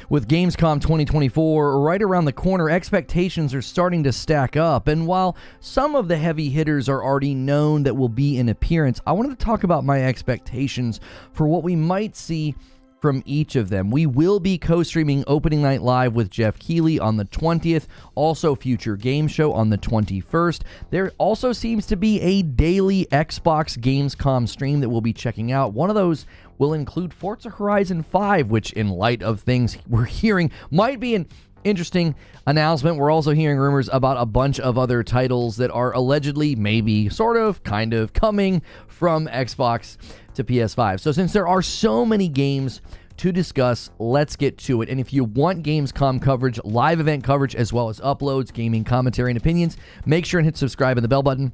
With Gamescom 2024 right around the corner, expectations are starting to stack up, and while some of the heavy hitters are already known that will be in appearance, I wanted to talk about my expectations for what we might see from each of them. We will be co-streaming Opening Night Live with Geoff Keighley on the 20th, also Future Game Show on the 21st. There also seems to be a daily Xbox Gamescom stream that we'll be checking out. One of those will include Forza Horizon 5, which in light of things we're hearing might be an interesting announcement. We're also hearing rumors about a bunch of other titles that are allegedly, maybe, sort of, kind of coming from Xbox to PS5. So since there are so many games to discuss, let's get to it. And if you want Gamescom coverage, live event coverage, as well as uploads, gaming commentary, and opinions, make sure and hit subscribe and the bell button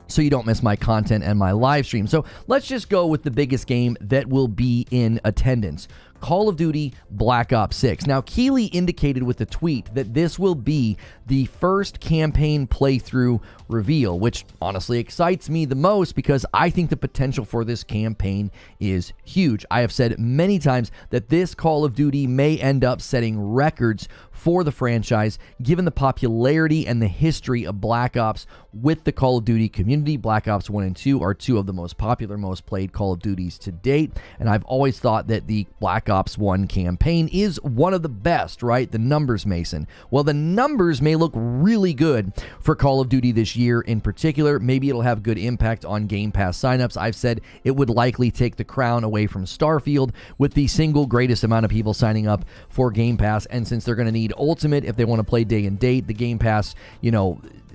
so you don't miss my content and my live stream. So let's just go with the biggest game that will be in attendance. Call of Duty Black Ops 6. Now, Keighley indicated with the tweet that this will be the first campaign playthrough reveal, which honestly excites me the most because I think the potential for this campaign is huge. I have said many times that this Call of Duty may end up setting records for the franchise, given the popularity and the history of Black Ops with the Call of Duty community. Black Ops 1 and 2 are two of the most popular, most played Call of Duties to date, and I've always thought that the Black Ops 1 campaign is one of the best, right? The numbers, Mason. Well, the numbers may look really good for Call of Duty this year in particular. Maybe it'll have good impact on Game Pass signups. I've said it would likely take the crown away from Starfield with the single greatest amount of people signing up for Game Pass, and since they're going to need Ultimate if they want to play day and date, the Game Pass,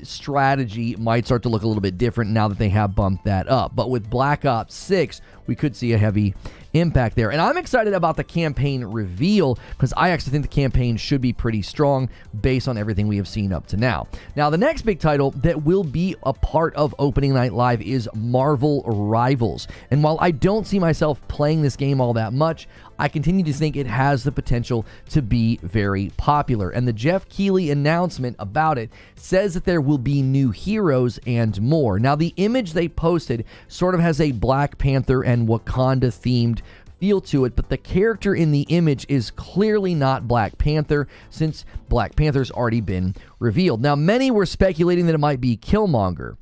strategy might start to look a little bit different now that they have bumped that up. But with Black Ops 6, we could see a heavy impact there. And I'm excited about the campaign reveal because I actually think the campaign should be pretty strong based on everything we have seen up to now. Now, the next big title that will be a part of Opening Night Live is Marvel Rivals. And while I don't see myself playing this game all that much, I continue to think it has the potential to be very popular. And the Geoff Keighley announcement about it says that there will be new heroes and more. Now, the image they posted sort of has a Black Panther and Wakanda themed feel to it, but the character in the image is clearly not Black Panther, since Black Panther's already been revealed. Now, many were speculating that it might be Killmonger,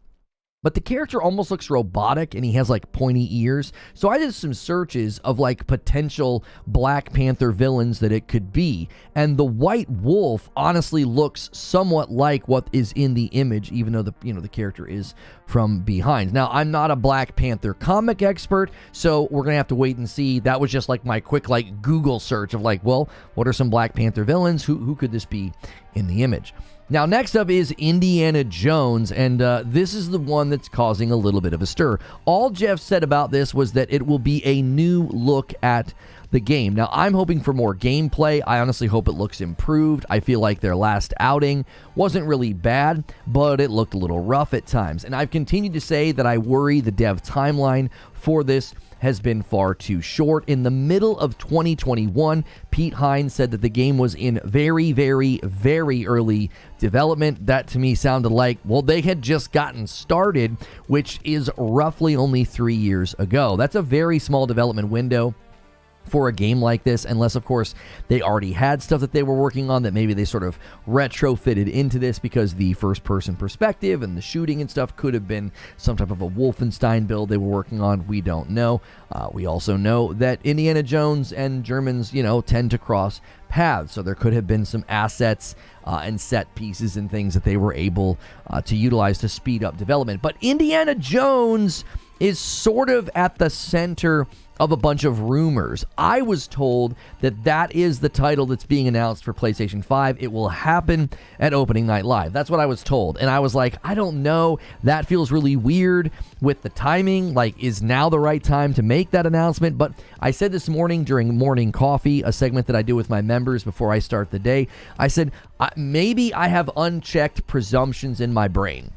but the character almost looks robotic and he has like pointy ears. So I did some searches of like potential Black Panther villains that it could be. And the White Wolf honestly looks somewhat like what is in the image, even though the character is from behind. Now, I'm not a Black Panther comic expert, so we're going to have to wait and see. That was just like my quick like Google search of like, well, what are some Black Panther villains? Who could this be in the image? Now, next up is Indiana Jones, and this is the one that's causing a little bit of a stir. All Geoff said about this was that it will be a new look at the game. Now, I'm hoping for more gameplay. I honestly hope it looks improved. I feel like their last outing wasn't really bad, but it looked a little rough at times. And I've continued to say that I worry the dev timeline for this has been far too short. In the middle of 2021, Pete Hines said that the game was in very, very, very early development. That to me sounded like, well, they had just gotten started, which is roughly only 3 years ago. That's a very small development window for a game like this, unless of course they already had stuff that they were working on that maybe they sort of retrofitted into this, because the first person perspective and the shooting and stuff could have been some type of a Wolfenstein build they were working on. We don't know. We also know that Indiana Jones and Germans, tend to cross paths, so there could have been some assets and set pieces and things that they were able to utilize to speed up development. But Indiana Jones is sort of at the center of a bunch of rumors. I was told that that is the title that's being announced for PlayStation 5. It will happen at Opening Night Live. That's what I was told. And I was like, I don't know. That feels really weird with the timing. Like, is now the right time to make that announcement? But I said this morning during Morning Coffee, a segment that I do with my members before I start the day, I said, maybe I have unchecked presumptions in my brain.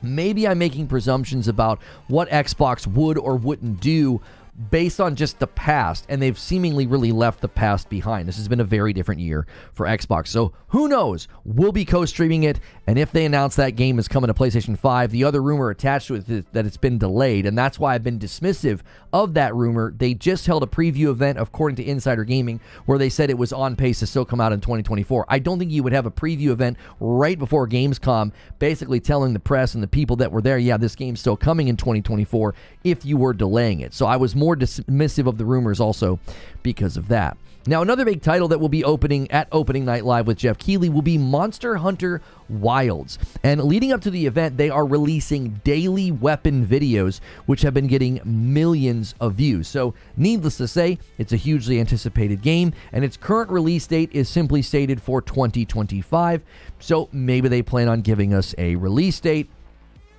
Maybe I'm making presumptions about what Xbox would or wouldn't do based on just the past, and they've seemingly really left the past behind. This has been a very different year for Xbox. So who knows? We'll be co-streaming it, and if they announce that game is coming to PlayStation 5, the other rumor attached to it is that it's been delayed, and that's why I've been dismissive of that rumor. They just held a preview event, according to Insider Gaming, where they said it was on pace to still come out in 2024. I don't think you would have a preview event right before Gamescom, basically telling the press and the people that were there, yeah, this game's still coming in 2024, if you were delaying it. So I was more dismissive of the rumors also because of that. Now, another big title that will be opening at Opening Night Live with Geoff Keighley will be Monster Hunter Wilds. And leading up to the event, they are releasing daily weapon videos, which have been getting millions of views. So, needless to say, it's a hugely anticipated game, and its current release date is simply stated for 2025. So, maybe they plan on giving us a release date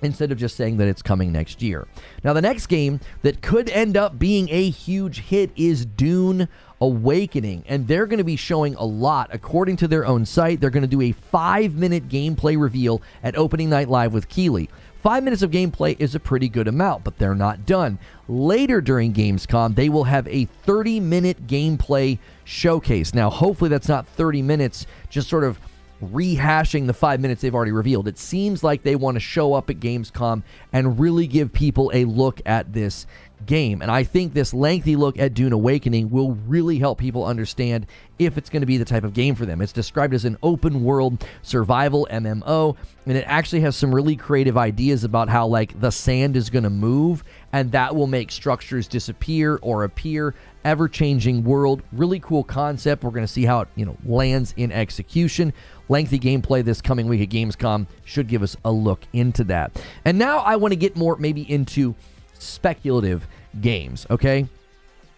instead of just saying that it's coming next year. Now, the next game that could end up being a huge hit is Dune Awakening, and they're going to be showing a lot. According to their own site, they're going to do a 5-minute gameplay reveal at Opening Night Live with Keighley. 5 minutes of gameplay is a pretty good amount, but they're not done. Later during Gamescom, they will have a 30-minute gameplay showcase. Now, hopefully that's not 30 minutes just sort of rehashing the 5 minutes they've already revealed. It seems like they want to show up at Gamescom and really give people a look at this game. And I think this lengthy look at Dune Awakening will really help people understand if it's going to be the type of game for them. It's described as an open world survival MMO, and it actually has some really creative ideas about how, like, the sand is going to move, and that will make structures disappear or appear. Ever-changing world. Really cool concept. We're going to see how it, lands in execution. Lengthy gameplay this coming week at Gamescom should give us a look into that. And now I want to get more maybe into speculative games, okay?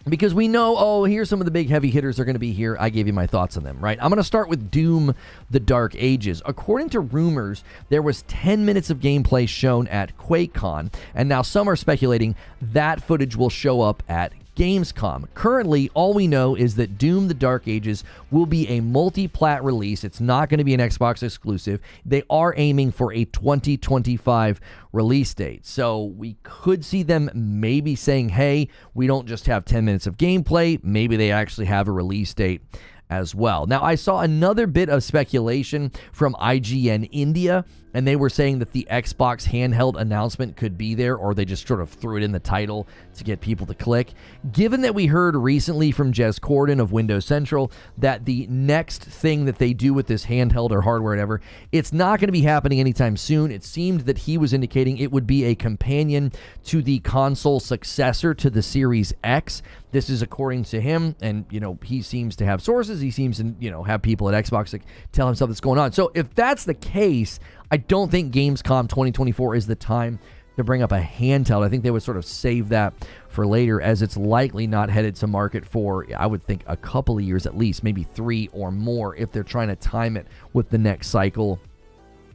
Because we know, here's some of the big heavy hitters are going to be here. I gave you my thoughts on them, right? I'm going to start with Doom: The Dark Ages. According to rumors, there was 10 minutes of gameplay shown at QuakeCon, and now some are speculating that footage will show up at Gamescom. Currently, all we know is that Doom: The Dark Ages will be a multi-plat release. It's not going to be an Xbox exclusive. They are aiming for a 2025 release date. So we could see them maybe saying, hey, we don't just have 10 minutes of gameplay. Maybe they actually have a release date as well. Now, I saw another bit of speculation from IGN India, and they were saying that the Xbox handheld announcement could be there, or they just sort of threw it in the title to get people to click. Given that we heard recently from Jez Corden of Windows Central that the next thing that they do with this handheld or hardware, whatever, it's not going to be happening anytime soon. It seemed that he was indicating it would be a companion to the console successor to the Series X. This is according to him, and, he seems to have sources. He seems to, have people at Xbox that tell him stuff that's going on. So if that's the case, I don't think Gamescom 2024 is the time to bring up a handheld. I think they would sort of save that for later, as it's likely not headed to market for, I would think, a couple of years at least, maybe 3 or more, if they're trying to time it with the next cycle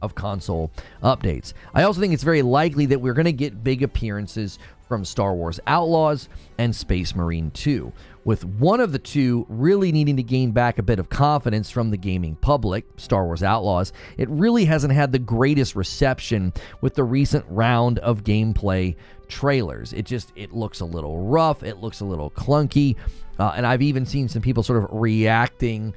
of console updates. I also think it's very likely that we're going to get big appearances from Star Wars Outlaws and Space Marine 2, with one of the two really needing to gain back a bit of confidence from the gaming public. Star Wars Outlaws, it really hasn't had the greatest reception with the recent round of gameplay trailers. It looks a little rough, it looks a little clunky, and I've even seen some people sort of reacting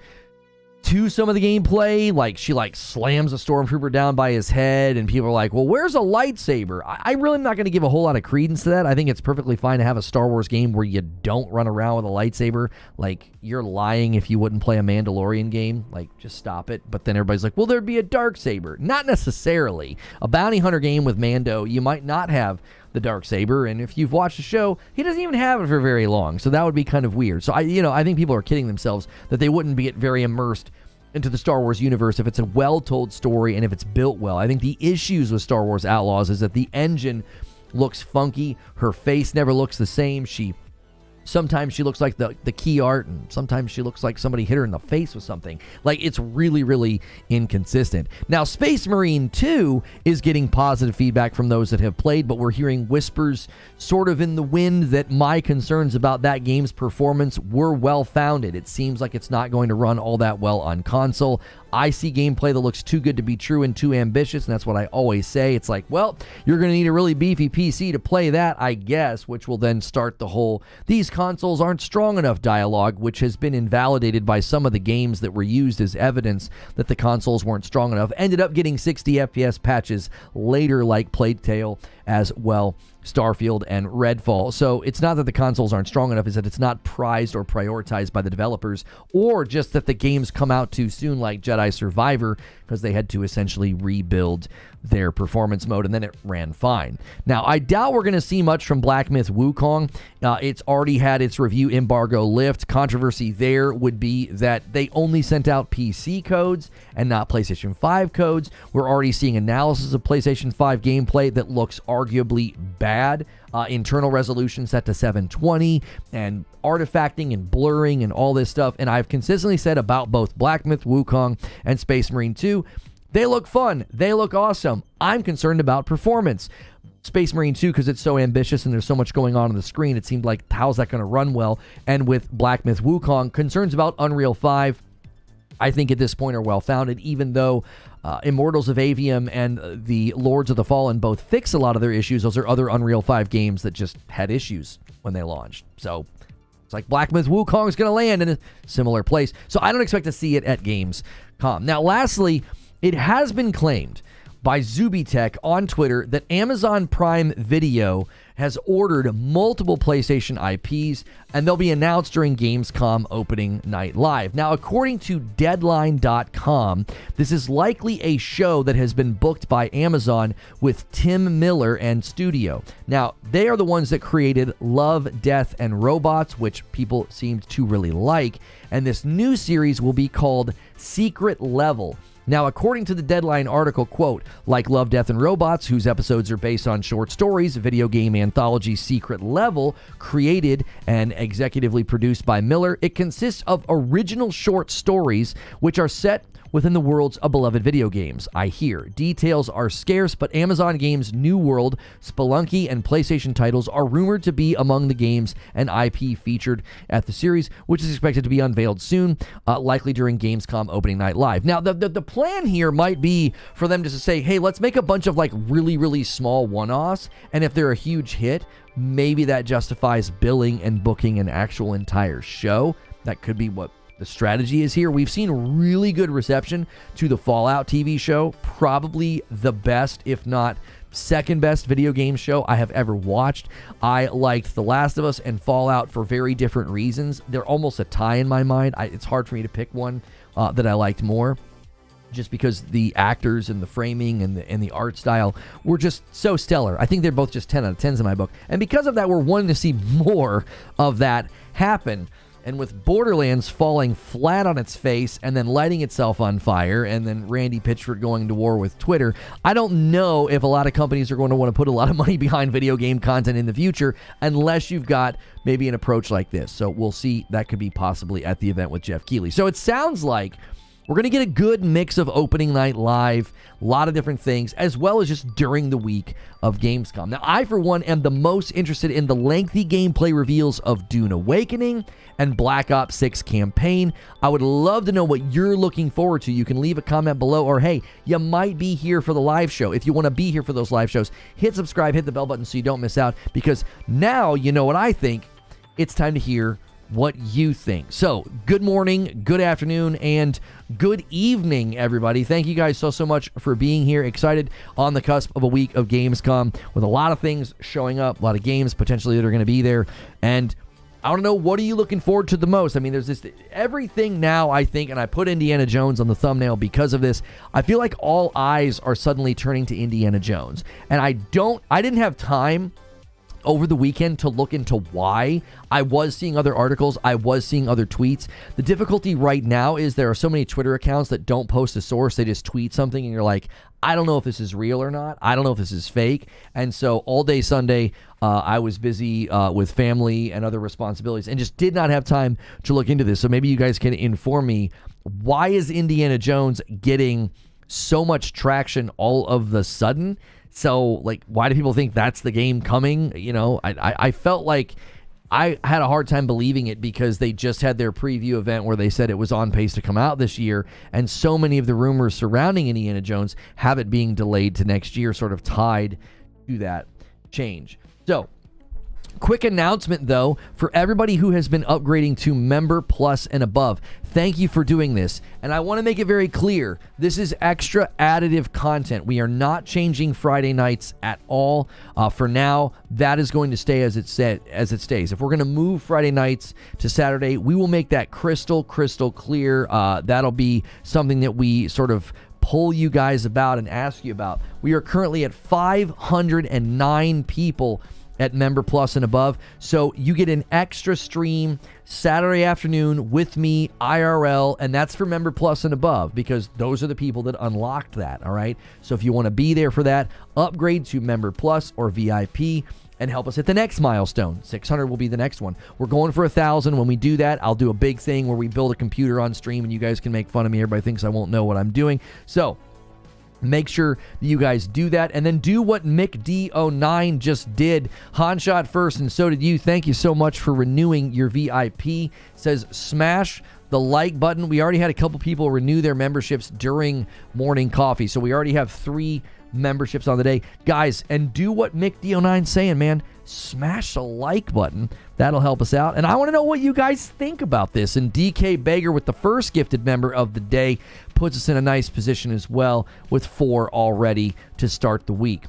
to some of the gameplay, like she slams a stormtrooper down by his head, and people are like, well, where's a lightsaber? I really am not going to give a whole lot of credence to that. I think it's perfectly fine to have a Star Wars game where you don't run around with a lightsaber. Like, you're lying if you wouldn't play a Mandalorian game. Like, just stop it. But then everybody's like, well, there'd be a dark saber. Not necessarily. A bounty hunter game with Mando, you might not have the dark saber, and if you've watched the show, he doesn't even have it for very long, so that would be kind of weird. So I think people are kidding themselves that they wouldn't get very immersed into the Star Wars universe if it's a well-told story and if it's built well. I think the issues with Star Wars Outlaws is that the engine looks funky, her face never looks the same, she Sometimes she looks like the key art, and sometimes she looks like somebody hit her in the face with something. Like, it's really, really inconsistent. Now, Space Marine 2 is getting positive feedback from those that have played, but we're hearing whispers sort of in the wind that my concerns about that game's performance were well-founded. It seems like it's not going to run all that well on console. I see gameplay that looks too good to be true and too ambitious, and that's what I always say. It's like, well, you're going to need a really beefy PC to play that, I guess, which will then start the whole, these consoles aren't strong enough dialogue, which has been invalidated by some of the games that were used as evidence that the consoles weren't strong enough. Ended up getting 60 FPS patches later, like Plague Tale, as well, Starfield and Redfall. So it's not that the consoles aren't strong enough, it's that it's not prized or prioritized by the developers, or just that the games come out too soon, like Jedi Survivor, because they had to essentially rebuild their performance mode, and then it ran fine. Now, I doubt we're going to see much from Black Myth Wukong. It's already had its review embargo lift. Controversy there would be that they only sent out PC codes and not PlayStation 5 codes. We're already seeing analysis of PlayStation 5 gameplay that looks arguably bad. Internal resolution set to 720, and artifacting and blurring and all this stuff. And I've consistently said about both Black Myth Wukong and Space Marine 2, they look fun. They look awesome. I'm concerned about performance. Space Marine 2, because it's so ambitious and there's so much going on the screen, it seemed like, how's that going to run well? And with Black Myth Wukong, concerns about Unreal 5, I think at this point are well-founded, even though Immortals of Avium and the Lords of the Fallen both fix a lot of their issues. Those are other Unreal 5 games that just had issues when they launched. So it's like Black Myth Wukong is going to land in a similar place. So I don't expect to see it at Gamescom. Now, lastly, it has been claimed by Zubitech on Twitter that Amazon Prime Video has ordered multiple PlayStation IPs, and they'll be announced during Gamescom opening night live. Now, according to Deadline.com, this is likely a show that has been booked by Amazon with Tim Miller and studio. Now, they are the ones that created Love, Death, and Robots, which people seemed to really like, and this new series will be called Secret Level. Now, according to the Deadline article, quote, like Love, Death, and Robots, whose episodes are based on short stories, video game anthology Secret Level, created and executively produced by Miller, it consists of original short stories which are set within the worlds of beloved video games. I hear details are scarce, but Amazon Games' New World, Spelunky, and PlayStation titles are rumored to be among the games and IP featured at the series, which is expected to be unveiled soon, likely during Gamescom opening night live. Now, the plan here might be for them to say, hey, let's make a bunch of like really, really small one-offs, and if they're a huge hit, maybe that justifies billing and booking an actual entire show. That could be what the strategy is here. We've seen really good reception to the Fallout TV show, probably the best, if not second best video game show I have ever watched. I liked The Last of Us and Fallout for very different reasons. They're almost a tie in my mind. It's hard for me to pick one that I liked more, just because the actors and the framing and the art style were just so stellar. I think they're both just 10 out of 10s in my book. And because of that, we're wanting to see more of that happen. And with Borderlands falling flat on its face and then lighting itself on fire, and then Randy Pitchford going to war with Twitter, I don't know if a lot of companies are going to want to put a lot of money behind video game content in the future unless you've got maybe an approach like this. So we'll see. That could be possibly at the event with Geoff Keighley. So it sounds like we're going to get a good mix of opening night live, a lot of different things, as well as just during the week of Gamescom. Now, I, for one, am the most interested in the lengthy gameplay reveals of Dune Awakening and Black Ops 6 campaign. I would love to know what you're looking forward to. You can leave a comment below, or hey, you might be here for the live show. If you want to be here for those live shows, hit subscribe, hit the bell button so you don't miss out, because now you know what I think. It's time to hear what you think. So, good morning, good afternoon, and good evening, everybody. Thank you guys so much for being here. Excited on the cusp of a week of Gamescom with a lot of things showing up, a lot of games potentially that are going to be there. And I don't know, what are you looking forward to the most? I mean, there's this everything now, I think, and I put Indiana Jones on the thumbnail because of this. I feel like all eyes are suddenly turning to Indiana Jones. And I didn't have time over the weekend to look into why. I was seeing other articles. I was seeing other tweets. The difficulty right now is there are so many Twitter accounts that don't post a source. They just tweet something and you're like, I don't know if this is real or not. I don't know if this is fake. And so all day Sunday, I was busy with family and other responsibilities and just did not have time to look into this. So maybe you guys can inform me, why is Indiana Jones getting so much traction all of the sudden? So, like, why do people think that's the game coming? You know, I felt like I had a hard time believing it because they just had their preview event where they said it was on pace to come out this year, and so many of the rumors surrounding Indiana Jones have it being delayed to next year, sort of tied to that change. So, quick announcement, though, for everybody who has been upgrading to Member Plus and above. Thank you for doing this. And I want to make it very clear, this is extra additive content. We are not changing Friday nights at all. For now, that is going to stay as it stays. If we're going to move Friday nights to Saturday, we will make that crystal clear. That'll be something that we sort of poll you guys about and ask you about. We are currently at 509 people at Member Plus and above. So you get an extra stream Saturday afternoon with me, IRL, and that's for Member Plus and above because those are the people that unlocked that, all right? So if you want to be there for that, upgrade to Member Plus or VIP and help us hit the next milestone. 600 will be the next one. We're going for 1,000. When we do that, I'll do a big thing where we build a computer on stream and you guys can make fun of me. Everybody thinks I won't know what I'm doing. So make sure that you guys do that, and then do what Mick D09 just did. Han shot first, and so did you. Thank you so much for renewing your VIP. Says smash the like button. We already had a couple people renew their memberships during morning coffee, so we already have 3 memberships on the day, guys. And do what Mick D09's saying, man. Smash the like button. That'll help us out. And I want to know what you guys think about this. And DK Bager with the first gifted member of the day puts us in a nice position as well with 4 already to start the week.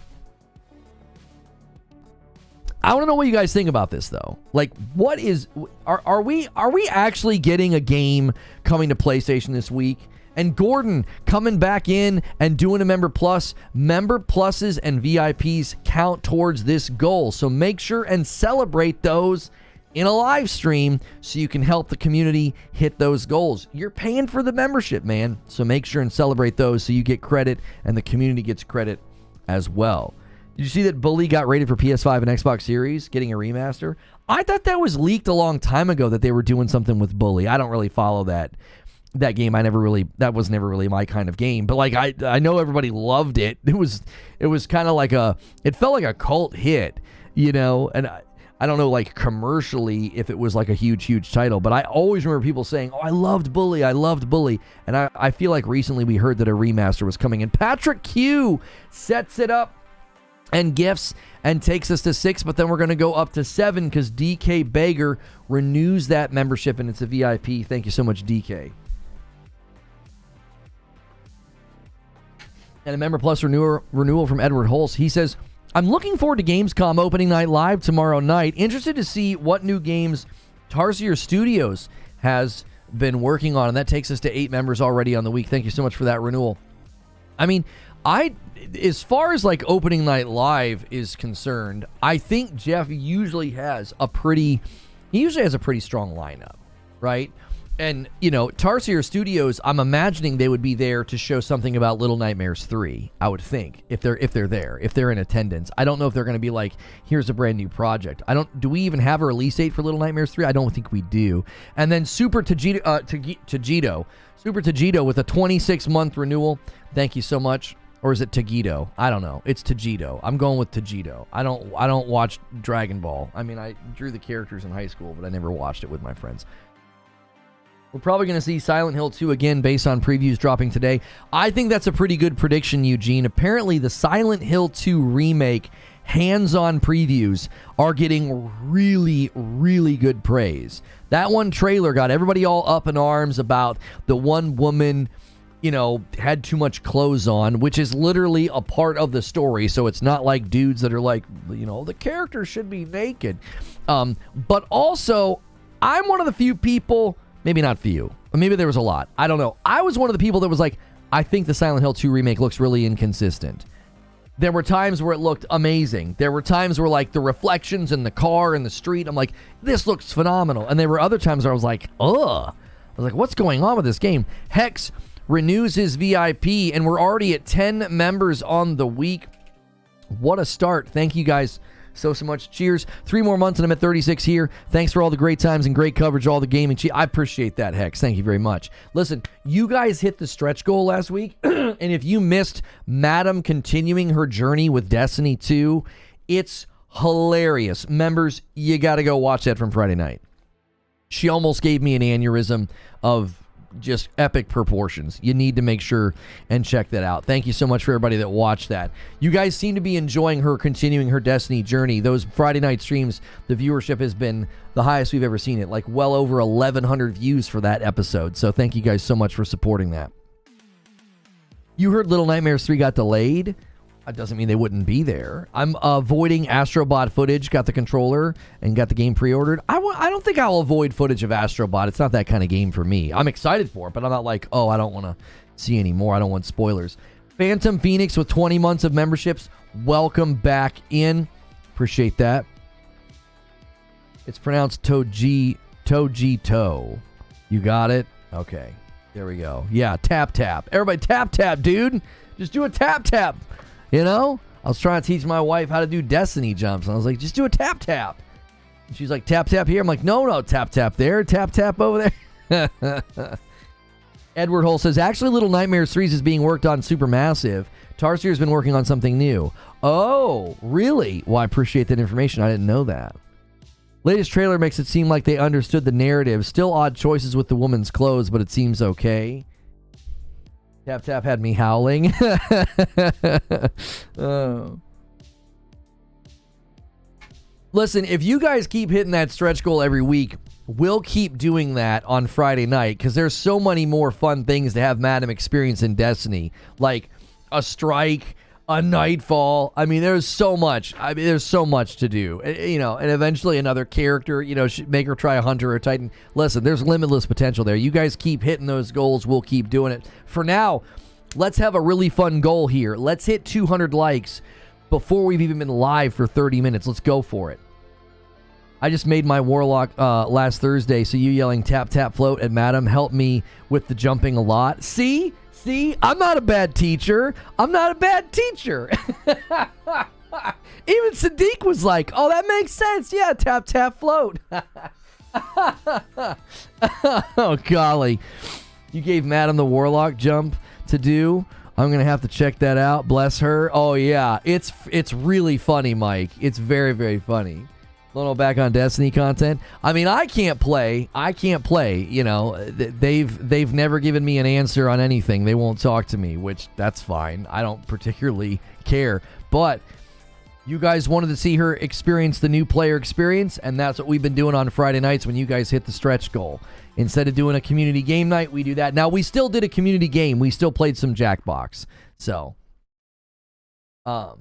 I want to know what you guys think about this, though. Like, what is are we actually getting a game coming to PlayStation this week? And Gordon coming back in and doing a Member Plus. Member Pluses and VIPs count towards this goal. So make sure and celebrate those in a live stream so you can help the community hit those goals. You're paying for the membership, man. So make sure and celebrate those so you get credit and the community gets credit as well. Did you see that Bully got rated for PS5 and Xbox Series, getting a remaster? I thought that was leaked a long time ago that they were doing something with Bully. I don't really follow that game. That was never really my kind of game, but like I know everybody loved it. It was kind of like it felt like a cult hit, you know, and I don't know, like, commercially if it was like a huge title, but I always remember people saying, oh, I loved Bully, and I feel like recently we heard that a remaster was coming, and Patrick Q sets it up and gifts and takes us to 6, but then we're going to go up to 7 because DK Bager renews that membership and it's a VIP. Thank you so much, DK. And a Member Plus renewal from Edward Holst. He says, I'm looking forward to Gamescom opening night live tomorrow night. Interested to see what new games Tarsier Studios has been working on. And that takes us to 8 members already on the week. Thank you so much for that renewal. I mean, as far as like opening night live is concerned, I think Geoff usually has a pretty strong lineup, right? And, you know, Tarsier Studios, I'm imagining they would be there to show something about Little Nightmares 3, I would think, if they're there, if they're in attendance. I don't know if they're going to be like, here's a brand new project. Do we even have a release date for Little Nightmares 3? I don't think we do. And then Super Tagito with a 26-month renewal. Thank you so much. Or is it Tagito? I don't know. It's Tagito. I'm going with Tagito. I don't watch Dragon Ball. I mean, I drew the characters in high school, but I never watched it with my friends. We're probably going to see Silent Hill 2 again based on previews dropping today. I think that's a pretty good prediction, Eugene. Apparently, the Silent Hill 2 remake hands-on previews are getting really, really good praise. That one trailer got everybody all up in arms about the one woman, you know, had too much clothes on, which is literally a part of the story. So it's not like dudes that are like, you know, the character should be naked. But also, I'm one of the few people... Maybe not few. Maybe there was a lot. I don't know. I was one of the people that was like, I think the Silent Hill 2 remake looks really inconsistent. There were times where it looked amazing. There were times where, like, the reflections in the car and the street, I'm like, this looks phenomenal. And there were other times where I was like, ugh. I was like, what's going on with this game? Hex renews his VIP, and we're already at 10 members on the week. What a start. Thank you guys so much. Cheers. 3 more months and I'm at 36 here. Thanks for all the great times and great coverage, all the gaming. I appreciate that, Hex. Thank you very much. Listen, you guys hit the stretch goal last week, and if you missed Madam continuing her journey with Destiny 2, it's hilarious. Members, you got to go watch that from Friday night. She almost gave me an aneurysm of just epic proportions. You need to make sure and check that out. Thank you so much for everybody that watched that. You guys seem to be enjoying her continuing her Destiny journey. Those Friday night streams, the viewership has been the highest we've ever seen it, like well over 1,100 views for that episode. So thank you guys so much for supporting that. You heard Little Nightmares 3 got delayed. That doesn't mean they wouldn't be there. I'm avoiding Astrobot footage, got the controller, and got the game pre-ordered. I don't think I'll avoid footage of Astrobot. It's not that kind of game for me. I'm excited for it, but I'm not like, oh, I don't want to see any more. I don't want spoilers. Phantom Phoenix with 20 months of memberships. Welcome back in. Appreciate that. It's pronounced Toji To. You got it? Okay. There we go. Yeah, tap. Everybody tap, dude. Just do a tap. You know, I was trying to teach my wife how to do Destiny jumps, and I was like, just do a tap. And she's like, tap here. I'm like, no, tap there, tap over there. Edward Hull says, actually, Little Nightmares 3 is being worked on Supermassive. Tarsier has been working on something new. Oh, really? Well, I appreciate that information. I didn't know that. Latest trailer makes it seem like they understood the narrative. Still odd choices with the woman's clothes, but it seems okay. Tap had me howling. Oh. Listen, if you guys keep hitting that stretch goal every week, we'll keep doing that on Friday night, because there's so many more fun things to have Madam experience in Destiny, like a strike, a nightfall. I mean, there's so much. There's so much to do. You know, and eventually another character, you know, make her try a hunter or a titan. Listen, there's limitless potential there. You guys keep hitting those goals. We'll keep doing it. For now, let's have a really fun goal here. Let's hit 200 likes before we've even been live for 30 minutes. Let's go for it. I just made my Warlock last Thursday, so you yelling tap float at Madam helped me with the jumping a lot. See, I'm not a bad teacher. Even Sadiq was like, oh, that makes sense. Yeah, tap float. Oh, golly. You gave Madam the Warlock jump to do. I'm going to have to check that out. Bless her. Oh, yeah. It's really funny, Mike. It's very, very funny. Little back on Destiny content. I mean, I can't play. You know, they've never given me an answer on anything. They won't talk to me, which that's fine. I don't particularly care. But you guys wanted to see her experience the new player experience, and that's what we've been doing on Friday nights when you guys hit the stretch goal. Instead of doing a community game night, we do that. Now, we still did a community game. We still played some Jackbox. So, I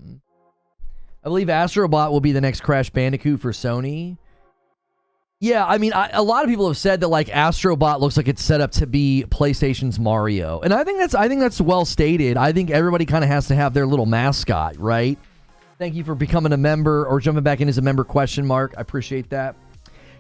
believe Astrobot will be the next Crash Bandicoot for Sony. Yeah, I mean, a lot of people have said that like Astrobot looks like it's set up to be PlayStation's Mario, and I think that's well stated. I think everybody kind of has to have their little mascot, right? Thank you for becoming a member or jumping back in as a member ? I appreciate that.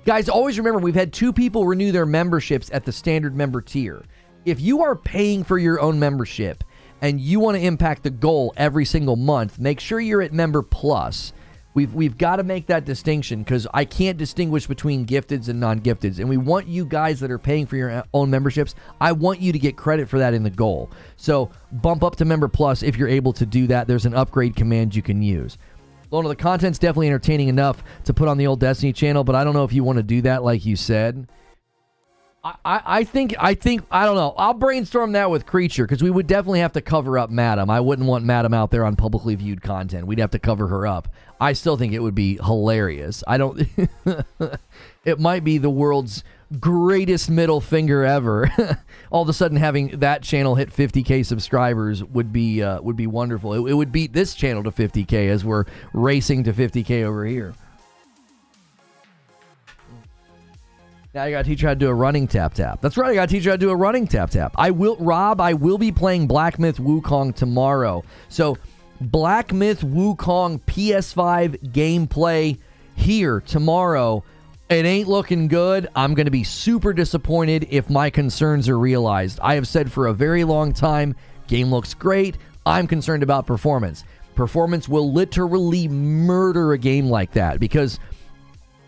Guys, always remember we've had 2 people renew their memberships at the standard member tier. If you are paying for your own membership and you want to impact the goal every single month, make sure you're at Member Plus. We've got to make that distinction, because I can't distinguish between gifteds and non-gifteds. And we want you guys that are paying for your own memberships, I want you to get credit for that in the goal. So bump up to Member Plus if you're able to do that. There's an upgrade command you can use. Lona, the content's definitely entertaining enough to put on the old Destiny channel, but I don't know if you want to do that like you said. I think, I don't know. I'll brainstorm that with Creature, because we would definitely have to cover up Madam. I wouldn't want Madam out there on publicly viewed content. We'd have to cover her up. I still think it would be hilarious. It might be the world's greatest middle finger ever. All of a sudden having that channel hit 50K subscribers would be wonderful. It would beat this channel to 50K as we're racing to 50K over here. Now you gotta teach you how to do a running tap. That's right, I gotta teach you how to do a running tap. I will be playing Black Myth Wukong tomorrow. So Black Myth Wukong PS5 gameplay here tomorrow. It ain't looking good. I'm going to be super disappointed if my concerns are realized. I have said for a very long time, game looks great. I'm concerned about performance. Performance will literally murder a game like that because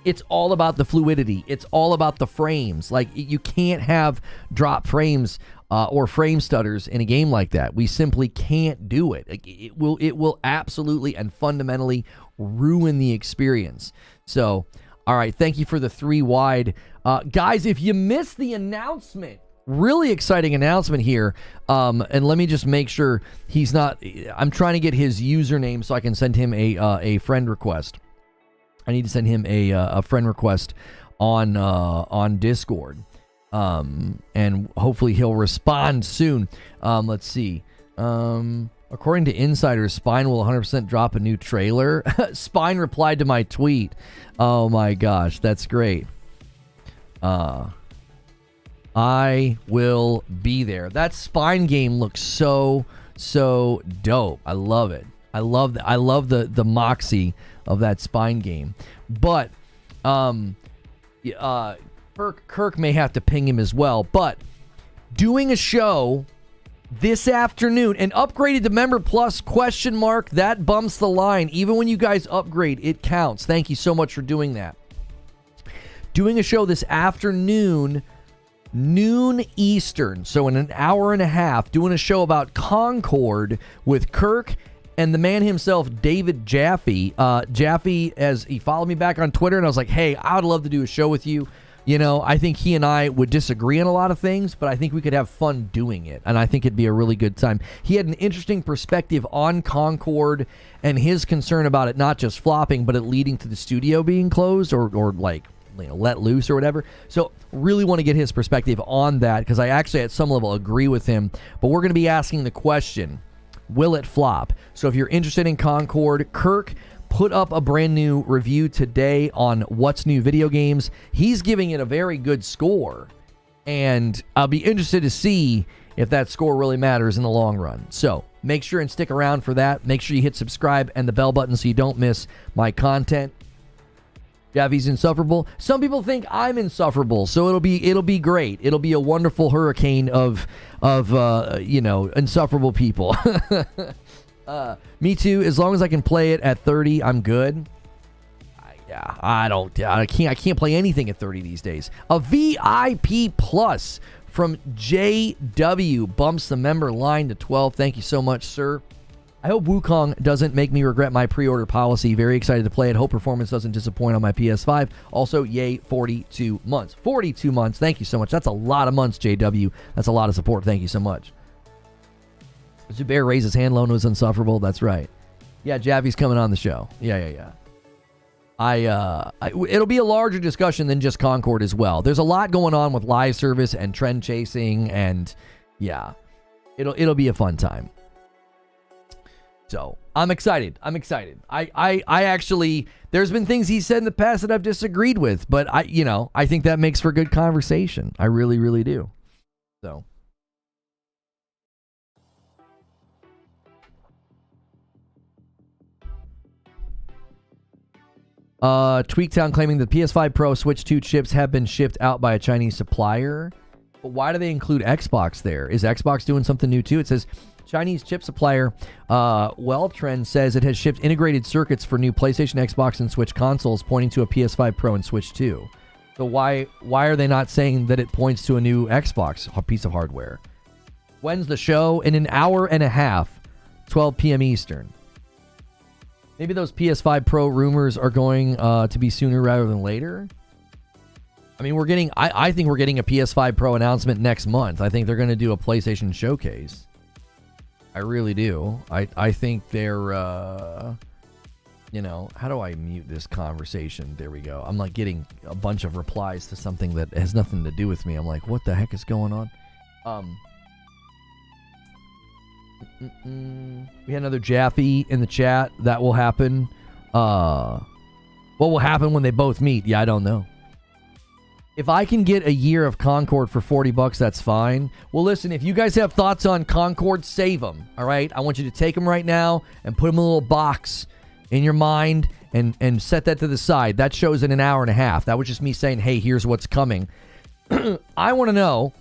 it's all about the fluidity. It's all about the frames. Like, you can't have drop frames or frame stutters in a game like that. We simply can't do it. It will absolutely and fundamentally ruin the experience. So, all right, thank you for the 3 wide. Guys, if you missed the announcement, really exciting announcement here. And let me just make sure he's not... I'm trying to get his username so I can send him a friend request. I need to send him a friend request on Discord. And hopefully he'll respond soon. Let's see. According to insiders, Spine will 100% drop a new trailer. Spine replied to my tweet. Oh my gosh, that's great. I will be there. That Spine game looks so dope. I love it. I love the moxie of that Spine game. But Kirk may have to ping him as well. But doing a show this afternoon, and upgraded to Member Plus, ? That bumps the line. Even when you guys upgrade, it counts. Thank you so much for doing that. Doing a show this afternoon, noon Eastern, so in an hour and a half, doing a show about Concord with Kirk and the man himself, David Jaffe. Jaffe, as he followed me back on Twitter, and I was like, hey, I would love to do a show with you. You know, I think he and I would disagree on a lot of things, but I think we could have fun doing it, and I think it'd be a really good time. He had an interesting perspective on Concord and his concern about it not just flopping, but it leading to the studio being closed or like, you know, let loose or whatever. So really want to get his perspective on that, because I actually at some level agree with him. But we're going to be asking the question, will it flop? So if you're interested in Concord, Kirk put up a brand new review today on What's New Video Games. He's giving it a very good score, and I'll be interested to see if that score really matters in the long run. So make sure and stick around for that. Make sure you hit subscribe and the bell button so you don't miss my content. Jaffe's insufferable. Some people think I'm insufferable, so it'll be great. It'll be a wonderful hurricane of insufferable people. Me too. As long as I can play it at 30, I'm good. I can't play anything at 30 these days. A VIP plus from JW bumps the member line to 12. Thank you so much, sir. I hope Wukong doesn't make me regret my pre-order policy. Very excited to play it. Hope performance doesn't disappoint on my PS5. Also, yay, 42 months. 42 months. Thank you so much. That's a lot of months, JW. That's a lot of support. Thank you so much. Zubair raised his hand. Lone was insufferable. That's right. Yeah, Jaffe's coming on the show. Yeah. It'll be a larger discussion than just Concord as well. There's a lot going on with live service and trend chasing, and yeah, it'll be a fun time. So I'm excited. I actually, there's been things he said in the past that I've disagreed with, but I think that makes for good conversation. I really, really do. So. Tweaktown claiming the PS5 Pro Switch 2 chips have been shipped out by a Chinese supplier. But why do they include Xbox there? Is Xbox doing something new too? It says Chinese chip supplier Welltrend says it has shipped integrated circuits for new PlayStation, Xbox, and Switch consoles, pointing to a PS5 Pro and Switch 2. So why are they not saying that it points to a new Xbox piece of hardware? When's the show? In an hour and a half, 12 p.m. Eastern. Maybe those PS5 Pro rumors are going to be sooner rather than later. I mean, I think we're getting a PS5 Pro announcement next month. I think they're going to do a PlayStation showcase. I really do. I think they're, how do I mute this conversation? There we go. I'm like getting a bunch of replies to something that has nothing to do with me. I'm like, what the heck is going on? We had another Jaffe in the chat. That will happen. What will happen when they both meet? Yeah, I don't know. If I can get a year of Concord for $40, that's fine. Well, listen, if you guys have thoughts on Concord, save them, all right? I want you to take them right now and put them in a little box in your mind and set that to the side. That shows in an hour and a half. That was just me saying, hey, here's what's coming. I want to know,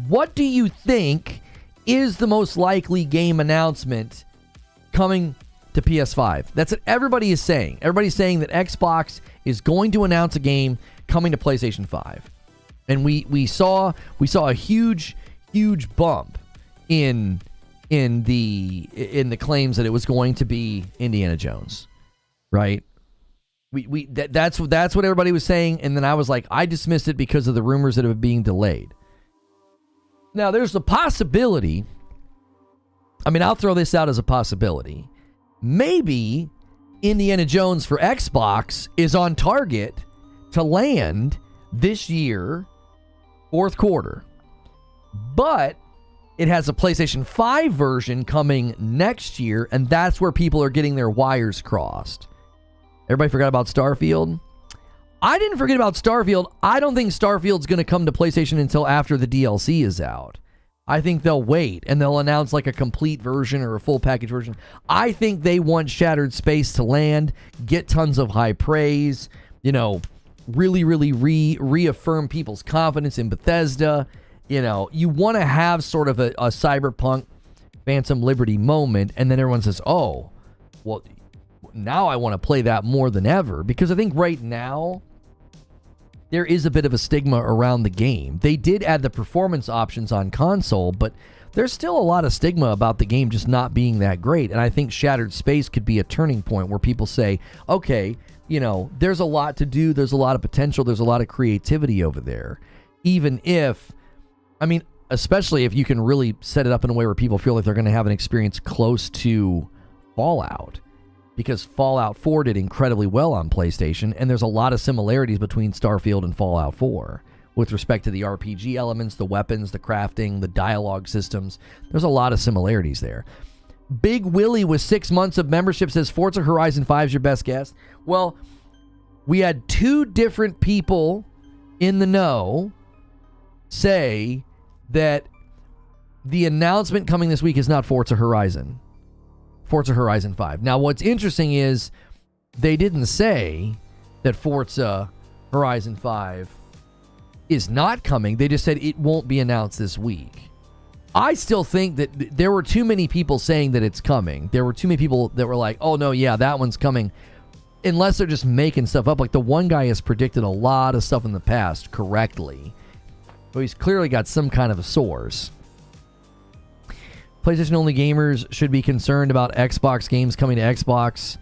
what do you think is the most likely game announcement coming to PS5? That's what everybody is saying. Everybody's saying that Xbox is going to announce a game coming to PlayStation 5. And we saw a huge bump in the claims that it was going to be Indiana Jones. Right? That's what everybody was saying, and then I was like, I dismissed it because of the rumors that it was being delayed. Now, there's the possibility, I'll throw this out as a possibility. Maybe Indiana Jones for Xbox is on target to land this year, fourth quarter. But it has a PlayStation 5 version coming next year, and that's where people are getting their wires crossed. Everybody forgot about Starfield? I didn't forget about Starfield. I don't think Starfield's going to come to PlayStation until after the DLC is out. I think they'll wait, and they'll announce like a complete version or a full package version. I think they want Shattered Space to land, get tons of high praise, really reaffirm people's confidence in Bethesda. You want to have sort of a Cyberpunk Phantom Liberty moment, and then everyone says, oh, well, now I want to play that more than ever. Because I think right now, there is a bit of a stigma around the game. They did add the performance options on console, but there's still a lot of stigma about the game just not being that great. And I think Shattered Space could be a turning point where people say, okay, there's a lot to do, there's a lot of potential, there's a lot of creativity over there. Even if, especially if you can really set it up in a way where people feel like they're going to have an experience close to Fallout. Because Fallout 4 did incredibly well on PlayStation, and there's a lot of similarities between Starfield and Fallout 4 with respect to the RPG elements, the weapons, the crafting, the dialogue systems. There's a lot of similarities there. Big Willie with 6 months of membership says Forza Horizon 5 is your best guess. Well, we had two different people in the know say that the announcement coming this week is not Forza Horizon 5. Now, what's interesting is they didn't say that Forza Horizon 5 is not coming. They just said it won't be announced this week. I still think that there were too many people saying that it's coming. There were too many people that were like, oh, no, yeah, that one's coming. Unless they're just making stuff up. Like the one guy has predicted a lot of stuff in the past correctly. So he's clearly got some kind of a source. PlayStation-only gamers should be concerned about Xbox games coming to Xbox,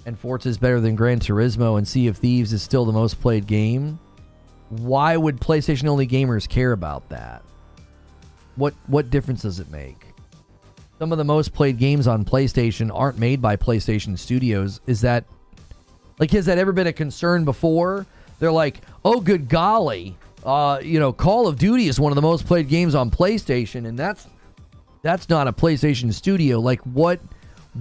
and Forza is better than Gran Turismo, and Sea of Thieves is still the most played game. Why would PlayStation-only gamers care about that? What difference does it make? Some of the most played games on PlayStation aren't made by PlayStation Studios. Has that ever been a concern before? They're like, oh, good golly, Call of Duty is one of the most played games on PlayStation, and that's not a PlayStation Studio. Like, what?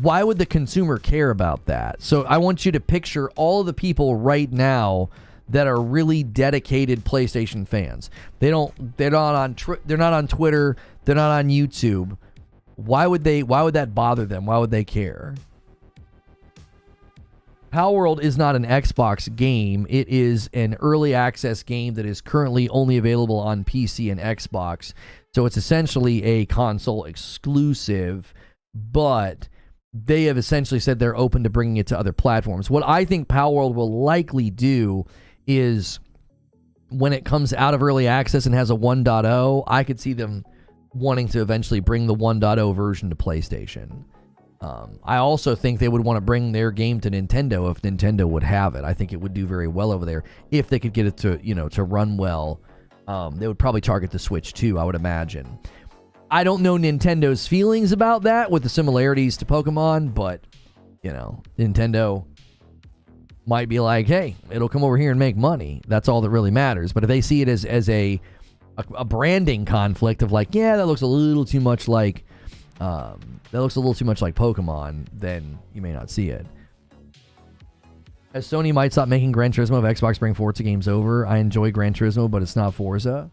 Why would the consumer care about that? So I want you to picture all of the people right now that are really dedicated PlayStation fans. They're not on Twitter. They're not on YouTube. Why would that bother them? Why would they care? Palworld is not an Xbox game. It is an early access game that is currently only available on PC and Xbox. So it's essentially a console exclusive, but they have essentially said they're open to bringing it to other platforms. What I think Palworld will likely do is when it comes out of early access and has a 1.0, I could see them wanting to eventually bring the 1.0 version to PlayStation. I also think they would want to bring their game to Nintendo if Nintendo would have it. I think it would do very well over there if they could get it to run well. They would probably target the Switch too, I would imagine. I don't know Nintendo's feelings about that with the similarities to Pokemon, but Nintendo might be like, hey, it'll come over here and make money. That's all that really matters. But if they see it as a branding conflict of like, yeah, that looks a little too much like Pokemon, then you may not see it. As Sony might stop making Gran Turismo if Xbox bring Forza games over. I enjoy Gran Turismo, but it's not Forza.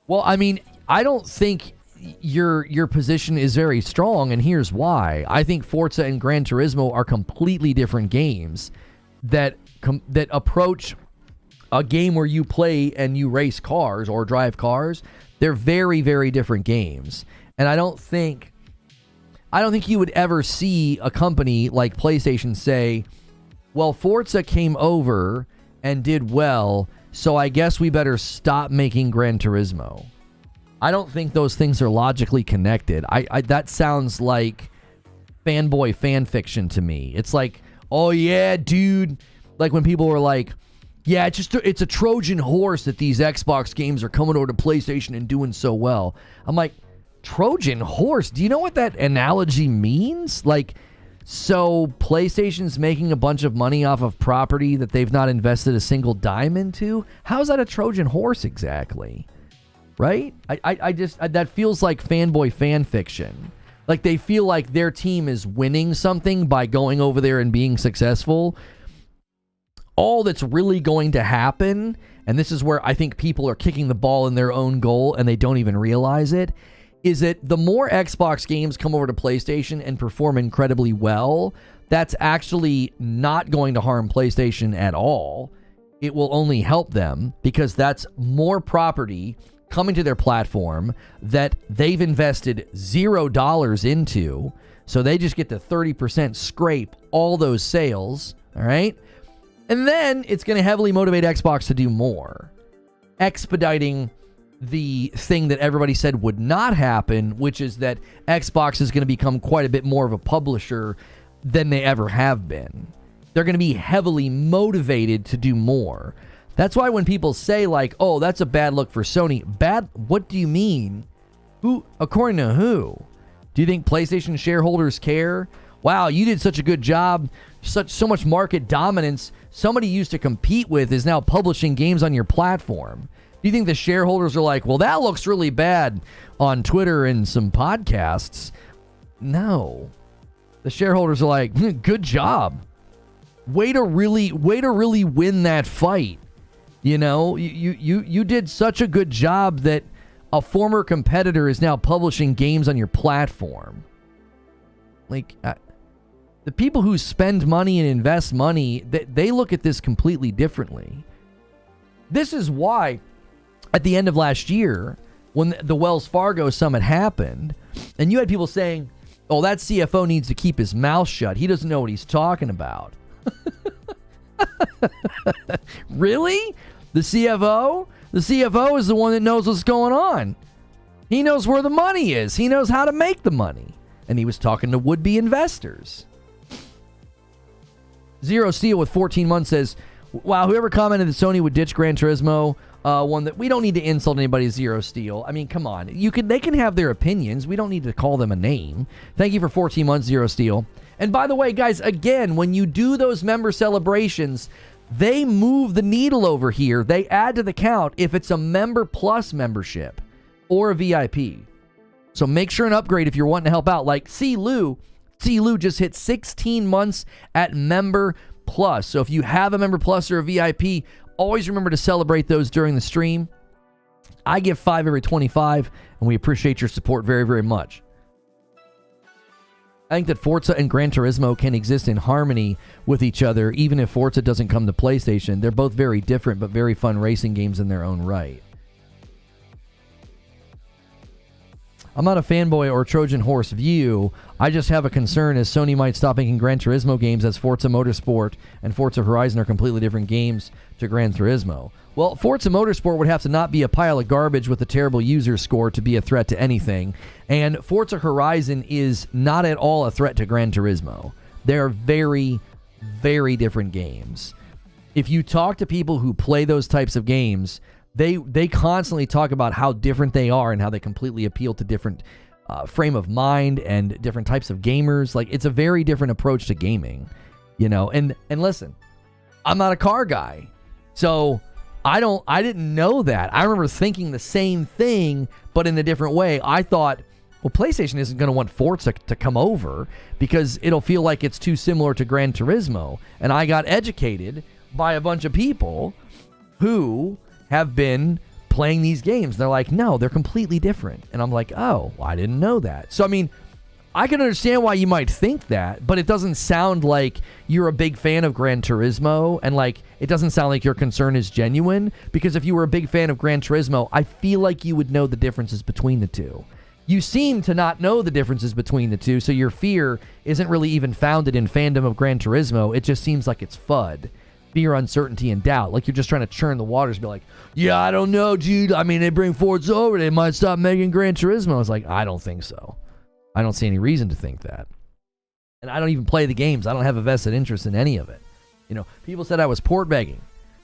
Well, I mean, I don't think your position is very strong, and here's why. I think Forza and Gran Turismo are completely different games that approach a game where you play and you race cars or drive cars. They're very, very different games. And I don't think you would ever see a company like PlayStation say, well, Forza came over and did well, so I guess we better stop making Gran Turismo. I don't think those things are logically connected. That sounds like fanboy fan fiction to me. It's like, oh yeah, dude. Like when people were like, yeah, it's a Trojan horse that these Xbox games are coming over to PlayStation and doing so well. I'm like, Trojan horse? Do you know what that analogy means? Like, so PlayStation's making a bunch of money off of property that they've not invested a single dime into? How's that a Trojan horse exactly? Right? I just that feels like fanboy fan fiction. Like they feel like their team is winning something by going over there and being successful. All that's really going to happen, and this is where I think people are kicking the ball in their own goal and they don't even realize it, is that the more Xbox games come over to PlayStation and perform incredibly well, that's actually not going to harm PlayStation at all. It will only help them because that's more property coming to their platform that they've invested $0 into. So they just get to 30% scrape all those sales. All right. And then it's going to heavily motivate Xbox to do more, expediting the thing that everybody said would not happen, which is that Xbox is going to become quite a bit more of a publisher than they ever have been. They're going to be heavily motivated to do more. That's why when people say like, oh, that's a bad look for Sony. Bad? What do you mean? Who? According to who? Do you think PlayStation shareholders care? Wow, you did such a good job. So much market dominance. Somebody you used to compete with is now publishing games on your platform. Do you think the shareholders are like, well, that looks really bad on Twitter and some podcasts? No. The shareholders are like, good job. Way to really win that fight. You know, you did such a good job that a former competitor is now publishing games on your platform. Like, the people who spend money and invest money, they look at this completely differently. This is why at the end of last year, when the Wells Fargo summit happened, and you had people saying, oh, that CFO needs to keep his mouth shut. He doesn't know what he's talking about. Really? The CFO? The CFO is the one that knows what's going on. He knows where the money is. He knows how to make the money. And he was talking to would-be investors. Zero Steel with 14 months says, wow, whoever commented that Sony would ditch Gran Turismo, one that we don't need to insult anybody, Zero Steel. I mean, come on. They can have their opinions. We don't need to call them a name. Thank you for 14 months, Zero Steel. And by the way, guys, again, when you do those member celebrations, they move the needle over here. They add to the count if it's a Member Plus membership or a VIP. So make sure and upgrade if you're wanting to help out. Like C. Lou just hit 16 months at Member Plus. So if you have a Member Plus or a VIP, always remember to celebrate those during the stream. I give 5 every 25, and we appreciate your support very, very much. I think that Forza and Gran Turismo can exist in harmony with each other, even if Forza doesn't come to PlayStation. They're both very different, but very fun racing games in their own right. I'm not a fanboy or Trojan horse view. I just have a concern as Sony might stop making Gran Turismo games as Forza Motorsport and Forza Horizon are completely different games to Gran Turismo. Well, Forza Motorsport would have to not be a pile of garbage with a terrible user score to be a threat to anything. And Forza Horizon is not at all a threat to Gran Turismo. They're very, very different games. If you talk to people who play those types of games, they constantly talk about how different they are and how they completely appeal to different frame of mind and different types of gamers. Like, it's a very different approach to gaming, you know. And listen, I'm not a car guy, so I didn't know that. I remember thinking the same thing, but in a different way. I thought Well, PlayStation isn't going to want Forza to come over because it'll feel like it's too similar to Gran Turismo. And I got educated by a bunch of people who have been playing these games. They're like, no, they're completely different. And I'm like, oh, well, I didn't know that. So, I mean, I can understand why you might think that, but it doesn't sound like you're a big fan of Gran Turismo, and like it doesn't sound like your concern is genuine, because if you were a big fan of Gran Turismo, I feel like you would know the differences between the two. You seem to not know the differences between the two, so your fear isn't really even founded in fandom of Gran Turismo. It just seems like it's FUD. Fear, uncertainty, and doubt. Like you're just trying to churn the waters, be like, yeah, I don't know, dude. I mean, they bring Forza over, they might stop making Gran Turismo. I was like, I don't think so. I don't see any reason to think that. And I don't even play the games. I don't have a vested interest in any of it. You know, people said I was port begging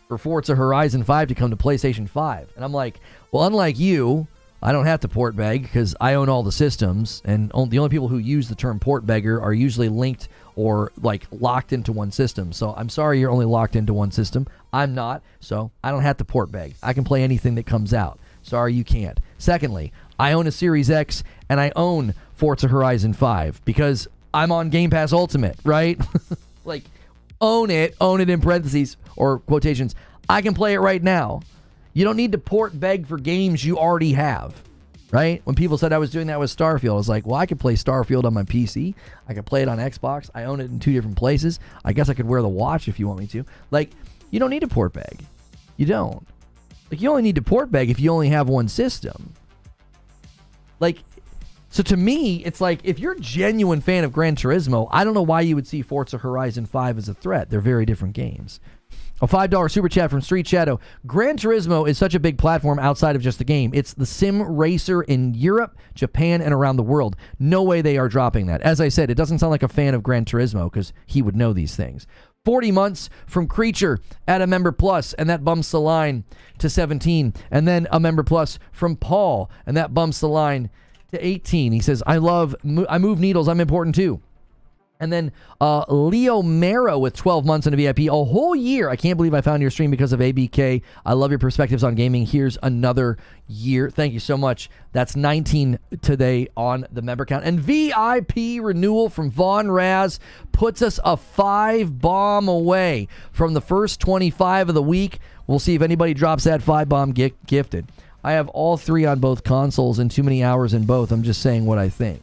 for Forza Horizon 5 to come to PlayStation 5. And I'm like, well, unlike you, I don't have to port beg because I own all the systems, and the only people who use the term port beggar are usually linked or like locked into one system. So I'm sorry you're only locked into one system. I'm not, so I don't have to port beg. I can play anything that comes out. Sorry you can't. Secondly, I own a Series X and I own Forza Horizon 5 because I'm on Game Pass Ultimate, right? Like, own it in parentheses or quotations. I can play it right now. You don't need to port beg for games you already have, right? When people said I was doing that with Starfield, I was like, well, I could play Starfield on my PC. I could play it on Xbox. I own it in 2 different places. I guess I could wear the watch if you want me to. Like, you don't need to port beg. You don't. Like, you only need to port beg if you only have one system. Like, so to me, it's like, if you're a genuine fan of Gran Turismo, I don't know why you would see Forza Horizon 5 as a threat. They're very different games. A $5 super chat from Street Shadow. Gran Turismo is such a big platform outside of just the game. It's the sim racer in Europe, Japan, and around the world. No way they are dropping that. As I said, it doesn't sound like a fan of Gran Turismo because he would know these things. 40 months from Creature at a Member Plus, and that bumps the line to 17. And then a Member Plus from Paul, and that bumps the line to 18. He says, I move needles. I'm important too. And then Leo Mero with 12 months in a VIP, a whole year. I can't believe I found your stream because of ABK. I love your perspectives on gaming. Here's another year. Thank you so much. That's 19 today on the member count. And VIP renewal from Von Raz puts us a 5-bomb away from the first 25 of the week. We'll see if anybody drops that 5-bomb gifted. I have all 3 on both consoles and too many hours in both. I'm just saying what I think.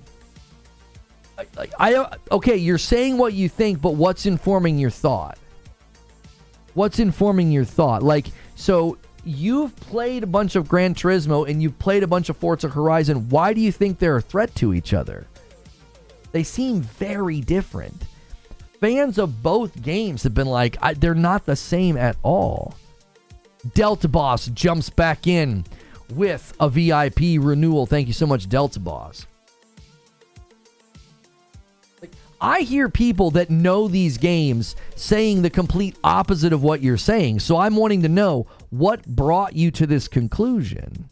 Okay, you're saying what you think, but what's informing your thought? What's informing your thought? Like, so you've played a bunch of Gran Turismo and you've played a bunch of Forza Horizon. Why do you think they're a threat to each other? They seem very different. Fans of both games have been like, they're not the same at all. Delta Boss jumps back in with a VIP renewal. Thank you so much, Delta Boss. I hear people that know these games saying the complete opposite of what you're saying. So I'm wanting to know what brought you to this conclusion.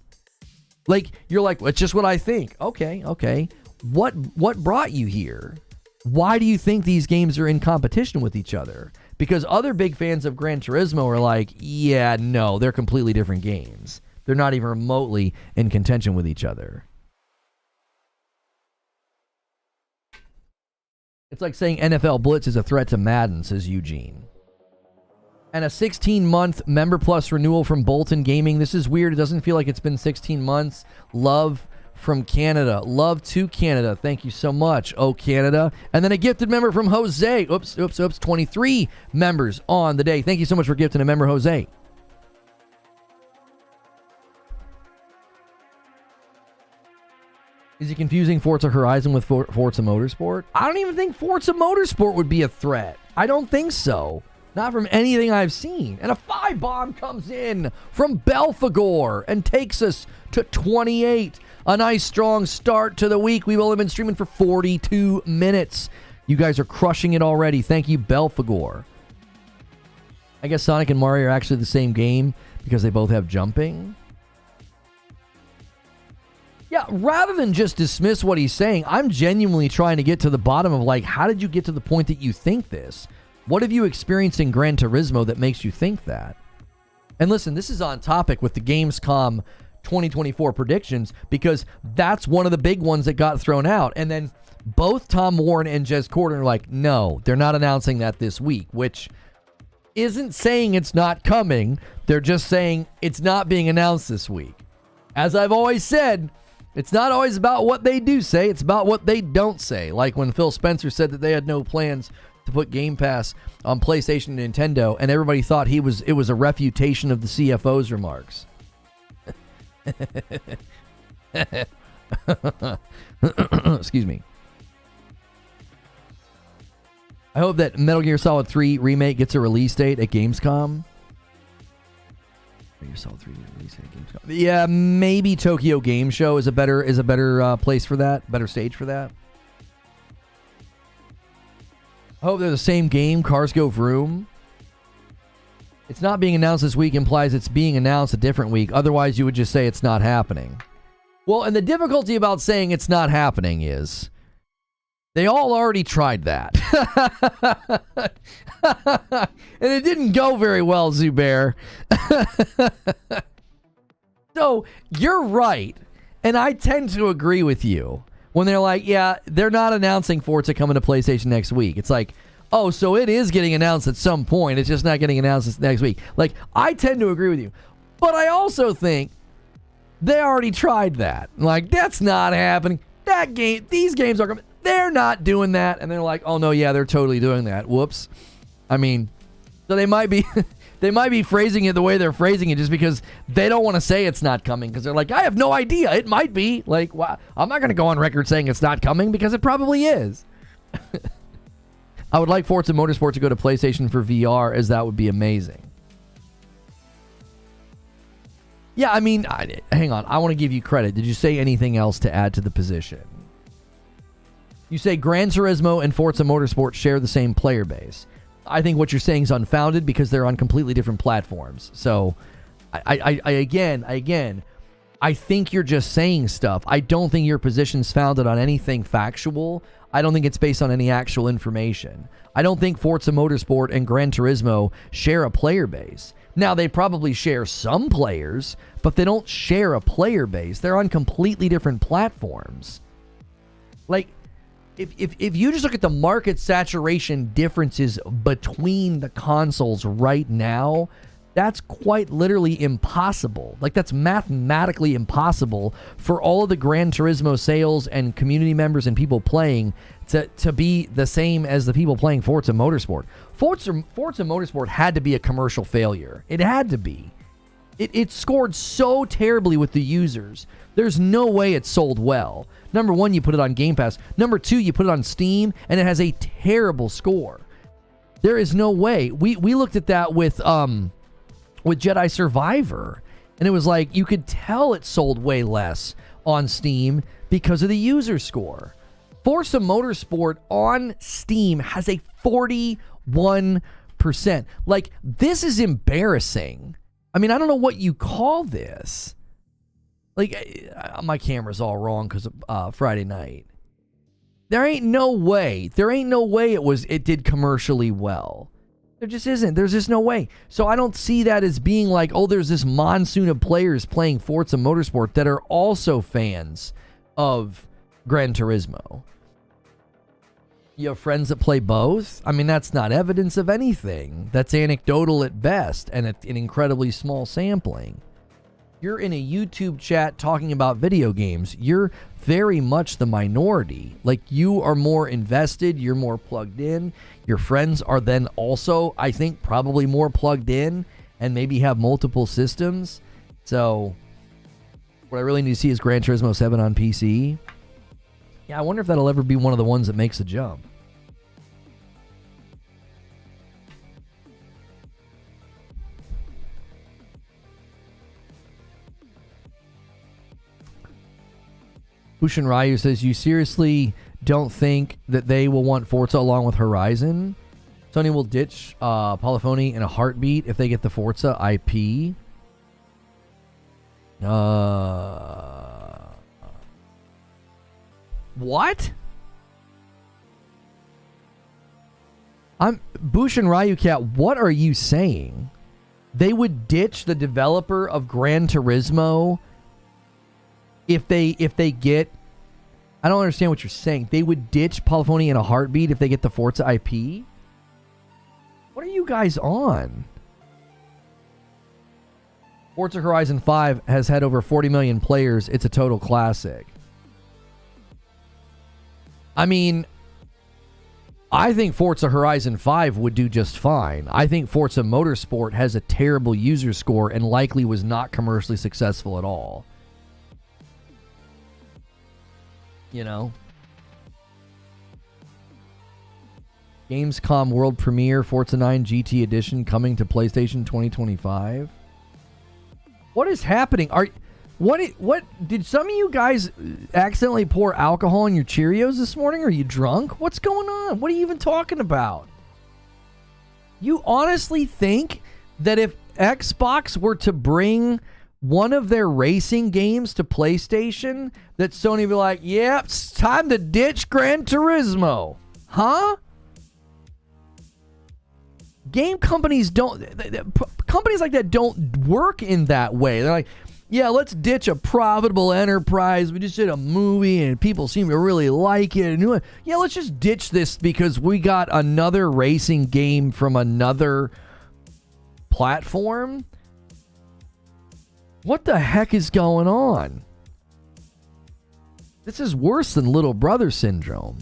Like, you're like, well, it's just what I think. Okay. What brought you here? Why do you think these games are in competition with each other? Because other big fans of Gran Turismo are like, yeah, no, they're completely different games. They're not even remotely in contention with each other. It's like saying NFL Blitz is a threat to Madden, says Eugene. And a 16-month Member Plus renewal from Bolton Gaming. This is weird. It doesn't feel like it's been 16 months. Love from Canada. Love to Canada. Thank you so much, oh Canada. And then a gifted member from Jose. Oops. 23 members on the day. Thank you so much for gifting a member, Jose. Is he confusing Forza Horizon with Forza Motorsport? I don't even think Forza Motorsport would be a threat. I don't think so. Not from anything I've seen. And a 5-bomb comes in from Belphegor and takes us to 28. A nice strong start to the week. We've only been streaming for 42 minutes. You guys are crushing it already. Thank you, Belphegor. I guess Sonic and Mario are actually the same game because they both have jumping. Yeah, rather than just dismiss what he's saying, I'm genuinely trying to get to the bottom of, like, how did you get to the point that you think this? What have you experienced in Gran Turismo that makes you think that? And listen, this is on topic with the Gamescom 2024 predictions, because that's one of the big ones that got thrown out. And then both Tom Warren and Jez Corden are like, no, they're not announcing that this week, which isn't saying it's not coming. They're just saying it's not being announced this week. As I've always said, it's not always about what they do say, it's about what they don't say. Like when Phil Spencer said that they had no plans to put Game Pass on PlayStation and Nintendo, and everybody thought it was a refutation of the CFO's remarks. Excuse me. I hope that Metal Gear Solid 3 remake gets a release date at Gamescom. Metal Gear Solid 3 release date at Gamescom. Yeah, maybe Tokyo Game Show is a better place for that, better stage for that. I hope they're the same game, Cars Go Vroom. It's not being announced this week implies it's being announced a different week. Otherwise, you would just say it's not happening. Well, and the difficulty about saying it's not happening is they all already tried that. And it didn't go very well, Zubair. So, you're right. And I tend to agree with you when they're like, yeah, they're not announcing Forza coming to PlayStation next week. It's like, oh, so it is getting announced at some point. It's just not getting announced this next week. Like, I tend to agree with you. But I also think they already tried that. Like, that's not happening. These games are coming. They're not doing that. And they're like, oh, no, yeah, they're totally doing that. Whoops. I mean, so they might be they might be phrasing it the way they're phrasing it just because they don't want to say it's not coming, because they're like, I have no idea. It might be. Like, I'm not going to go on record saying it's not coming because it probably is. I would like Forza Motorsport to go to PlayStation for VR, as that would be amazing. Yeah, I mean, hang on. I want to give you credit. Did you say anything else to add to the position? You say Gran Turismo and Forza Motorsport share the same player base. I think what you're saying is unfounded because they're on completely different platforms. So, I think you're just saying stuff. I don't think your position's founded on anything factual. I don't think it's based on any actual information. I don't think Forza Motorsport and Gran Turismo share a player base. Now, they probably share some players, but they don't share a player base. They're on completely different platforms. Like, if you just look at the market saturation differences between the consoles right now, that's quite literally impossible. Like, that's mathematically impossible for all of the Gran Turismo sales and community members and people playing to be the same as the people playing Forza Motorsport. Forza Motorsport had to be a commercial failure. It had to be. It scored so terribly with the users. There's no way it sold well. Number one, you put it on Game Pass. Number two, you put it on Steam, and it has a terrible score. There is no way. We looked at that with Jedi Survivor, and it was like you could tell it sold way less on Steam because of the user score. Forza Motorsport on Steam has a 41%. Like, this is embarrassing. I mean, I don't know what you call this. Like, my camera's all wrong because of Friday night. There ain't no way it did commercially well. There just isn't. There's just no way. So I don't see that as being like, oh, there's this monsoon of players playing Forza Motorsport that are also fans of Gran Turismo. You have friends that play both? I mean, that's not evidence of anything. That's anecdotal at best, and an incredibly small sampling. You're in a YouTube chat talking about video games. You're very much the minority. Like, you are more invested. You're more plugged in. Your friends are then also, I think, probably more plugged in and maybe have multiple systems. So, what I really need to see is Gran Turismo 7 on PC. Yeah, I wonder if that'll ever be one of the ones that makes the jump. Bushin Ryu says, you seriously don't think that they will want Forza along with Horizon? Sony will ditch Polyphony in a heartbeat if they get the Forza IP. What? I'm Bushin Ryu Cat, what are you saying? They would ditch the developer of Gran Turismo if they get, I don't understand what you're saying. They would ditch Polyphony in a heartbeat if they get the Forza IP? What are you guys on? Forza Horizon 5 has had over 40 million players. It's a total classic. I mean, I think Forza Horizon 5 would do just fine. I think Forza Motorsport has a terrible user score and likely was not commercially successful at all. You know? Gamescom World Premiere Forza 9 GT Edition coming to PlayStation 2025. What is happening? What did some of you guys accidentally pour alcohol in your Cheerios this morning? Are you drunk? What's going on? What are you even talking about? You honestly think that if Xbox were to bring one of their racing games to PlayStation, that Sony would be like, yeah, it's time to ditch Gran Turismo? Huh? Game companies companies like that don't work in that way. They're like, yeah, let's ditch a profitable enterprise. We just did a movie and people seem to really like it. And yeah, let's just ditch this because we got another racing game from another platform. What the heck is going on? This is worse than little brother syndrome.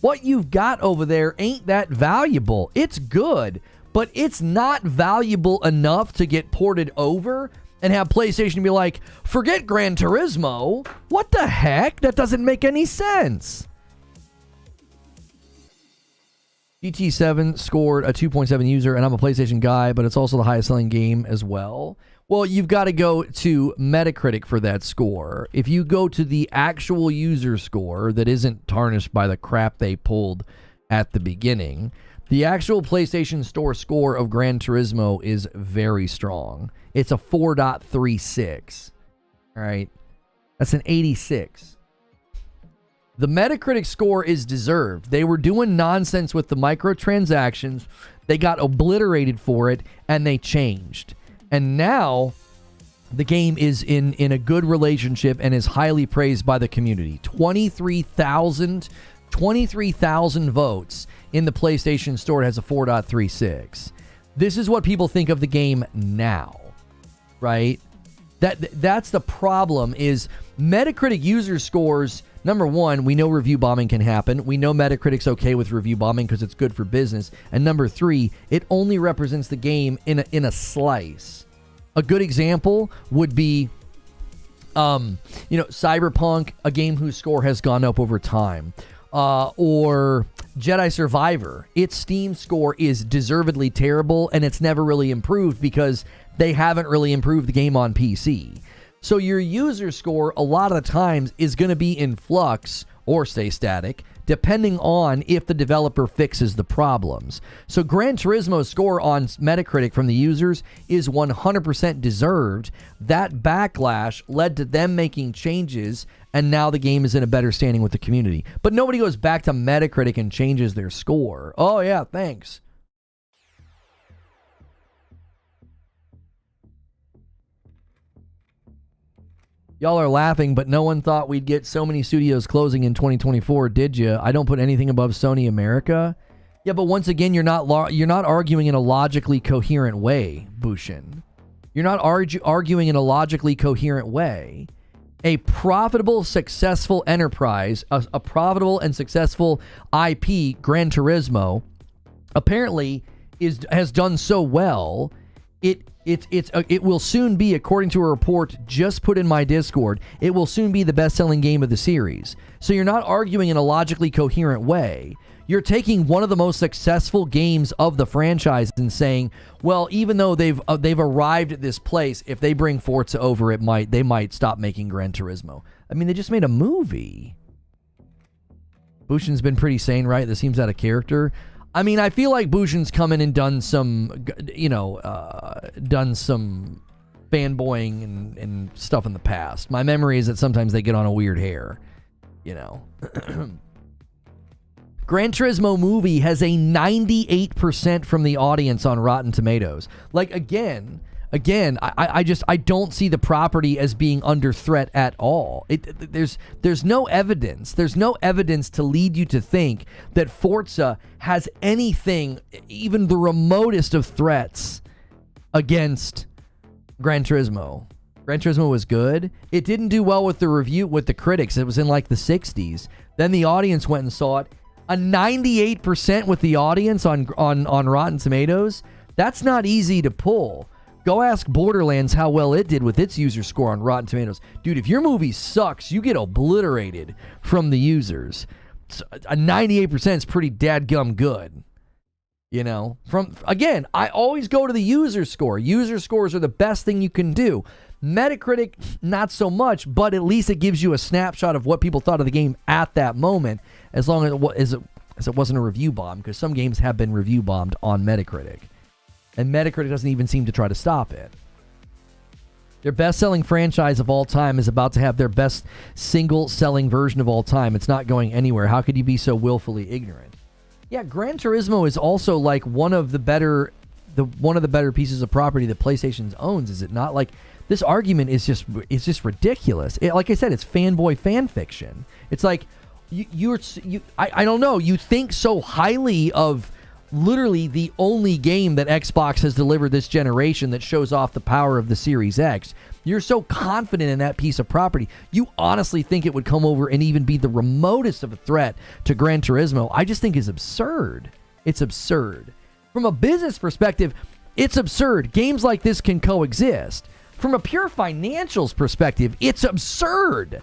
What you've got over there ain't that valuable. It's good, but it's not valuable enough to get ported over and have PlayStation be like, forget Gran Turismo. What the heck? That doesn't make any sense. GT7 scored a 2.7 user, and I'm a PlayStation guy, but it's also the highest selling game as well. Well, you've got to go to Metacritic for that score. If you go to the actual user score that isn't tarnished by the crap they pulled at the beginning, the actual PlayStation Store score of Gran Turismo is very strong. It's a 4.36. All right. That's an 86. The Metacritic score is deserved. They were doing nonsense with the microtransactions. They got obliterated for it, and they changed. And now the game is in a good relationship and is highly praised by the community. 23,000 votes in the PlayStation Store. It has a 4.36. This is what people think of the game now, right? That's the problem is Metacritic user scores. Number one, we know review bombing can happen. We know Metacritic's okay with review bombing because it's good for business. And number three, it only represents the game in a slice. A good example would be, Cyberpunk, a game whose score has gone up over time. Or Jedi Survivor. Its Steam score is deservedly terrible, and it's never really improved because they haven't really improved the game on PC. So your user score, a lot of the times, is going to be in flux or stay static, depending on if the developer fixes the problems. So Gran Turismo's score on Metacritic from the users is 100% deserved. That backlash led to them making changes, and now the game is in a better standing with the community. But nobody goes back to Metacritic and changes their score. Oh yeah, thanks. Y'all are laughing, but no one thought we'd get so many studios closing in 2024, did you? I don't put anything above Sony America. Yeah, but once again, you're not arguing in a logically coherent way, Bushin. You're not arguing in a logically coherent way. A profitable, successful enterprise, a profitable and successful IP, Gran Turismo, apparently has done so well. It will soon be, according to a report just put in my Discord, it will soon be the best-selling game of the series. So you're not arguing in a logically coherent way. You're taking one of the most successful games of the franchise and saying, well, even though they've arrived at this place, if they bring Forza over, they might stop making Gran Turismo. I mean, they just made a movie. Bushin's been pretty sane, right? This seems out of character. I mean, I feel like Bushin's come in and done some fanboying and stuff in the past. My memory is that sometimes they get on a weird hair, Gran Turismo movie has a 98% from the audience on Rotten Tomatoes. Like, again, again, I don't see the property as being under threat at all. There's no evidence. There's no evidence to lead you to think that Forza has anything, even the remotest of threats against Gran Turismo. Gran Turismo was good. It didn't do well with the critics. It was in like the 60s. Then the audience went and saw it. A 98% with the audience on Rotten Tomatoes. That's not easy to pull. Go ask Borderlands how well it did with its user score on Rotten Tomatoes. Dude, if your movie sucks, you get obliterated from the users. A 98% is pretty dadgum good. You know, again, I always go to the user score. User scores are the best thing you can do. Metacritic, not so much, but at least it gives you a snapshot of what people thought of the game at that moment, as long as it wasn't a review bomb, because some games have been review bombed on Metacritic. And Metacritic doesn't even seem to try to stop it. Their best-selling franchise of all time is about to have their best single-selling version of all time. It's not going anywhere. How could you be so willfully ignorant? Yeah, Gran Turismo is also like one of the better pieces of property that PlayStation owns, is it not? Like, this argument is just ridiculous. Like I said, it's fanboy fan fiction. It's like I don't know. You think so highly of literally the only game that Xbox has delivered this generation that shows off the power of the Series X. You're so confident in that piece of property. You honestly think it would come over and even be the remotest of a threat to Gran Turismo. I just think is absurd. It's absurd. From a business perspective, it's absurd. Games like this can coexist. From a pure financials perspective, it's absurd.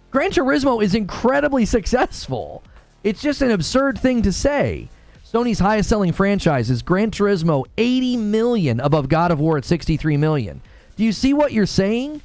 Gran Turismo is incredibly successful. It's just an absurd thing to say. Sony's highest selling franchise is Gran Turismo, 80 million above God of War at 63 million. Do you see what you're saying?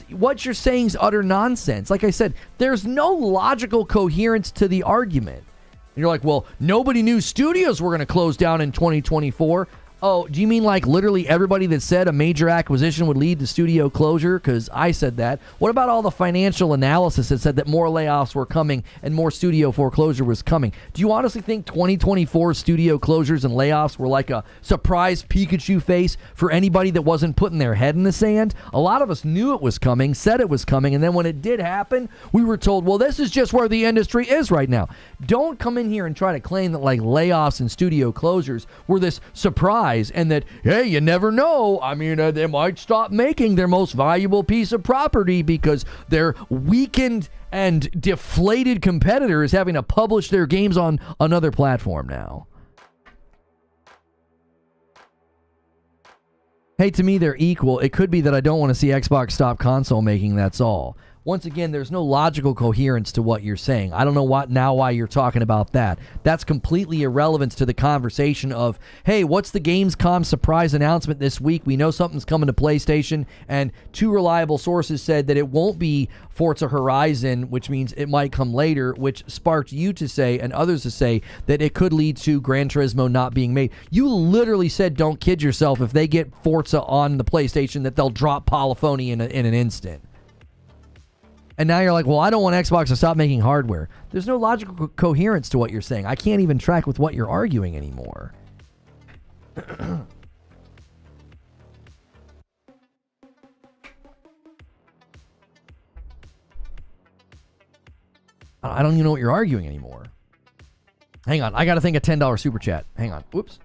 What you're saying is utter nonsense. Like I said, there's no logical coherence to the argument. And you're like, well, nobody knew studios were going to close down in 2024. Oh, do you mean like literally everybody that said a major acquisition would lead to studio closure? Because I said that. What about all the financial analysis that said that more layoffs were coming and more studio foreclosure was coming? Do you honestly think 2024 studio closures and layoffs were like a surprise Pikachu face for anybody that wasn't putting their head in the sand? A lot of us knew it was coming, said it was coming, and then when it did happen, we were told, well, this is just where the industry is right now. Don't come in here and try to claim that like layoffs and studio closures were this surprise. And that, hey, you never know. I mean, they might stop making their most valuable piece of property because their weakened and deflated competitor is having to publish their games on another platform now. Hey, to me, they're equal. It could be that I don't want to see Xbox stop console making, that's all. Once again, there's no logical coherence to what you're saying. I don't know why you're talking about that. That's completely irrelevant to the conversation of, hey, what's the Gamescom surprise announcement this week? We know something's coming to PlayStation, and two reliable sources said that it won't be Forza Horizon, which means it might come later, which sparked you to say and others to say that it could lead to Gran Turismo not being made. You literally said, don't kid yourself, if they get Forza on the PlayStation, that they'll drop Polyphony in an instant. And now you're like, well, I don't want Xbox to stop making hardware. There's no logical coherence to what you're saying. I can't even track with what you're arguing anymore. I don't even know what you're arguing anymore. Hang on. I got to think a $10 super chat. Hang on. Whoops.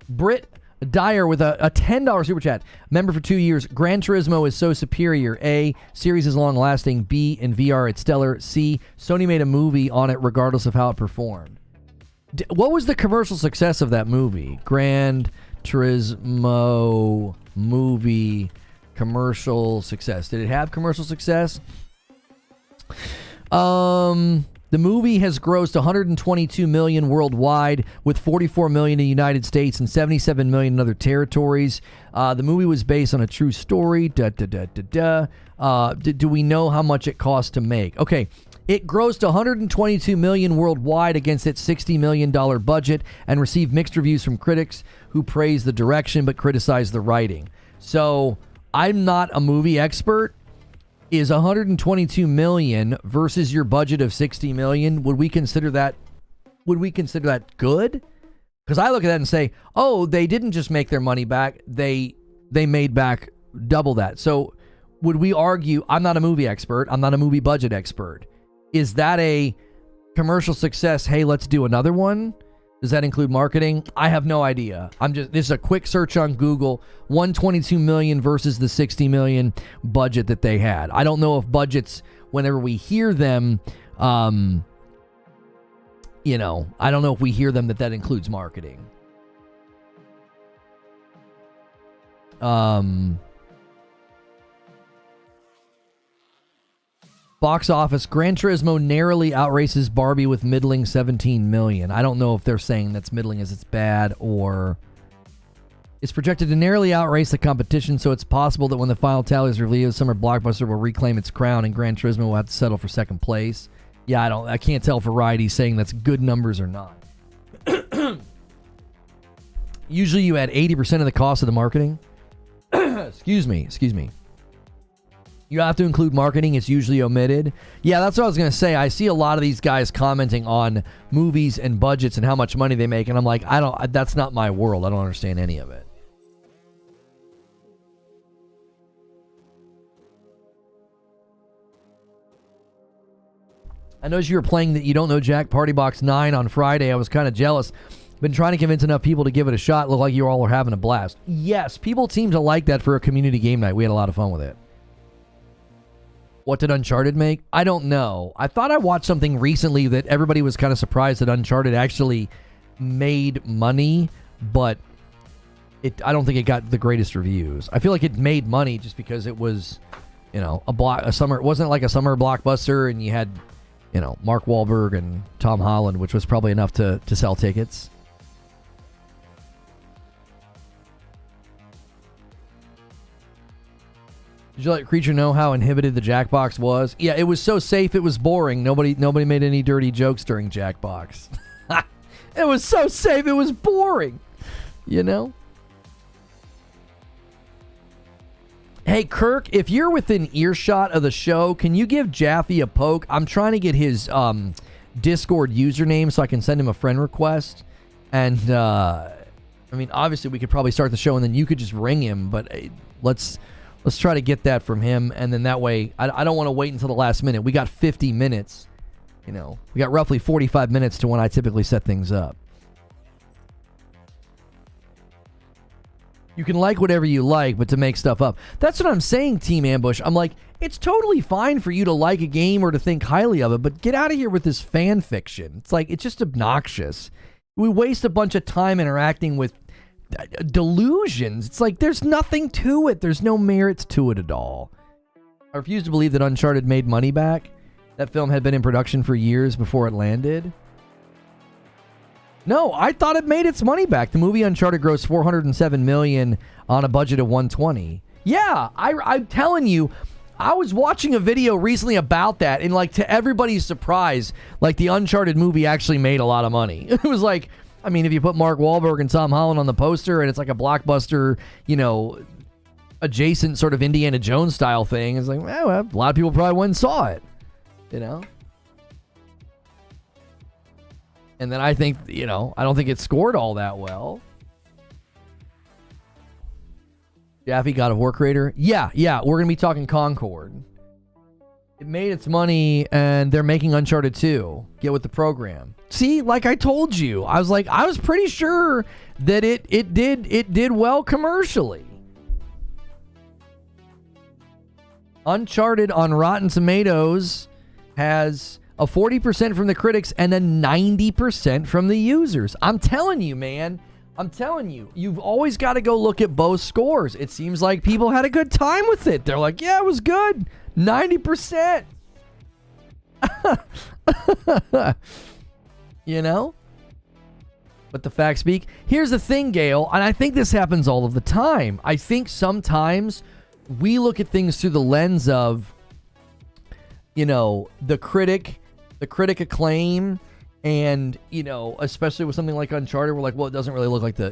Britt Dyer with a $10 super chat. Member for 2 years. Gran Turismo is so superior. A, series is long lasting. B, in VR it's stellar. C, Sony made a movie on it regardless of how it performed. What was the commercial success of that movie? Gran Turismo movie commercial success. Did it have commercial success? The movie has grossed 122 million worldwide, with 44 million in the United States and 77 million in other territories. The movie was based on a true story. Do we know how much it cost to make? Okay, it grossed 122 million worldwide against its $60 million budget and received mixed reviews from critics who praised the direction but criticized the writing. So I'm not a movie expert. Is 122 million versus your budget of 60 million? Would we consider that good? Because I look at that and say, oh, they didn't just make their money back. They made back double that. So would we argue, I'm not a movie expert, I'm not a movie budget expert. Is that a commercial success? Hey, let's do another one. Does that include marketing? I have no idea. This is a quick search on Google. $122 million versus the $60 million budget that they had. I don't know if budgets, whenever we hear them, I don't know if we hear them that includes marketing. Box office, Gran Turismo narrowly outraces Barbie with middling 17 million. I don't know if they're saying that's middling as it's bad, or it's projected to narrowly outrace the competition, so it's possible that when the final tally is revealed, summer blockbuster will reclaim its crown and Gran Turismo will have to settle for second place. Yeah, I can't tell if Variety's saying that's good numbers or not. Usually you add 80% of the cost of the marketing. Excuse me. You have to include marketing. It's usually omitted. Yeah, that's what I was going to say. I see a lot of these guys commenting on movies and budgets and how much money they make. And I'm like, that's not my world. I don't understand any of it. I noticed you were playing that You Don't Know Jack Party Box 9 on Friday. I was kind of jealous. Been trying to convince enough people to give it a shot. Look like you all are having a blast. Yes, people seem to like that for a community game night. We had a lot of fun with it. What did Uncharted make? I don't know. I thought I watched something recently that everybody was kind of surprised that Uncharted actually made money, but I don't think it got the greatest reviews. I feel like it made money just because it was, a summer. It wasn't like a summer blockbuster, and you had, Mark Wahlberg and Tom Holland, which was probably enough to sell tickets. Did you let Creature know how inhibited the Jackbox was? Yeah, it was so safe it was boring. Nobody made any dirty jokes during Jackbox. It was so safe it was boring. Hey, Kirk, if you're within earshot of the show, can you give Jaffe a poke? I'm trying to get his Discord username so I can send him a friend request. And, obviously we could probably start the show and then you could just ring him, but let's try to get that from him, and then that way, I don't want to wait until the last minute. We got 50 minutes. We got roughly 45 minutes to when I typically set things up. You can like whatever you like, but to make stuff up. That's what I'm saying, Team Ambush. I'm like, it's totally fine for you to like a game or to think highly of it, but get out of here with this fan fiction. It's like, it's just obnoxious. We waste a bunch of time interacting with delusions. It's like there's nothing to it. There's no merits to it at all. I refuse to believe that Uncharted made money back. That film had been in production for years before it landed. No, I thought it made its money back. The movie Uncharted grossed $407 million on a budget of $120. Yeah, I'm telling you, I was watching a video recently about that, and like to everybody's surprise, like the Uncharted movie actually made a lot of money. It was like, if you put Mark Wahlberg and Tom Holland on the poster and it's like a blockbuster, adjacent sort of Indiana Jones style thing, it's like, well, a lot of people probably went and saw it, And then I think, I don't think it scored all that well. Jaffe, God of War creator? Yeah, we're going to be talking Concord. It made its money, and they're making Uncharted 2. Get with the program. See, like I told you, I was pretty sure that it did well commercially. Uncharted on Rotten Tomatoes has a 40% from the critics and a 90% from the users. I'm telling you, man. I'm telling you, you've always got to go look at both scores. It seems like people had a good time with it. They're like, yeah, it was good. 90%. But the facts speak. Here's the thing, Gail, and I think this happens all of the time. I think sometimes we look at things through the lens of, the critic acclaim, and, especially with something like Uncharted, we're like, well, it doesn't really look like the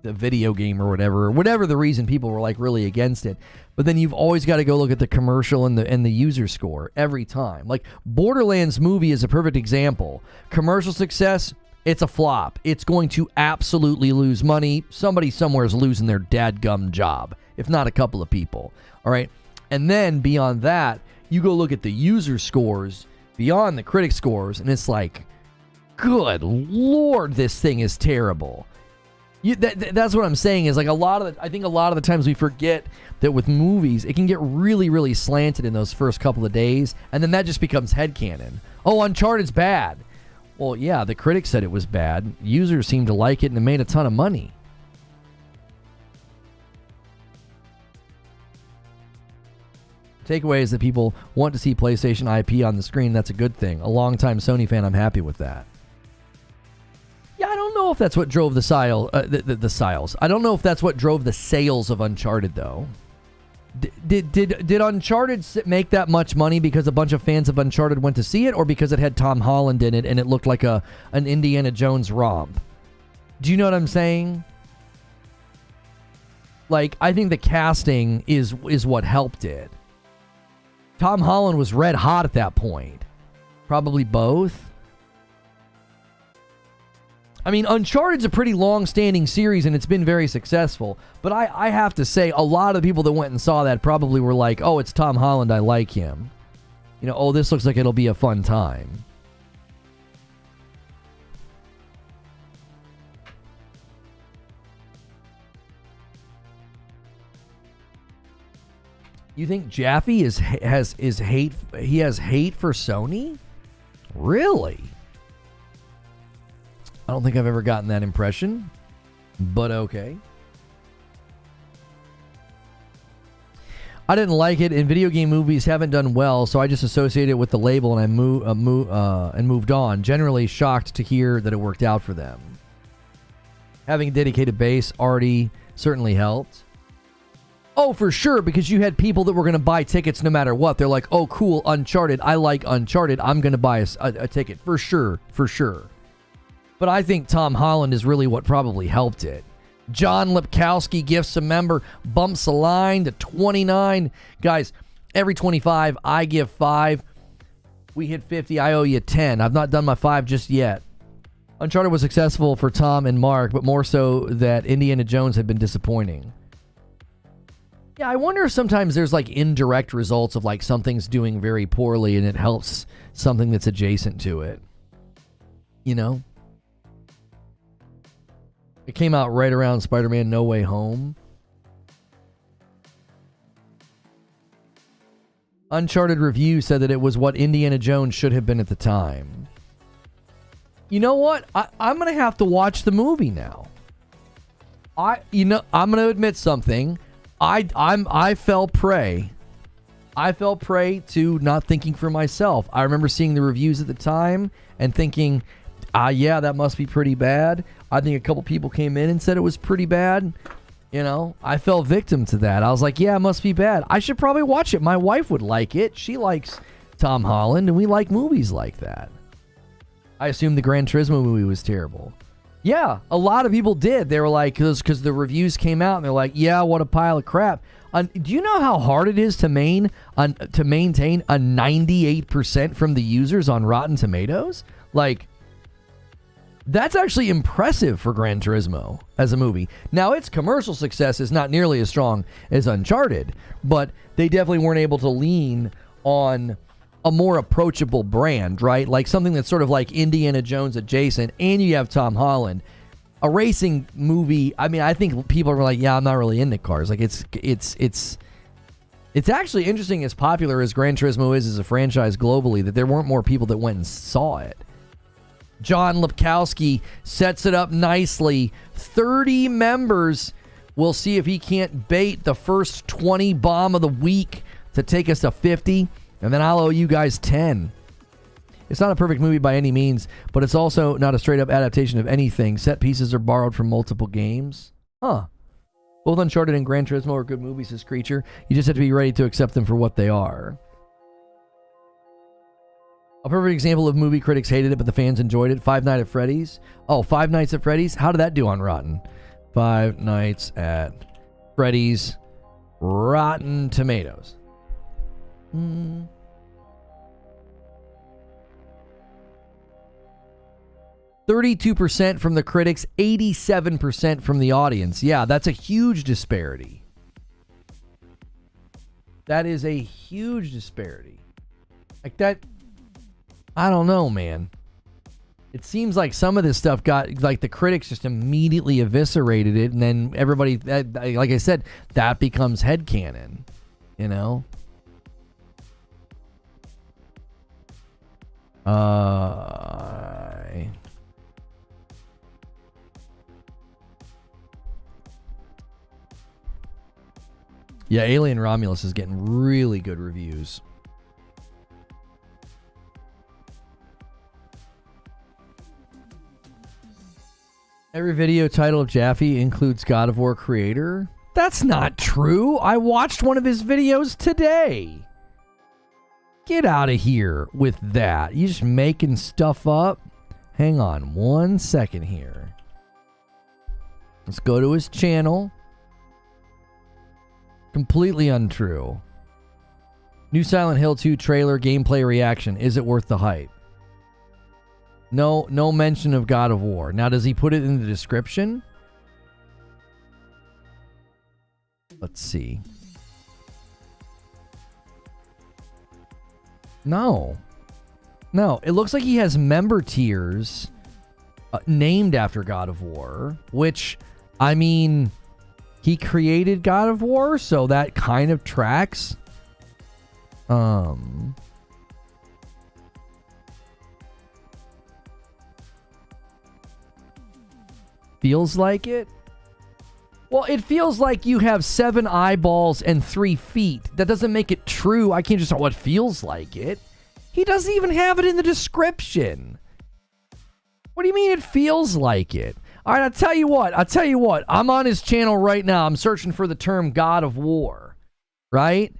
video game or whatever the reason people were like really against it. But then you've always got to go look at the commercial and the user score every time. Like Borderlands movie is a perfect example. Commercial success, It's a flop. It's going to absolutely lose money. Somebody somewhere is losing their dadgum job, if not a couple of people. All right. And then beyond that, you go look at the user scores beyond the critic scores, and it's like, good Lord, this thing is terrible. That's what I'm saying is like I think a lot of the times we forget that with movies, it can get really, really slanted in those first couple of days, and then that just becomes headcanon. Oh, Uncharted's bad. Well, yeah, the critics said it was bad. Users seemed to like it, and it made a ton of money. Takeaway is that people want to see PlayStation IP on the screen. That's a good thing. A longtime Sony fan, I'm happy with that. Yeah, I don't know if that's what drove the sales. I don't know if that's what drove the sales of Uncharted, though. Did Uncharted make that much money because a bunch of fans of Uncharted went to see it, or because it had Tom Holland in it and it looked like an Indiana Jones romp? Do you know what I'm saying? Like, I think the casting is what helped it. Tom Holland was red hot at that point. Probably both. I mean, Uncharted's a pretty long-standing series, and it's been very successful. But I have to say, a lot of the people that went and saw that probably were like, oh, it's Tom Holland, I like him. You know, oh, this looks like it'll be a fun time. You think Jaffe has hate for Sony? Really? I don't think I've ever gotten that impression, but okay. I didn't like it, and video game movies haven't done well, so I just associated it with the label and I moved on. Generally shocked to hear that it worked out for them. Having a dedicated base already certainly helped. Oh, for sure, because you had people that were going to buy tickets no matter what. They're like, oh, cool, Uncharted. I like Uncharted. I'm going to buy a ticket. For sure, for sure. But I think Tom Holland is really what probably helped it. John Lipkowski gifts a member, bumps a line to 29. Guys, every 25, I give 5. We hit 50, I owe you 10. I've not done my 5 just yet. Uncharted was successful for Tom and Mark, but more so that Indiana Jones had been disappointing. Yeah, I wonder if sometimes there's like indirect results of like something's doing very poorly and it helps something that's adjacent to it. You know? It came out right around Spider-Man No Way Home. Uncharted Review said that it was what Indiana Jones should have been at the time. You know what? I'm going to have to watch the movie now. I'm going to admit something. I fell prey. I fell prey to not thinking for myself. I remember seeing the reviews at the time and thinking, yeah, that must be pretty bad. I think a couple people came in and said it was pretty bad. You know, I fell victim to that. I was like, yeah, it must be bad. I should probably watch it. My wife would like it. She likes Tom Holland, and we like movies like that. I assumed the Gran Turismo movie was terrible. Yeah, a lot of people did. They were like, because the reviews came out, and they're like, yeah, what a pile of crap. Do you know how hard it is to maintain a 98% from the users on Rotten Tomatoes? Like, that's actually impressive for Gran Turismo as a movie. Now, its commercial success is not nearly as strong as Uncharted, but they definitely weren't able to lean on a more approachable brand, right? Like something that's sort of like Indiana Jones adjacent, and you have Tom Holland. A racing movie, I mean, I think people are like, yeah, I'm not really into cars. Like, it's actually interesting, as popular as Gran Turismo is as a franchise globally, that there weren't more people that went and saw it. John Lipkowski sets it up nicely. 30 members. We'll see if he can't bait the first 20 bomb of the week to take us to 50. And then I'll owe you guys 10. It's not a perfect movie by any means, but it's also not a straight-up adaptation of anything. Set pieces are borrowed from multiple games. Huh. Both Uncharted and Gran Turismo are good movies, says Creature. You just have to be ready to accept them for what they are. A perfect example of movie critics hated it, but the fans enjoyed it. Five Nights at Freddy's. Oh, Five Nights at Freddy's? How did that do on Rotten? Five Nights at Freddy's. Rotten Tomatoes. 30% 32% from the critics, 87% from the audience. Yeah, that's a huge disparity. That is a huge disparity. Like that, I don't know, man. It seems like some of this stuff got, like, the critics just immediately eviscerated it, and then everybody, like I said, that becomes headcanon, you know? Yeah, Alien Romulus is getting really good reviews. Every video title of Jaffe includes God of War creator. That's not true. I watched one of his videos today. Get out of here with that. You just making stuff up? Hang on 1 second here. Let's go to his channel. Completely untrue. New Silent Hill 2 trailer gameplay reaction. Is it worth the hype? No mention of God of War. Now, does he put it in the description? Let's see. No. It looks like he has member tiers named after God of War, which, I mean, he created God of War, so that kind of tracks. Feels like it? Well, it feels like you have 7 eyeballs and 3 feet. That doesn't make it true. I can't just say what feels like it. He doesn't even have it in the description. What do you mean it feels like it? All right, I'll tell you what. I'm on his channel right now. I'm searching for the term God of War, right?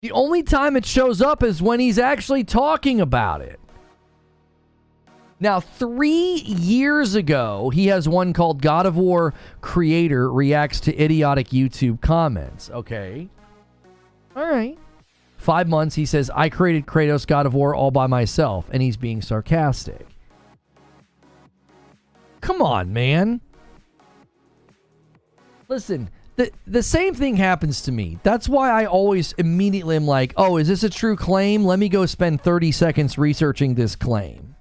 The only time it shows up is when he's actually talking about it. Now, 3 years ago, he has one called God of War Creator Reacts to Idiotic YouTube Comments. Okay. All right. 5 months, he says, I created Kratos God of War all by myself, and he's being sarcastic. Come on, man. Listen, the same thing happens to me. That's why I always immediately am like, oh, is this a true claim? Let me go spend 30 seconds researching this claim.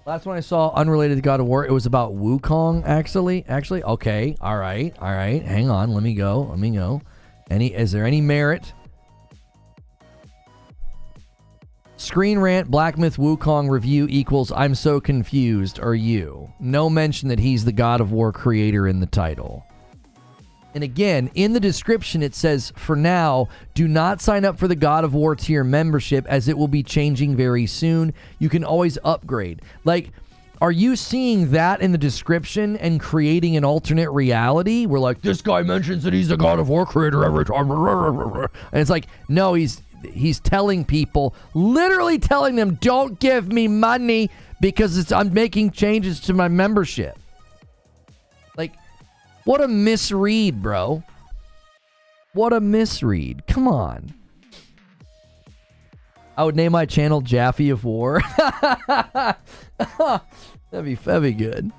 Last one I saw unrelated to God of War, it was about Wukong, actually. Okay, all right. Hang on, let me go. Is there any merit? Screen Rant, Black Myth Wukong review equals I'm so confused, are you? No mention that he's the God of War creator in the title. And again, in the description it says, for now, do not sign up for the God of War tier membership as it will be changing very soon. You can always upgrade. Like, are you seeing that in the description and creating an alternate reality where, like, this guy mentions that he's the God of War creator every time? And it's like, no, he's telling people, literally telling them, don't give me money because I'm making changes to my membership. Like, what a misread, bro. What a misread. Come on. I would name my channel Jaffe of War. That'd be good.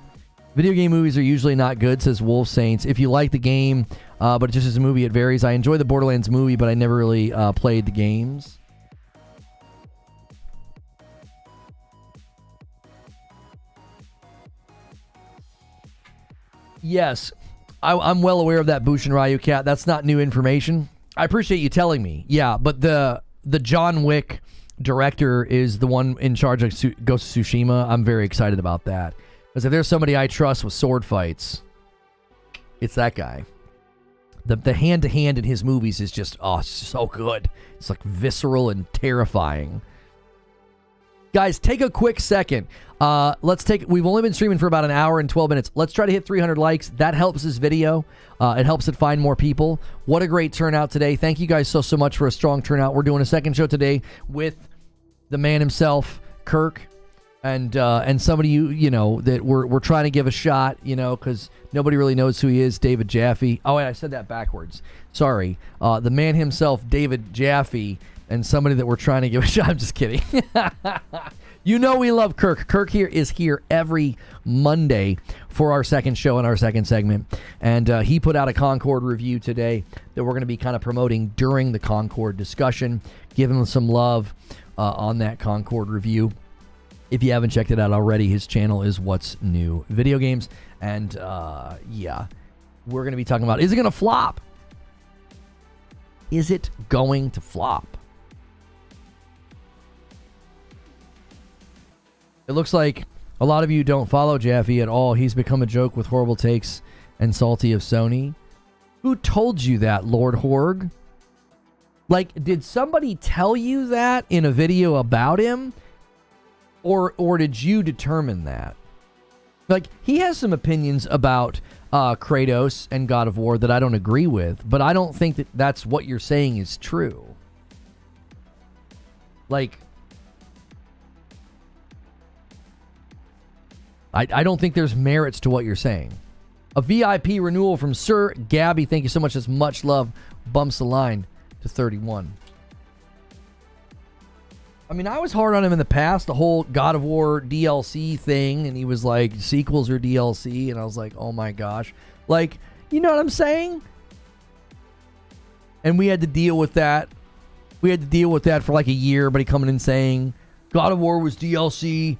Video game movies are usually not good, says Wolf Saints. If you like the game, but just as a movie, it varies. I enjoy the Borderlands movie, but I never really played the games. Yes, I'm well aware of that Bushin Ryu cat. That's not new information. I appreciate you telling me. Yeah, but the John Wick director is the one in charge of Ghost of Tsushima. I'm very excited about that. Because if there's somebody I trust with sword fights, it's that guy. The hand-to-hand in his movies is just, so good. It's like visceral and terrifying. Guys, take a quick second. We've only been streaming for about an hour and 12 minutes. Let's try to hit 300 likes. That helps this video. It helps it find more people. What a great turnout today. Thank you guys so much for a strong turnout. We're doing a second show today with the man himself, Kirk, and somebody you know that we're trying to give a shot, you know, because nobody really knows who he is, David Jaffe. Oh, wait, I said that backwards. Sorry. The man himself, David Jaffe, and somebody that we're trying to give a shot. I'm just kidding. You know we love Kirk. Kirk here is here every Monday for our second show and our second segment. And he put out a Concord review today that we're going to be kind of promoting during the Concord discussion. Give him some love on that Concord review. If you haven't checked it out already, his channel is What's New Video Games. And yeah, we're going to be talking about, is it going to flop? Is it going to flop? It looks like a lot of you don't follow Jaffe at all. He's become a joke with horrible takes and salty of Sony. Who told you that, Lord Horg? Like, did somebody tell you that in a video about him? Or did you determine that? Like, he has some opinions about Kratos and God of War that I don't agree with, but I don't think that that's what you're saying is true. Like, I don't think there's merits to what you're saying. A VIP renewal from Sir Gabby. Thank you so much. As much love bumps the line to 31. I mean, I was hard on him in the past, the whole God of War DLC thing, and he was like, sequels or DLC, and I was like, oh my gosh. Like, you know what I'm saying? And we had to deal with that. We had to deal with that for like a year, but he coming in saying God of War was DLC.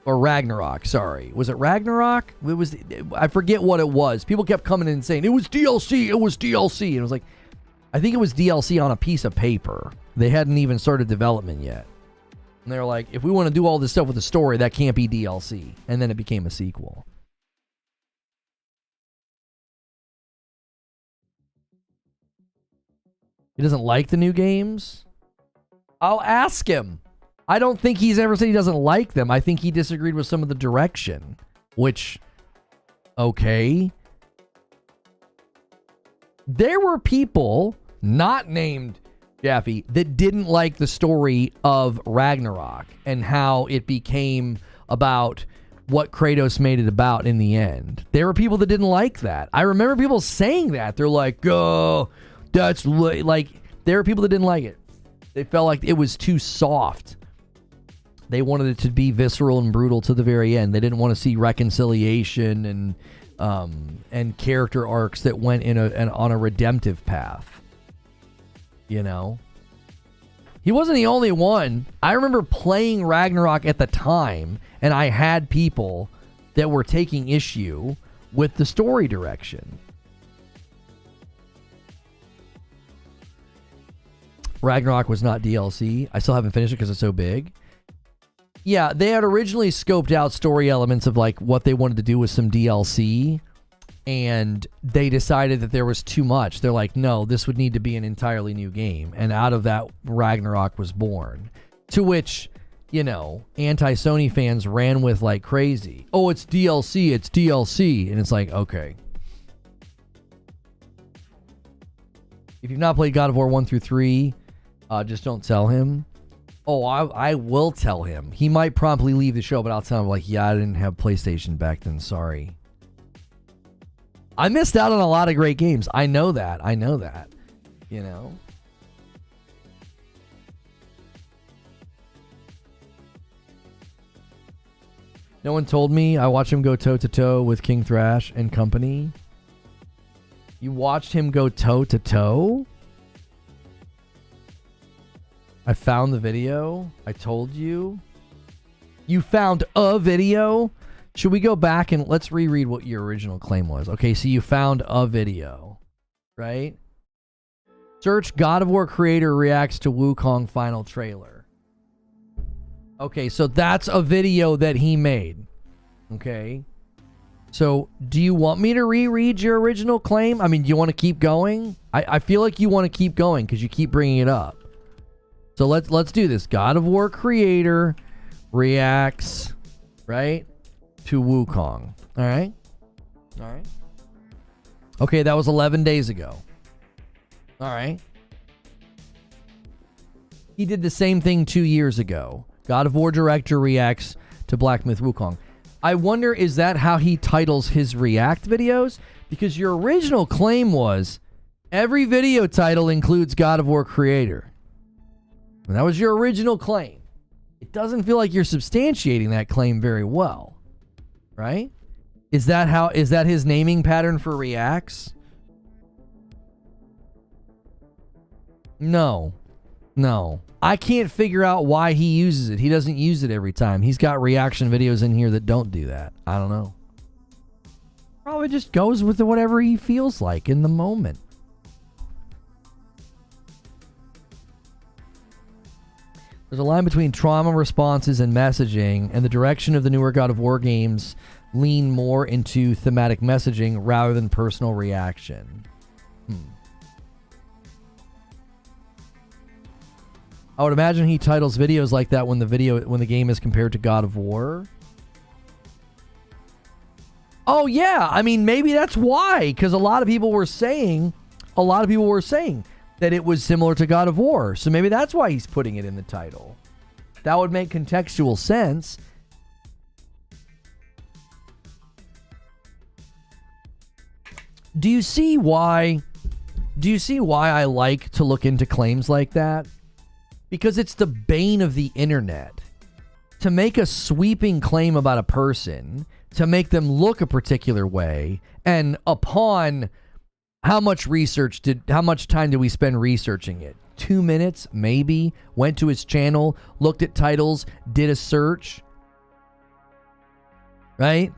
Or Ragnarok, sorry. Was it Ragnarok? It was. I forget what it was. People kept coming in and saying, it was DLC, it was DLC. And it was like, I think it was DLC on a piece of paper. They hadn't even started development yet. And they were like, if we want to do all this stuff with the story, that can't be DLC. And then it became a sequel. He doesn't like the new games? I'll ask him. I don't think he's ever said he doesn't like them. I think he disagreed with some of the direction, which, okay. There were people, not named Jaffe, that didn't like the story of Ragnarok and how it became about what Kratos made it about in the end. There were people that didn't like that. I remember people saying that. They're like, oh, that's like, there were people that didn't like it. They felt like it was too soft. They wanted it to be visceral and brutal to the very end. They didn't want to see reconciliation and character arcs that went on a redemptive path. You know? He wasn't the only one. I remember playing Ragnarok at the time, and I had people that were taking issue with the story direction. Ragnarok was not DLC. I still haven't finished it because it's so big. Yeah, they had originally scoped out story elements of like what they wanted to do with some DLC, and they decided that there was too much. They're like, no, this would need to be an entirely new game. And out of that, Ragnarok was born. To which, you know, anti-Sony fans ran with like crazy. Oh, it's DLC, it's DLC. And it's like, okay. If you've not played God of War 1 through 3, just don't tell him. Oh, I will tell him. He might promptly leave the show, but I'll tell him, like, yeah, I didn't have PlayStation back then. Sorry. I missed out on a lot of great games. I know that. You know? No one told me. I watched him go toe-to-toe with King Thrash and company. You watched him go toe-to-toe? I found the video. I told you. You found a video? Should we go back and let's reread what your original claim was? Okay, so you found a video, right? Search God of War creator reacts to Wukong final trailer. Okay, so that's a video that he made. Okay. So, do you want me to reread your original claim? I mean, do you want to keep going? I feel like you want to keep going because you keep bringing it up. So let's do this. God of War creator reacts, right, to Wukong. All right? All right. Okay, that was 11 days ago. All right. He did the same thing 2 years ago. God of War director reacts to Black Myth Wukong. I wonder, is that how he titles his React videos? Because your original claim was, every video title includes God of War creator. And that was your original claim. It doesn't feel like you're substantiating that claim very well, right? Is that his naming pattern for reacts? No. I can't figure out why he uses it. He doesn't use it every time. He's got reaction videos in here that don't do that. I don't know. Probably just goes with whatever he feels like in the moment. There's a line between trauma responses and messaging, and the direction of the newer God of War games lean more into thematic messaging rather than personal reaction. I would imagine he titles videos like that when the game is compared to God of War. Oh yeah, I mean maybe that's why, because a lot of people were saying that it was similar to God of War. So maybe that's why he's putting it in the title. That would make contextual sense. Do you see why I like to look into claims like that? Because it's the bane of the internet. To make a sweeping claim about a person, to make them look a particular way, and upon how much time did we spend researching it? 2 minutes, maybe. Went to his channel, looked at titles, did a search. Right?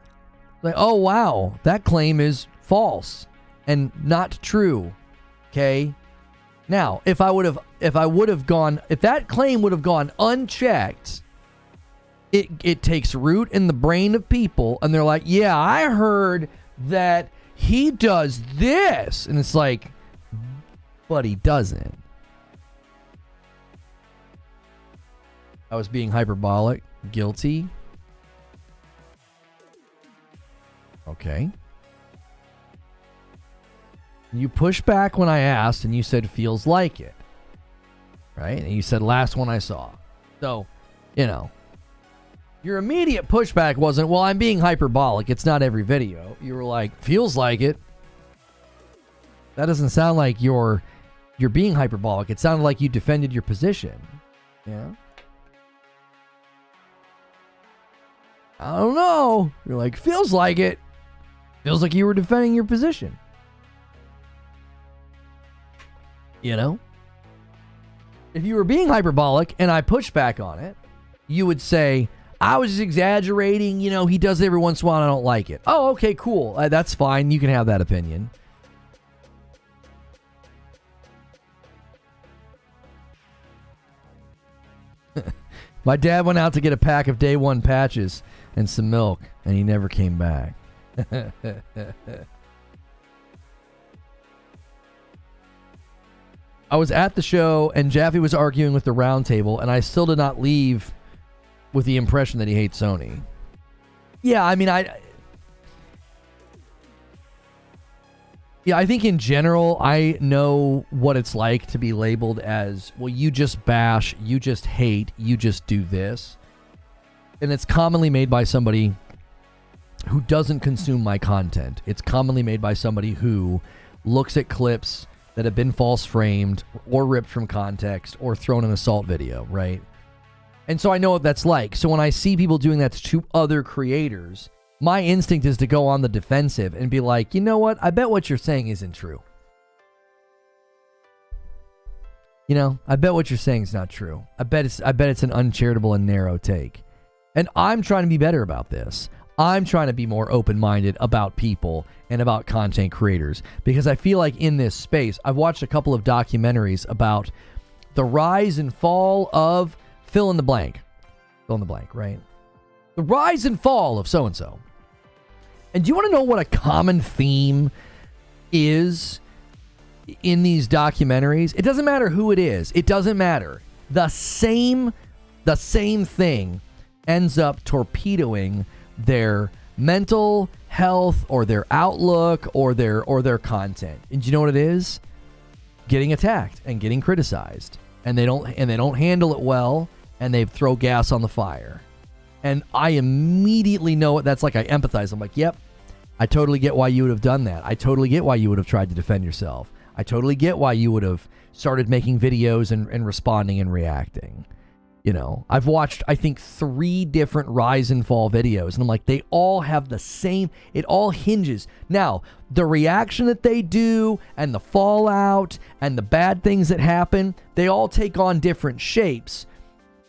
Like, oh wow, that claim is false and not true. Okay? Now, if that claim would have gone unchecked, it takes root in the brain of people, and they're like, yeah, I heard that he does this. And it's like, but he doesn't. I was being hyperbolic. Guilty. Okay. You pushed back when I asked, and you said feels like it. Right? And you said last one I saw. So, your immediate pushback wasn't, well, I'm being hyperbolic. It's not every video. You were like, feels like it. That doesn't sound like you're being hyperbolic. It sounded like you defended your position. Yeah. I don't know. You're like, feels like it. Feels like you were defending your position. If you were being hyperbolic and I pushed back on it, you would say, I was just exaggerating. He does it every once in a while and I don't like it. Oh, okay, cool. That's fine. You can have that opinion. My dad went out to get a pack of day one patches and some milk, and he never came back. I was at the show, and Jaffe was arguing with the round table, and I still did not leave with the impression that he hates Sony. Yeah, I mean, I think in general, I know what it's like to be labeled as, well, you just bash, you just hate, you just do this. And it's commonly made by somebody who doesn't consume my content. It's commonly made by somebody who looks at clips that have been false framed or ripped from context or thrown in an assault video, right? And so I know what that's like. So when I see people doing that to other creators, my instinct is to go on the defensive and be like, you know what? I bet what you're saying isn't true. I bet what you're saying is not true. I bet it's an uncharitable and narrow take. And I'm trying to be better about this. I'm trying to be more open-minded about people and about content creators, because I feel like in this space, I've watched a couple of documentaries about the rise and fall of fill in the blank, right? The rise and fall of so-and-so. And do you want to know what a common theme is in these documentaries? It doesn't matter who it is. It doesn't matter. The same thing ends up torpedoing their mental health or their outlook or their content. And do you know what it is? Getting attacked and getting criticized. And they don't handle it well, and they throw gas on the fire. And I immediately know what that's like. I empathize. I'm like, yep, I totally get why you would have done that. I totally get why you would have tried to defend yourself. I totally get why you would have started making videos and responding and reacting. You know, I've watched, I think, 3 different rise and fall videos, and I'm like, they all have the same, it all hinges. Now, the reaction that they do, and the fallout, and the bad things that happen, they all take on different shapes,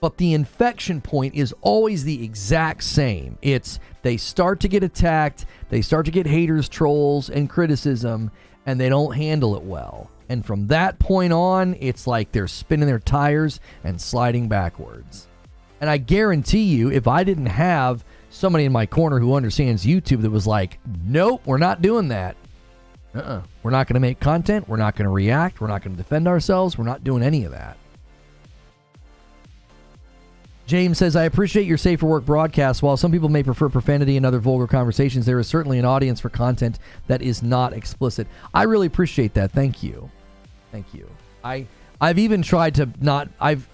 but the infection point is always the exact same. It's, they start to get attacked, they start to get haters, trolls, and criticism, and they don't handle it well. And from that point on, it's like they're spinning their tires and sliding backwards. And I guarantee you, if I didn't have somebody in my corner who understands YouTube that was like, nope, we're not doing that. We're not going to make content. We're not going to react. We're not going to defend ourselves. We're not doing any of that. James says, I appreciate your safe for work broadcast. While some people may prefer profanity and other vulgar conversations, there is certainly an audience for content that is not explicit. I really appreciate that. Thank you. Thank you. I've even tried to not,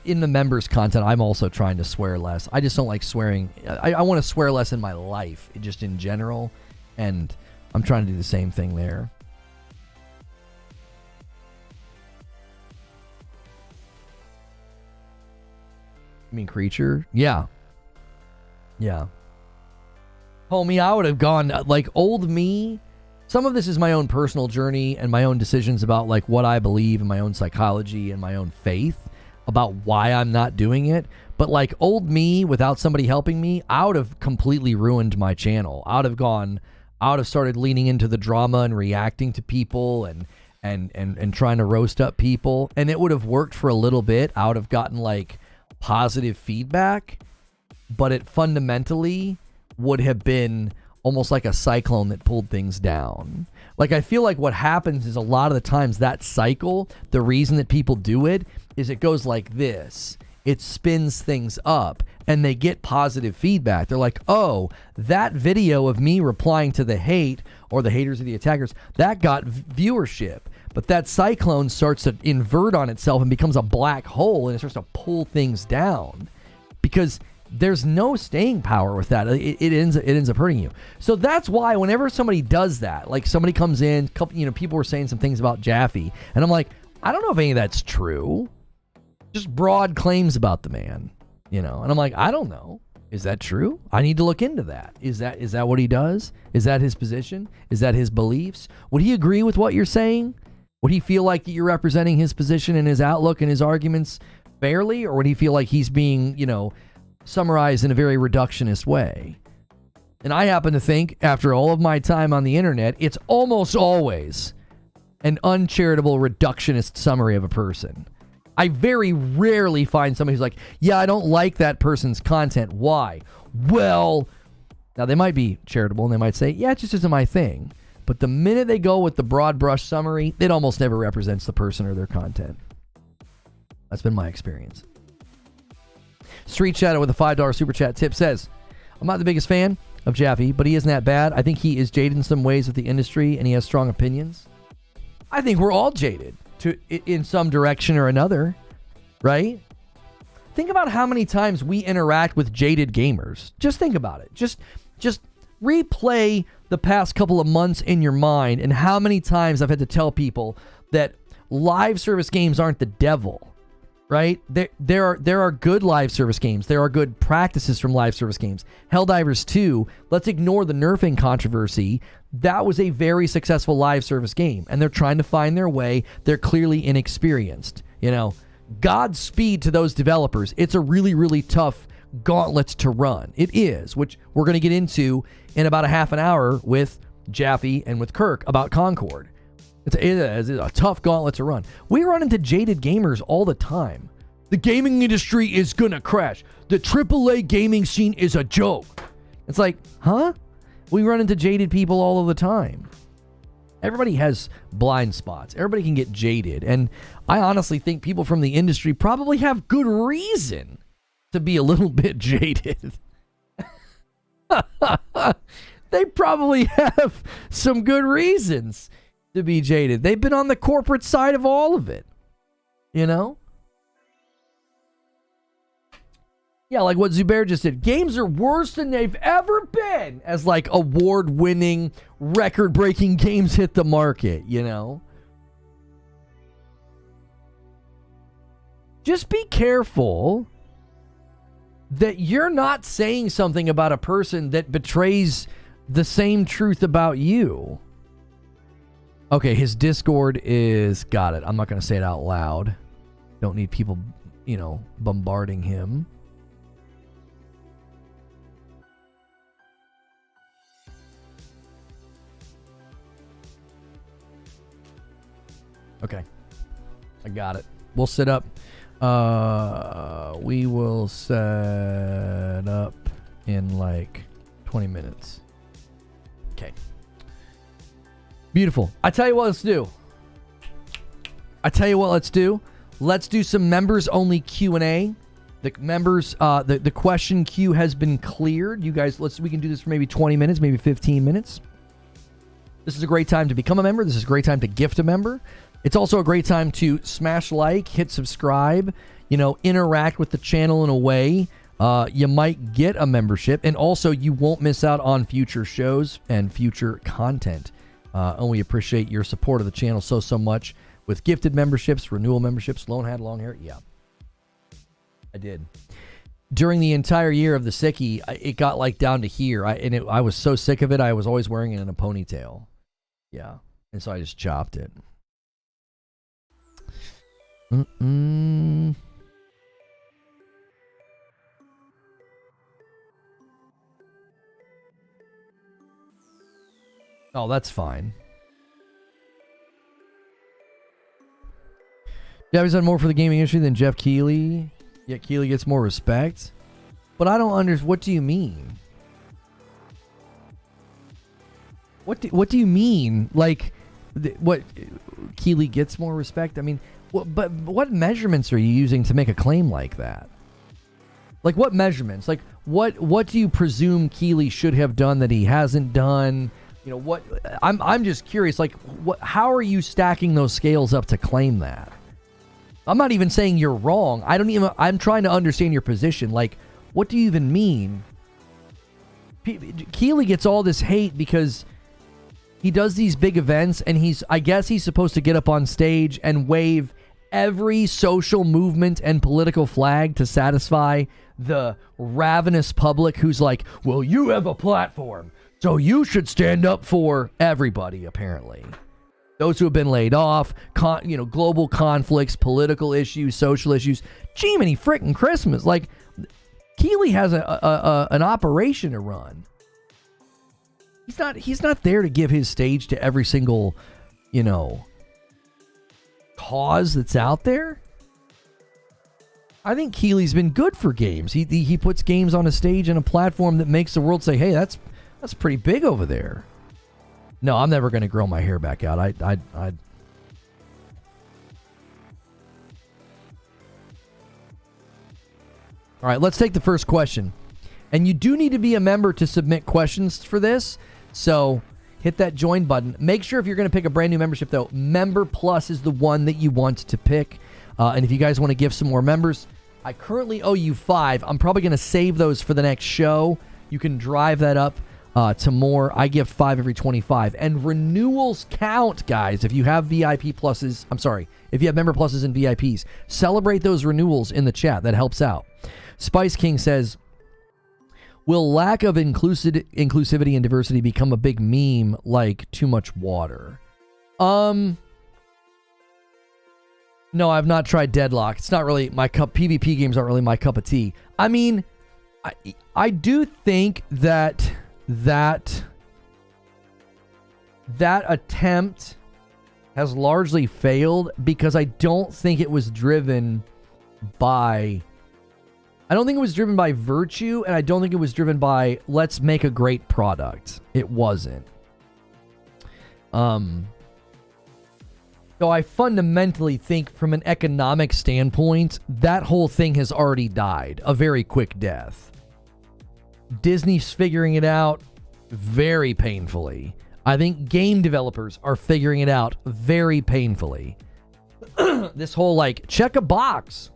in the members content, I'm also trying to swear less. I just don't like swearing. I want to swear less in my life, just in general. And I'm trying to do the same thing there. You mean creature? Yeah. Yeah. Homie, I would have gone, like, old me. Some of this is my own personal journey and my own decisions about, like, what I believe and my own psychology and my own faith about why I'm not doing it. But, like, old me, without somebody helping me, I would have completely ruined my channel. I would have started leaning into the drama and reacting to people and trying to roast up people. And it would have worked for a little bit. I would have gotten, like, positive feedback, but it fundamentally would have been almost like a cyclone that pulled things down. Like, I feel like what happens is a lot of the times that cycle, the reason that people do it is it goes like this. It spins things up and they get positive feedback. They're like, oh, that video of me replying to the hate or the haters or the attackers, that got viewership. But that cyclone starts to invert on itself and becomes a black hole, and it starts to pull things down because there's no staying power with that. It ends up hurting you. So that's why whenever somebody does that, like somebody comes in, people were saying some things about Jaffe, and I'm like, I don't know if any of that's true. Just broad claims about the man, and I'm like, I don't know. Is that true? I need to look into that. Is that what he does? Is that his position? Is that his beliefs? Would he agree with what you're saying? Would he feel like you're representing his position and his outlook and his arguments fairly? Or would he feel like he's being, summarized in a very reductionist way? And I happen to think, after all of my time on the internet, it's almost always an uncharitable reductionist summary of a person. I very rarely find somebody who's like, yeah, I don't like that person's content. Why? Well, now they might be charitable and they might say, yeah, it just isn't my thing. But the minute they go with the broad brush summary, it almost never represents the person or their content. That's been my experience. Street Shadow with a $5 super chat tip says, I'm not the biggest fan of Jaffe, but he isn't that bad. I think he is jaded in some ways with the industry and he has strong opinions. I think we're all jaded in some direction or another, right? Think about how many times we interact with jaded gamers. Just think about it. Just replay the past couple of months in your mind and how many times I've had to tell people that live service games aren't the devil, right? There are good live service games. There are good practices from live service games. Helldivers 2, let's ignore the nerfing controversy. That was a very successful live service game, and they're trying to find their way. They're clearly inexperienced. Godspeed to those developers. It's a really, really tough gauntlet to run. It is, which we're going to get into in about a half an hour with Jaffe and with Kirk about Concord. It is a tough gauntlet to run. We run into jaded gamers all the time. The gaming industry is going to crash. The AAA gaming scene is a joke. It's like, huh? We run into jaded people all of the time. Everybody has blind spots. Everybody can get jaded. And I honestly think people from the industry probably have good reason to be a little bit jaded. They probably have some good reasons to be jaded. They've been on the corporate side of all of it. Yeah, like what Zubair just did. Games are worse than they've ever been as like award-winning, record-breaking games hit the market, Just be careful that you're not saying something about a person that betrays the same truth about you. Okay, his Discord is... Got it. I'm not going to say it out loud. Don't need people, you know, bombarding him. Okay. I got it. We'll set up. We will set up in like 20 minutes. Okay. Beautiful. I tell you what, let's do. Let's do some members only Q&A. The members, the question queue has been cleared. You guys, we can do this for maybe 20 minutes, maybe 15 minutes. This is a great time to become a member. This is a great time to gift a member. It's also a great time to smash like, hit subscribe, you know, interact with the channel in a way you might get a membership, and also you won't miss out on future shows and future content. And we appreciate your support of the channel so much with gifted memberships, renewal memberships. Sloan had long hair. Yeah, I did. During the entire year of the sickie, it got like down to here. I was so sick of it, I was always wearing it in a ponytail. Yeah, and so I just chopped it. Oh, that's fine. He's done more for the gaming industry than Geoff Keighley, yet Keighley gets more respect. But I don't understand. What do you mean? What do you mean? Like, what Keighley gets more respect? I mean, but what measurements are you using to make a claim like that? Like, what measurements? Like, what do you presume Keighley should have done that he hasn't done? You know, what? I'm just curious. Like, how are you stacking those scales up to claim that? I'm not even saying you're wrong. I'm trying to understand your position. Like, what do you even mean? Keighley gets all this hate because he does these big events, and I guess he's supposed to get up on stage and wave every social movement and political flag to satisfy the ravenous public who's like, well, you have a platform, so you should stand up for everybody, apparently. Those who have been laid off, global conflicts, political issues, social issues. Jiminy frickin' Christmas. Like, Keighley has an operation to run. He's not there to give his stage to every single, cause that's out there. I think Keighley's been good for games. He puts games on a stage and a platform that makes the world say, hey, that's pretty big over there. No, I'm never going to grow my hair back out. All right, let's take the first question. And you do need to be a member to submit questions for this. So hit that join button. Make sure if you're going to pick a brand new membership, though, Member Plus is the one that you want to pick. And if you guys want to give some more members, I currently owe you 5. I'm probably going to save those for the next show. You can drive that up to more. I give 5 every 25. And renewals count, guys. If you have VIP pluses, if you have member pluses and VIPs, celebrate those renewals in the chat. That helps out. Spice King says, will lack of inclusivity and diversity become a big meme like too much water? No, I've not tried Deadlock. It's not really my cup. PvP games aren't really my cup of tea. I mean, I do think that attempt has largely failed because I don't think it was driven by virtue, and I don't think it was driven by let's make a great product. It wasn't. So I fundamentally think from an economic standpoint, that whole thing has already died a very quick death. Disney's figuring it out very painfully. I think game developers are figuring it out very painfully. This whole, like, check a box.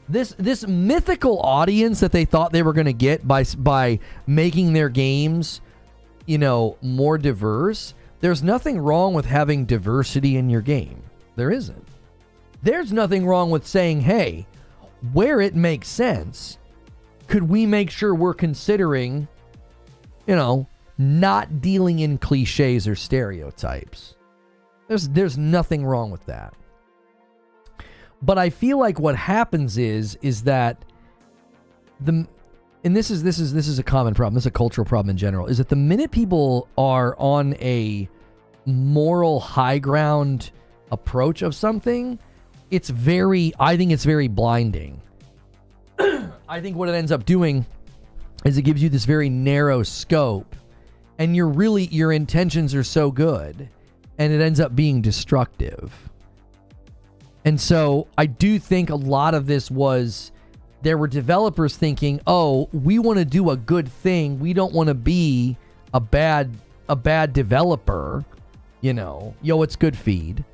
This mythical audience that they thought they were going to get by making their games, more diverse. There's nothing wrong with having diversity in your game. There isn't. There's nothing wrong with saying, hey, where it makes sense, could we make sure we're considering, not dealing in cliches or stereotypes? There's nothing wrong with that. But I feel like what happens is that and this is a common problem, this is a cultural problem in general, is that the minute people are on a moral high ground approach of something, I think it's very blinding. I think what it ends up doing is it gives you this very narrow scope, and your intentions are so good, and it ends up being destructive. And so I do think a lot of this was, there were developers thinking, oh, we want to do a good thing. We don't want to be a bad developer. It's good feed.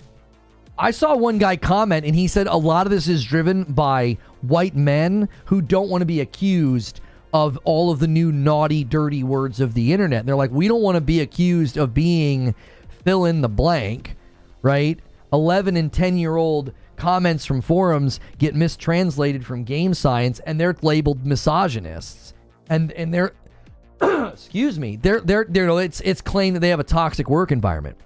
I saw one guy comment, and he said a lot of this is driven by white men who don't want to be accused of all of the new naughty, dirty words of the internet. And they're like, we don't want to be accused of being fill in the blank, right? 11 and 10-year-old comments from forums get mistranslated from game science, and they're labeled misogynists, and they're excuse me, they're it's claimed that they have a toxic work environment.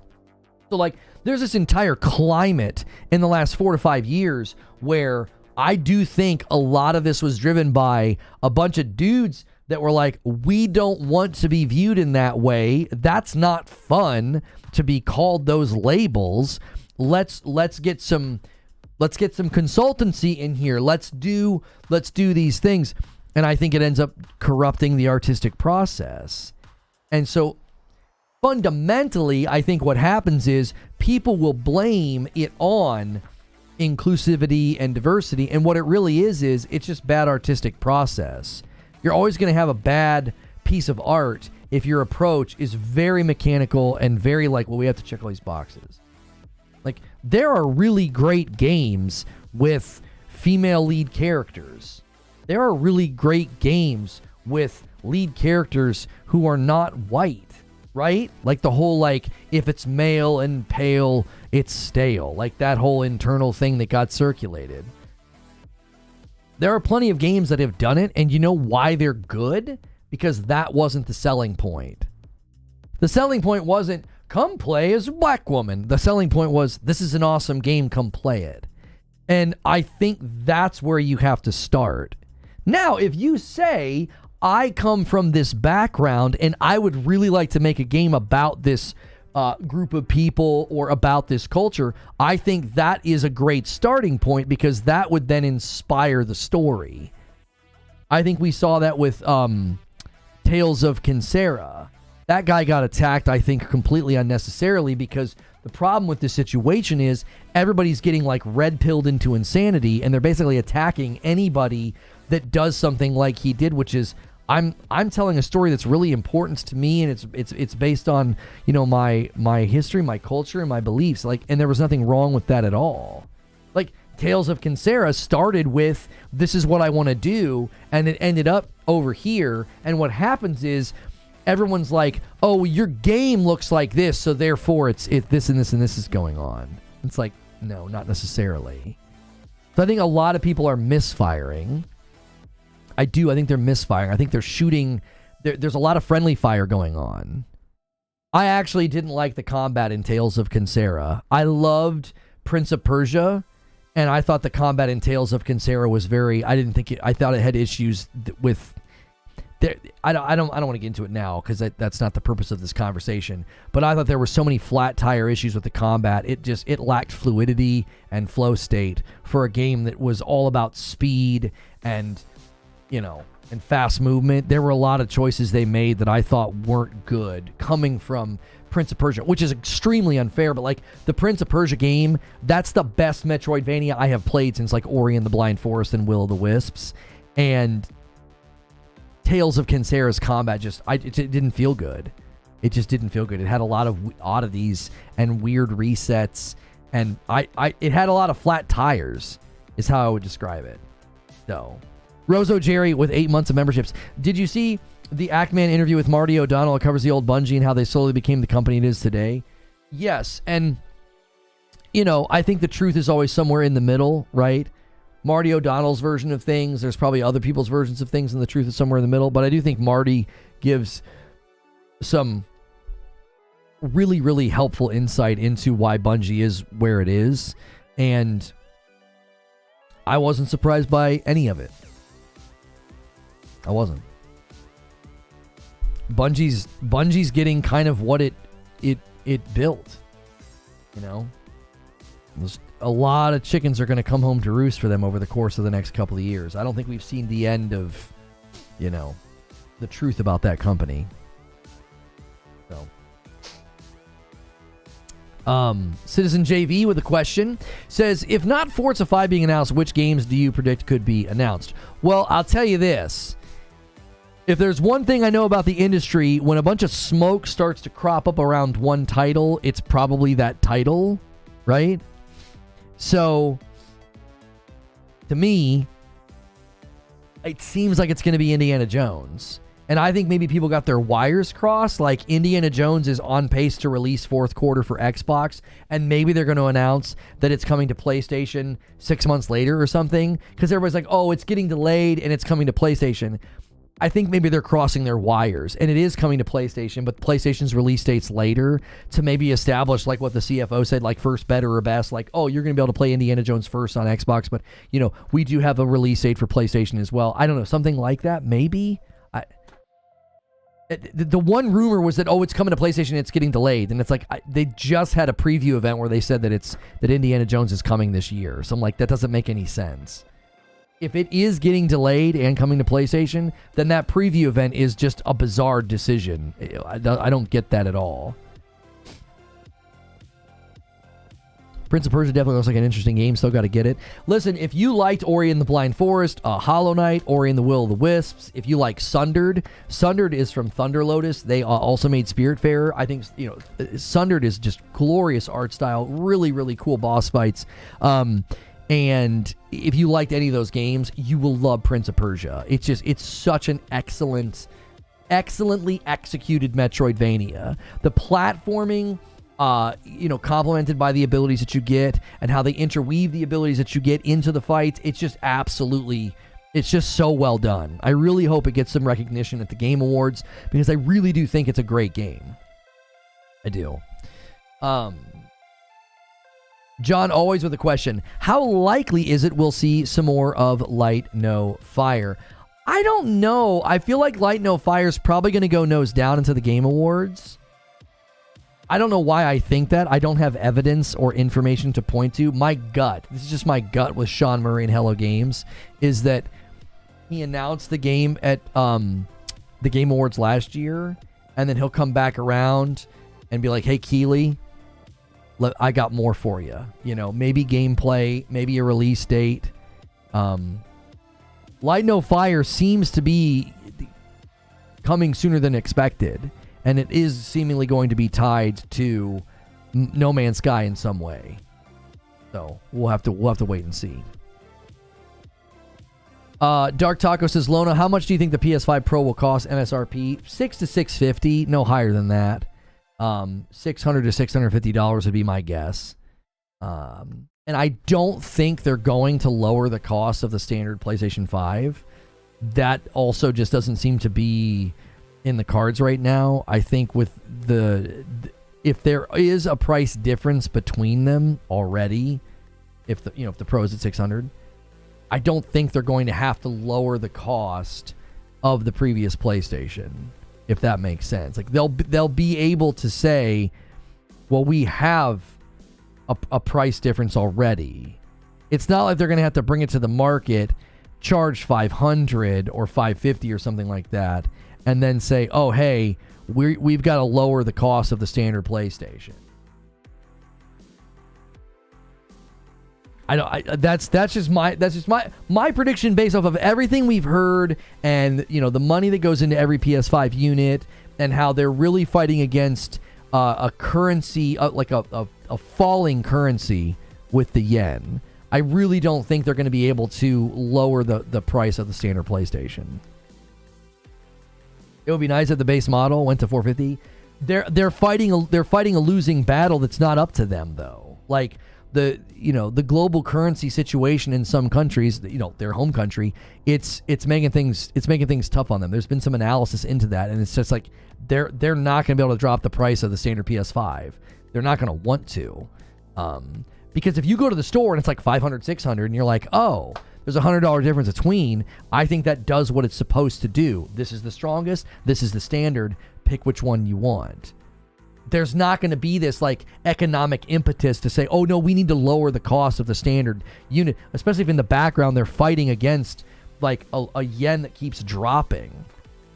So like, there's this entire climate in the last 4 to 5 years where I do think a lot of this was driven by a bunch of dudes that were like, we don't want to be viewed in that way. That's not fun to be called those labels. Let's get some consultancy in here. Let's do these things. And I think it ends up corrupting the artistic process. And so fundamentally, I think what happens is people will blame it on inclusivity and diversity. And what it really is it's just bad artistic process. You're always going to have a bad piece of art if your approach is very mechanical and very like, well, we have to check all these boxes. Like, there are really great games with female lead characters. There are really great games with lead characters who are not white, right? Like the whole, like, if it's male and pale, it's stale. Like that whole internal thing that got circulated. There are plenty of games that have done it, and you know why they're good? Because that wasn't the selling point. The selling point wasn't, come play as a black woman. The selling point was, this is an awesome game, come play it. And I think that's where you have to start. Now, if you say, I come from this background and I would really like to make a game about this group of people or about this culture, I think that is a great starting point, because that would then inspire the story. I think we saw that with Tales of Kinsera. That guy got attacked, I think, completely unnecessarily, because the problem with this situation is everybody's getting like red-pilled into insanity, and they're basically attacking anybody that does something like he did, which is, I'm telling a story that's really important to me, and it's based on, you know, my history, my culture, and my beliefs. Like, and there was nothing wrong with that at all. Like, Tales of Kinsera started with, this is what I want to do, and it ended up over here. And what happens is everyone's like, oh, your game looks like this, so therefore it's this and this and this is going on. It's like, no, not necessarily. So I think a lot of people are misfiring. I think they're misfiring. I think they're shooting. There's a lot of friendly fire going on. I actually didn't like the combat in Tales of Kinsera. I loved Prince of Persia, and I thought the combat in Tales of Kinsera was I thought it had issues with. I don't want to get into it now, because that's not the purpose of this conversation. But I thought there were so many flat tire issues with the combat. It lacked fluidity and flow state for a game that was all about speed and, you know, and fast movement. There were a lot of choices they made that I thought weren't good coming from Prince of Persia, which is extremely unfair. But like the Prince of Persia game, that's the best Metroidvania I have played since like Ori and the Blind Forest and Will of the Wisps. And Tales of Kinsera's combat it didn't feel good. It just didn't feel good. It had a lot of oddities and weird resets, and it had a lot of flat tires, is how I would describe it. So, Rozo Jerry with 8 months of memberships. Did you see the Ackman interview with Marty O'Donnell? It covers the old Bungie and how they slowly became the company it is today. Yes, and you know, I think the truth is always somewhere in the middle, right? Marty O'Donnell's version of things. There's probably other people's versions of things, and the truth is somewhere in the middle. But I do think Marty gives some really, really helpful insight into why Bungie is where it is. And I wasn't surprised by any of it. I wasn't. Bungie's getting kind of what it built. You know? A lot of chickens are going to come home to roost for them over the course of the next couple of years. I don't think we've seen the end of, you know, the truth about that company. So, Citizen JV with a question says, if not Forza 5 being announced, which games do you predict could be announced? Well, I'll tell you this. If there's one thing I know about the industry, when a bunch of smoke starts to crop up around one title, it's probably that title, right? So, to me, it seems like it's going to be Indiana Jones. And I think maybe people got their wires crossed. Like, Indiana Jones is on pace to release fourth quarter for Xbox, and maybe they're going to announce that it's coming to PlayStation 6 months later or something, because everybody's like, oh, it's getting delayed and it's coming to PlayStation. I think maybe they're crossing their wires, and it is coming to PlayStation, but PlayStation's release date's later to maybe establish, like what the CFO said, like first, better, or best. Like, oh, you're going to be able to play Indiana Jones first on Xbox, but, you know, we do have a release date for PlayStation as well. I don't know, something like that, maybe? The one rumor was that, oh, it's coming to PlayStation, it's getting delayed. And it's like, they just had a preview event where they said that Indiana Jones is coming this year. So I'm like, that doesn't make any sense. If it is getting delayed and coming to PlayStation, then that preview event is just a bizarre decision. I don't get that at all. Prince of Persia definitely looks like an interesting game. Still got to get it. Listen, if you liked Ori and the Blind Forest, Hollow Knight, Ori and the Will of the Wisps, if you like Sundered is from Thunder Lotus. They also made Spiritfarer. I think, you know, Sundered is just glorious art style. Really, really cool boss fights. And if you liked any of those games, you will love Prince of Persia. It's such an excellently executed Metroidvania. The platforming, complemented by the abilities that you get and how they interweave the abilities that you get into the fights. It's just so well done. I really hope it gets some recognition at the Game Awards, because I really do think it's a great game. I do. John, always with a question. How likely is it we'll see some more of Light No Fire? I don't know. I feel like Light No Fire is probably going to go nose down into the Game Awards. I don't know why I think that. I don't have evidence or information to point to. My gut, this is just my gut with Sean Murray and Hello Games, is that he announced the game at the Game Awards last year, and then he'll come back around and be like, hey, Keighley, I got more for you. You know, maybe gameplay, maybe a release date. Light No Fire seems to be coming sooner than expected, and it is seemingly going to be tied to No Man's Sky in some way. So we'll have to wait and see. Dark Taco says, Lona, how much do you think the PS5 Pro will cost MSRP? $600 to $650, no higher than that. $600 to $650 would be my guess. And I don't think they're going to lower the cost of the standard PlayStation 5. That also just doesn't seem to be in the cards right now. I think with if there is a price difference between them already, if the Pro is at $600, I don't think they're going to have to lower the cost of the previous PlayStation, if that makes sense. Like they'll be able to say, well, we have a price difference already. It's not like they're going to have to bring it to the market, charge $500 or $550 or something like that, and then say, oh, hey, we've got to lower the cost of the standard PlayStation. That's just my prediction based off of everything we've heard, and the money that goes into every PS5 unit, and how they're really fighting against a currency, like a falling currency with the yen. I really don't think they're going to be able to lower the price of the standard PlayStation. It would be nice if the base model went to $450. They're fighting a losing battle that's not up to them though. Like the global currency situation in some countries, their home country, it's making things tough on them. There's been some analysis into that, and it's just like they're not going to be able to drop the price of the standard PS5. They're not going to want to, because if you go to the store and it's like $500, $600, and you're like, oh, there's a $100 difference between. I think that does what it's supposed to do. This is the strongest. This is the standard. Pick which one you want. There's not going to be this like economic impetus to say, oh no, we need to lower the cost of the standard unit, especially if in the background they're fighting against like a yen that keeps dropping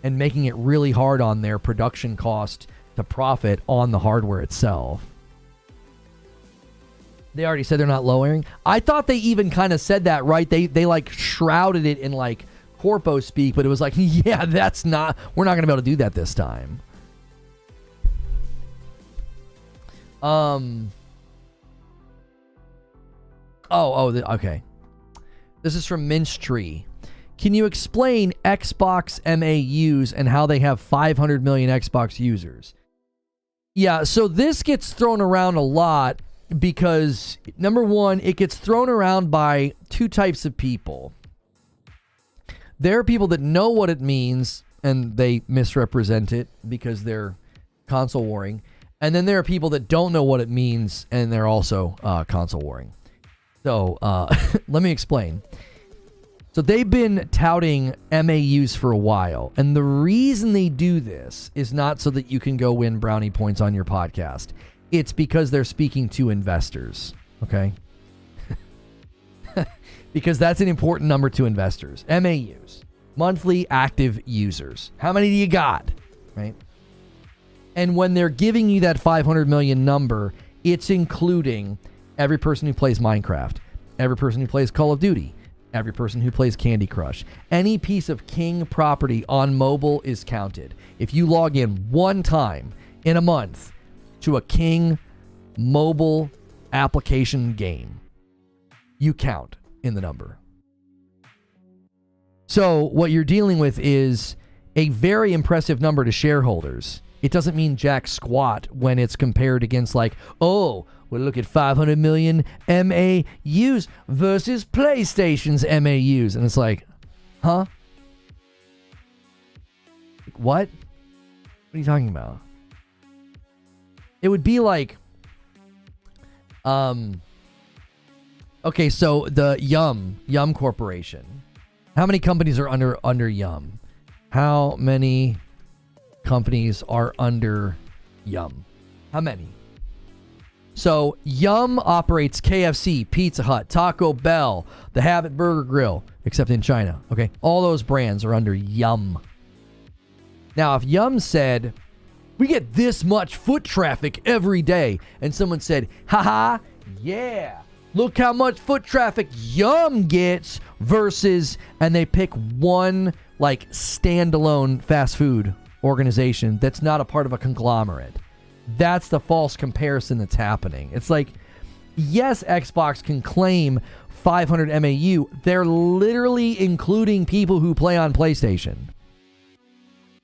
and making it really hard on their production cost to profit on the hardware itself. They already said they're not lowering. I thought they even kind of said that, right? They like shrouded it in like corpo speak, but it was like, yeah, we're not going to be able to do that this time. Okay. This is from Minch Tree. Can you explain Xbox MAUs and how they have 500 million Xbox users? Yeah, so this gets thrown around a lot because, number one, it gets thrown around by two types of people. There are people that know what it means and they misrepresent it because they're console warring. And then there are people that don't know what it means and they're also console warring. So let me explain. So they've been touting MAUs for a while. And the reason they do this is not so that you can go win brownie points on your podcast. It's because they're speaking to investors. Okay? Because that's an important number to investors. MAUs. Monthly active users. How many do you got? Right? And when they're giving you that 500 million number, it's including every person who plays Minecraft, every person who plays Call of Duty, every person who plays Candy Crush. Any piece of King property on mobile is counted. If you log in one time in a month to a King mobile application game, you count in the number. So what you're dealing with is a very impressive number to shareholders. It doesn't mean jack squat when it's compared against like, oh, well, look at 500 million MAUs versus PlayStation's MAUs. And it's like, huh? What? What are you talking about? It would be like, okay, so the Yum Corporation. How many companies are under Yum? How many companies are under Yum? How many? So Yum operates KFC, Pizza Hut, Taco Bell, the Habit Burger Grill, except in China. Okay, all those brands are under Yum. Now, if Yum said, we get this much foot traffic every day, and someone said, haha, yeah, look how much foot traffic Yum gets versus, and they pick one like standalone fast food organization that's not a part of a conglomerate. That's the false comparison that's happening. It's like, yes, Xbox can claim 500 MAU. They're literally including people who play on PlayStation.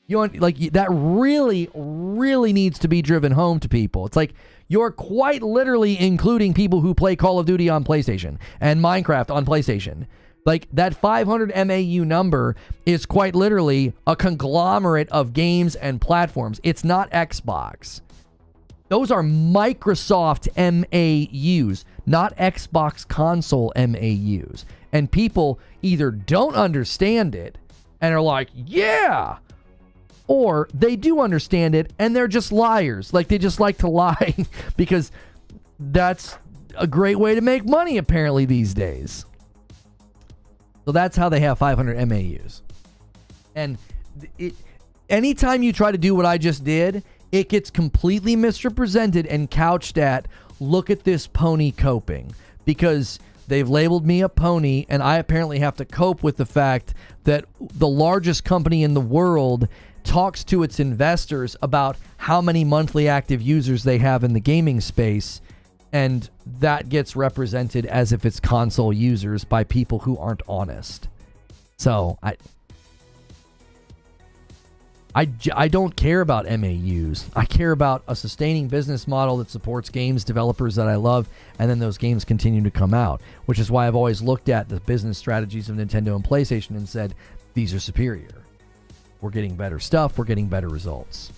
You want, like, that really, really needs to be driven home to people. It's like, you're quite literally including people who play Call of Duty on PlayStation and Minecraft on PlayStation. Like, that 500 MAU number is quite literally a conglomerate of games and platforms. It's not Xbox. Those are Microsoft MAUs, not Xbox console MAUs. And people either don't understand it and are like, yeah, or they do understand it and they're just liars. Like, they just like to lie because that's a great way to make money apparently these days. So that's how they have 500 MAUs. And anytime you try to do what I just did, it gets completely misrepresented and couched at, look at this pony coping. Because they've labeled me a pony, and I apparently have to cope with the fact that the largest company in the world talks to its investors about how many monthly active users they have in the gaming space, and that gets represented as if it's console users by people who aren't honest. So I don't care about MAUs. I care about a sustaining business model that supports games developers that I love, and then those games continue to come out, which is why I've always looked at the business strategies of Nintendo and PlayStation and said, these are superior. We're getting better stuff. We're getting better results.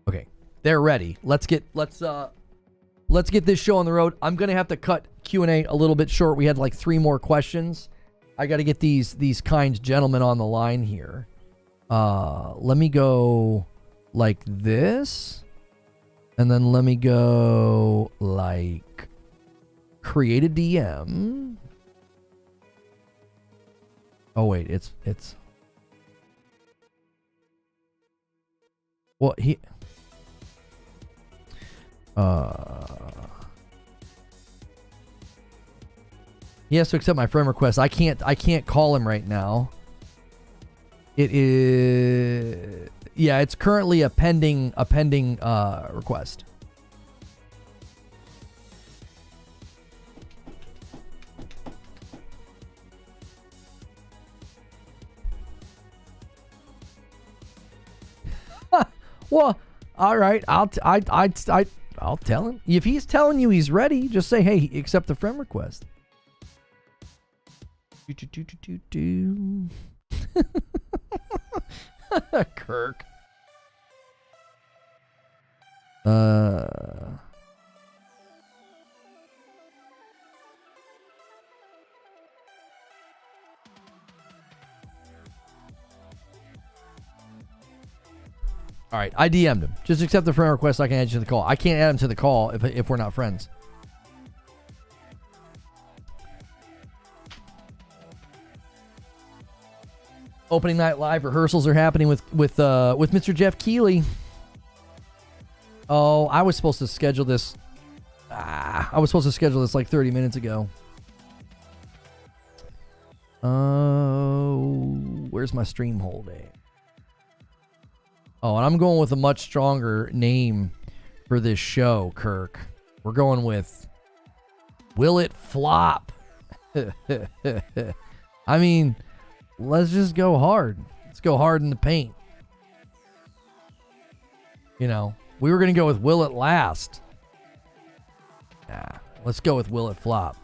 Okay, they're ready. Let's get this show on the road. I'm going to have to cut Q&A a little bit short. We had like 3 more questions. I got to get these kind gentlemen on the line here. Let me go like this, and then let me go like create a DM. Oh wait, it's well, he has to accept my friend request. I can't call him right now. It is, yeah, it's currently a pending request. Well, all right, I'll tell him. If he's telling you he's ready, just say, hey, accept the friend request. Kirk. All right, I DM'd him. Just accept the friend request so I can add you to the call. I can't add him to the call if we're not friends. Opening night live rehearsals are happening with Mr. Geoff Keighley. Oh, I was supposed to schedule this. I was supposed to schedule this like 30 minutes ago. Oh, where's my stream holding? Oh, and I'm going with a much stronger name for this show, Kirk. We're going with Will It Flop? I mean, let's just go hard. Let's go hard in the paint. You know, we were going to go with Will It Last? Nah, let's go with Will It Flop?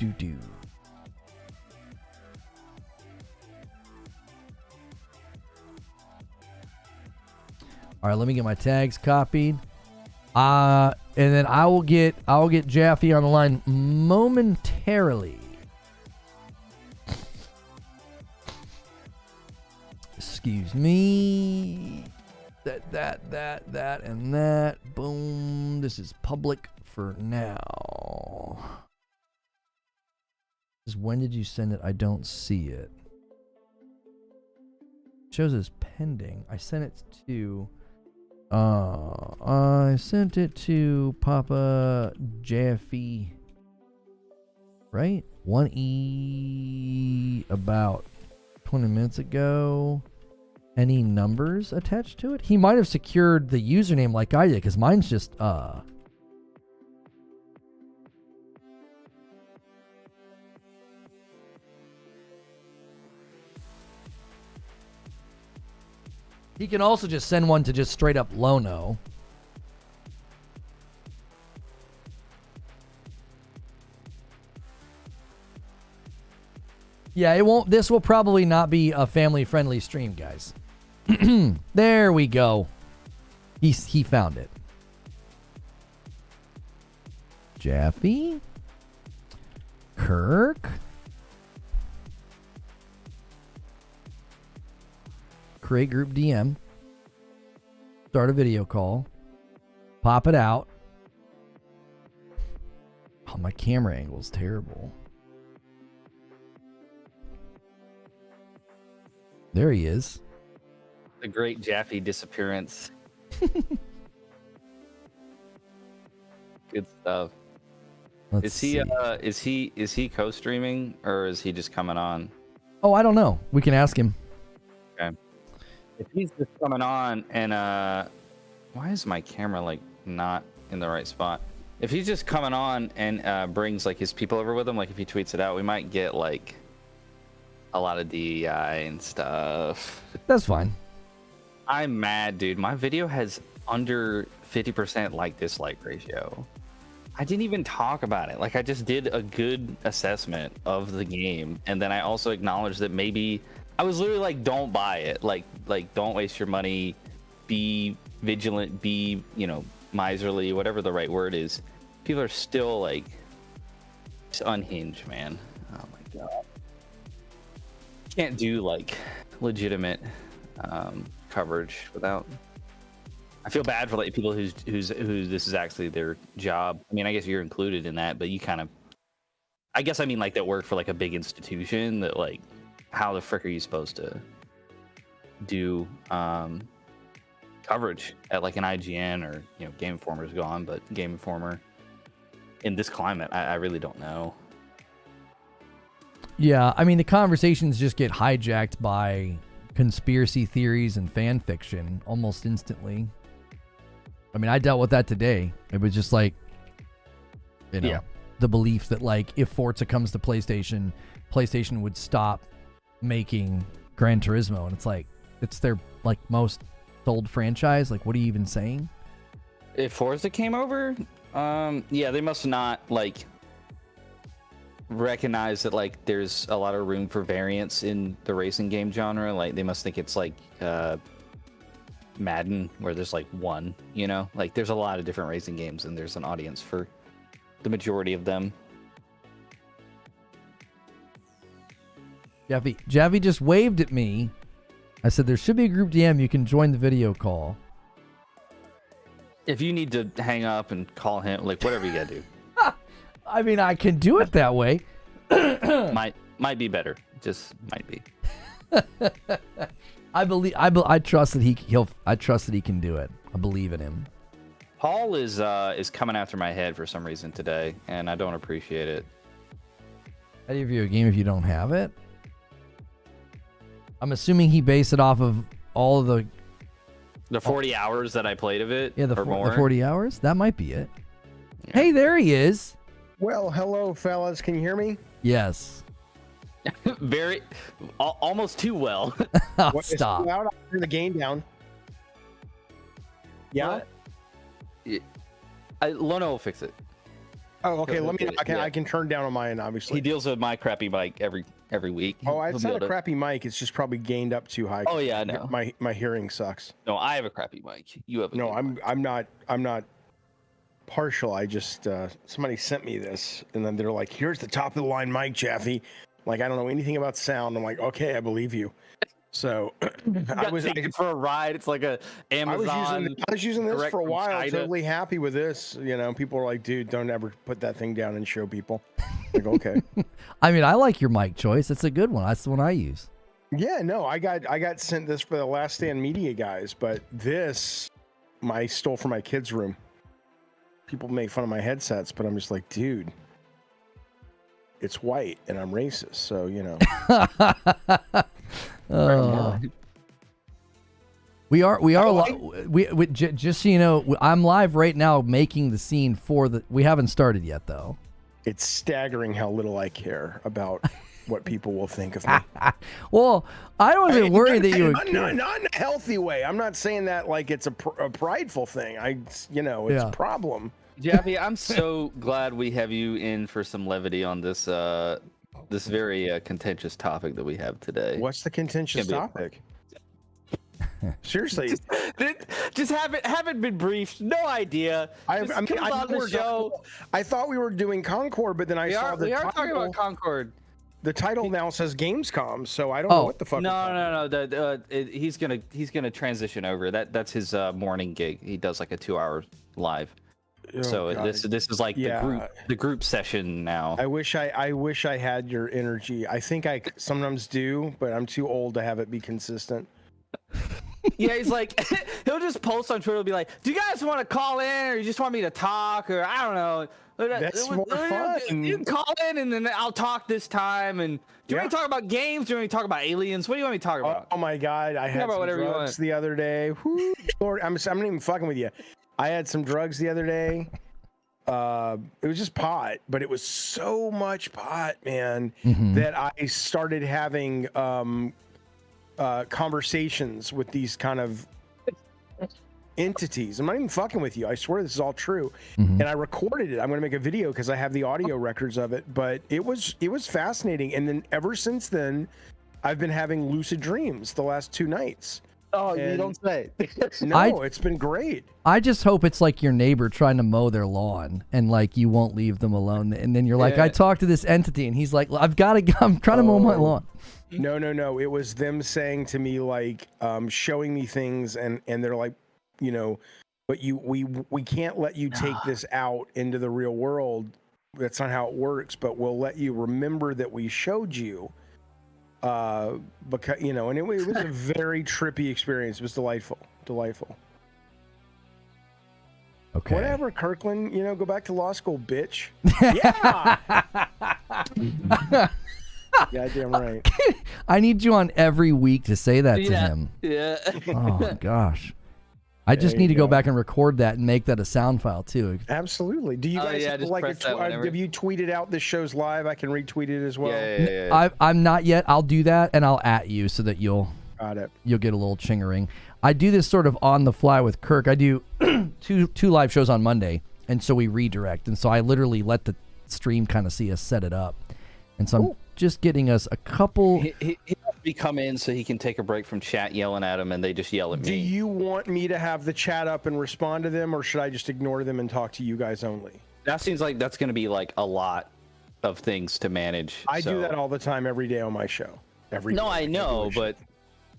Doo-doo. All right, let me get my tags copied. And then I will get Jaffe on the line momentarily. Excuse me. That, and that. Boom. This is public for now. When did you send it? I don't see it. It shows as pending. I sent it to Papa Jaffe, right? 1E about 20 minutes ago. Any numbers attached to it? He might have secured the username like I did, because mine's just He can also just send one to just straight up Lono. Yeah, it won't. This will probably not be a family-friendly stream, guys. There we go. He found it. Jaffe? Kirk? Create group DM. Start a video call. Pop it out. Oh, my camera angle is terrible. There he is. The great Jaffe disappearance. Good stuff. Is he co-streaming, or is he just coming on? Oh, I don't know. We can ask him. Okay. If he's just coming on and why is my camera like not in the right spot? If he's just coming on and brings like his people over with him, like if he tweets it out, we might get like a lot of DEI and stuff. That's fine. I'm mad, dude. My video has under 50% like-dislike ratio. I didn't even talk about it. Like, I just did a good assessment of the game, and then I also acknowledged that maybe I was literally like, don't buy it. Like don't waste your money. Be vigilant. Be, miserly, whatever the right word is. People are still like, it's unhinged, man. Oh my god. Can't do like legitimate coverage without. I feel bad for like people who this is actually their job. I mean, I guess you're included in that, but you kind of, I guess I mean like that work for like a big institution that like, how the frick are you supposed to do coverage at like an IGN or Game Informer's gone, but Game Informer in this climate, I really don't know. Yeah, I mean the conversations just get hijacked by conspiracy theories and fan fiction almost instantly. I mean, I dealt with that today. It was just like, the belief that like if Forza comes to PlayStation would stop making Gran Turismo, and it's like it's their like most sold franchise. Like, what are you even saying? If Forza came over, they must not like recognize that like there's a lot of room for variance in the racing game genre. Like, they must think it's like Madden, where there's like one, like there's a lot of different racing games and there's an audience for the majority of them. Javi just waved at me. I said there should be a group DM you can join the video call. If you need to hang up and call him, like whatever you gotta do. I mean, I can do it that way. might be better. Just might be. I trust that I trust that he can do it. I believe in him. Paul is coming after my head for some reason today, and I don't appreciate it. How do you review a game if you don't have it? I'm assuming he based it off of all of the 40 hours that I played of it. Yeah, the 40 hours. That might be it. Yeah. Hey, there he is. Well, hello, fellas. Can you hear me? Yes. Very, almost too well. Stop. Loud, I'll turn the game down. Yeah. Lono will fix it. Oh, okay. I can turn down on mine, obviously. He deals with my crappy mic every week. Oh, it's not a crappy mic. It's just probably gained up too high. Oh yeah, I know. My hearing sucks. No, I have a crappy mic. You have. I'm not partial. I just somebody sent me this, and then they're like, "Here's the top of the line mic, Jaffy." Like, I don't know anything about sound. I'm like, okay, I believe you. So I was taking for a ride. It's like a Amazon. I was using this for a while. Totally happy with this. People are like, dude, don't ever put that thing down and show people. Like, okay. I mean, I like your mic choice. It's a good one. That's the one I use. Yeah, no, I got sent this for the Last Stand Media guys, but this I stole from my kids' room. People make fun of my headsets, but I'm just like, dude, it's white and I'm racist, so just so you know, I'm live right now making the scene we haven't started yet though. It's staggering how little I care about what people will think of me. Well, I wasn't worried that you would not in a healthy way. I'm not saying that like it's a prideful thing. It's a problem. Jaffy, I'm so glad we have you in for some levity on this this very contentious topic that we have today. What's the contentious topic? Seriously, just haven't been briefed. No idea. I thought we were doing Concord, but then I saw the title. We are talking about Concord. The title now says Gamescom, so I don't know what the fuck. No. He's gonna transition over. That's his morning gig. He does like a 2-hour live. So this is like the group session now. I wish I had your energy. I think I sometimes do, but I'm too old to have it be consistent. Yeah, he's like, he'll just post on Twitter, he'll be like, do you guys want to call in, or you just want me to talk, or I don't know. That's more fun. You can call in, and then I'll talk this time. And do you want to talk about games? Do you want to talk about aliens? What do you want me to talk about? Oh my god, I had some drugs the other day. Whoo, Lord, I'm not even fucking with you. I had some drugs the other day. it was just pot, but it was so much pot, man, Mhm. that I started having conversations with these kind of entities. I'm not even fucking with you. I swear this is all true. Mhm. And I recorded it. I'm going to make a video because I have the audio records of it. But it was fascinating. And then ever since then, I've been having lucid dreams the last 2 nights. Oh, you And- don't say. No, it's been great. I just hope it's like your neighbor trying to mow their lawn and like you won't leave them alone. And then you're like, Yeah. I talked to this entity and he's like, I'm trying to mow my lawn. No. It was them saying to me, like, showing me things, and they're like, you know, but we can't let you take this out into the real world. That's not how it works. But we'll let you remember that we showed you. Because, you know, and it was a very trippy experience. It was delightful. Okay. Whatever, Kirkland, you know, go back to law school, bitch. Yeah. Yeah, damn right. I need you on every week to say that to him. Yeah. Oh gosh. I just There need you to go go. back and record that and make that a sound file too. Absolutely. Do you Oh, guys yeah, have, just like press that whenever. have you tweeted out this show's live? I can retweet it as well. Yeah. I'm not yet. I'll do that and I'll at you so that you'll Got it. get a little chingering. I do this sort of on the fly with Kirk. I do two live shows on Monday, and so we redirect. And so I literally let the stream kind of see us set it up. And so I'm just getting us a couple. He has me come in so he can take a break from chat yelling at him, and they just yell at me. Do you want me to have the chat up and respond to them, or should I just ignore them and talk to you guys only? That seems like that's going to be like a lot of things to manage. I so- do that all the time, every day on my show. Every No, day, I know, every show. but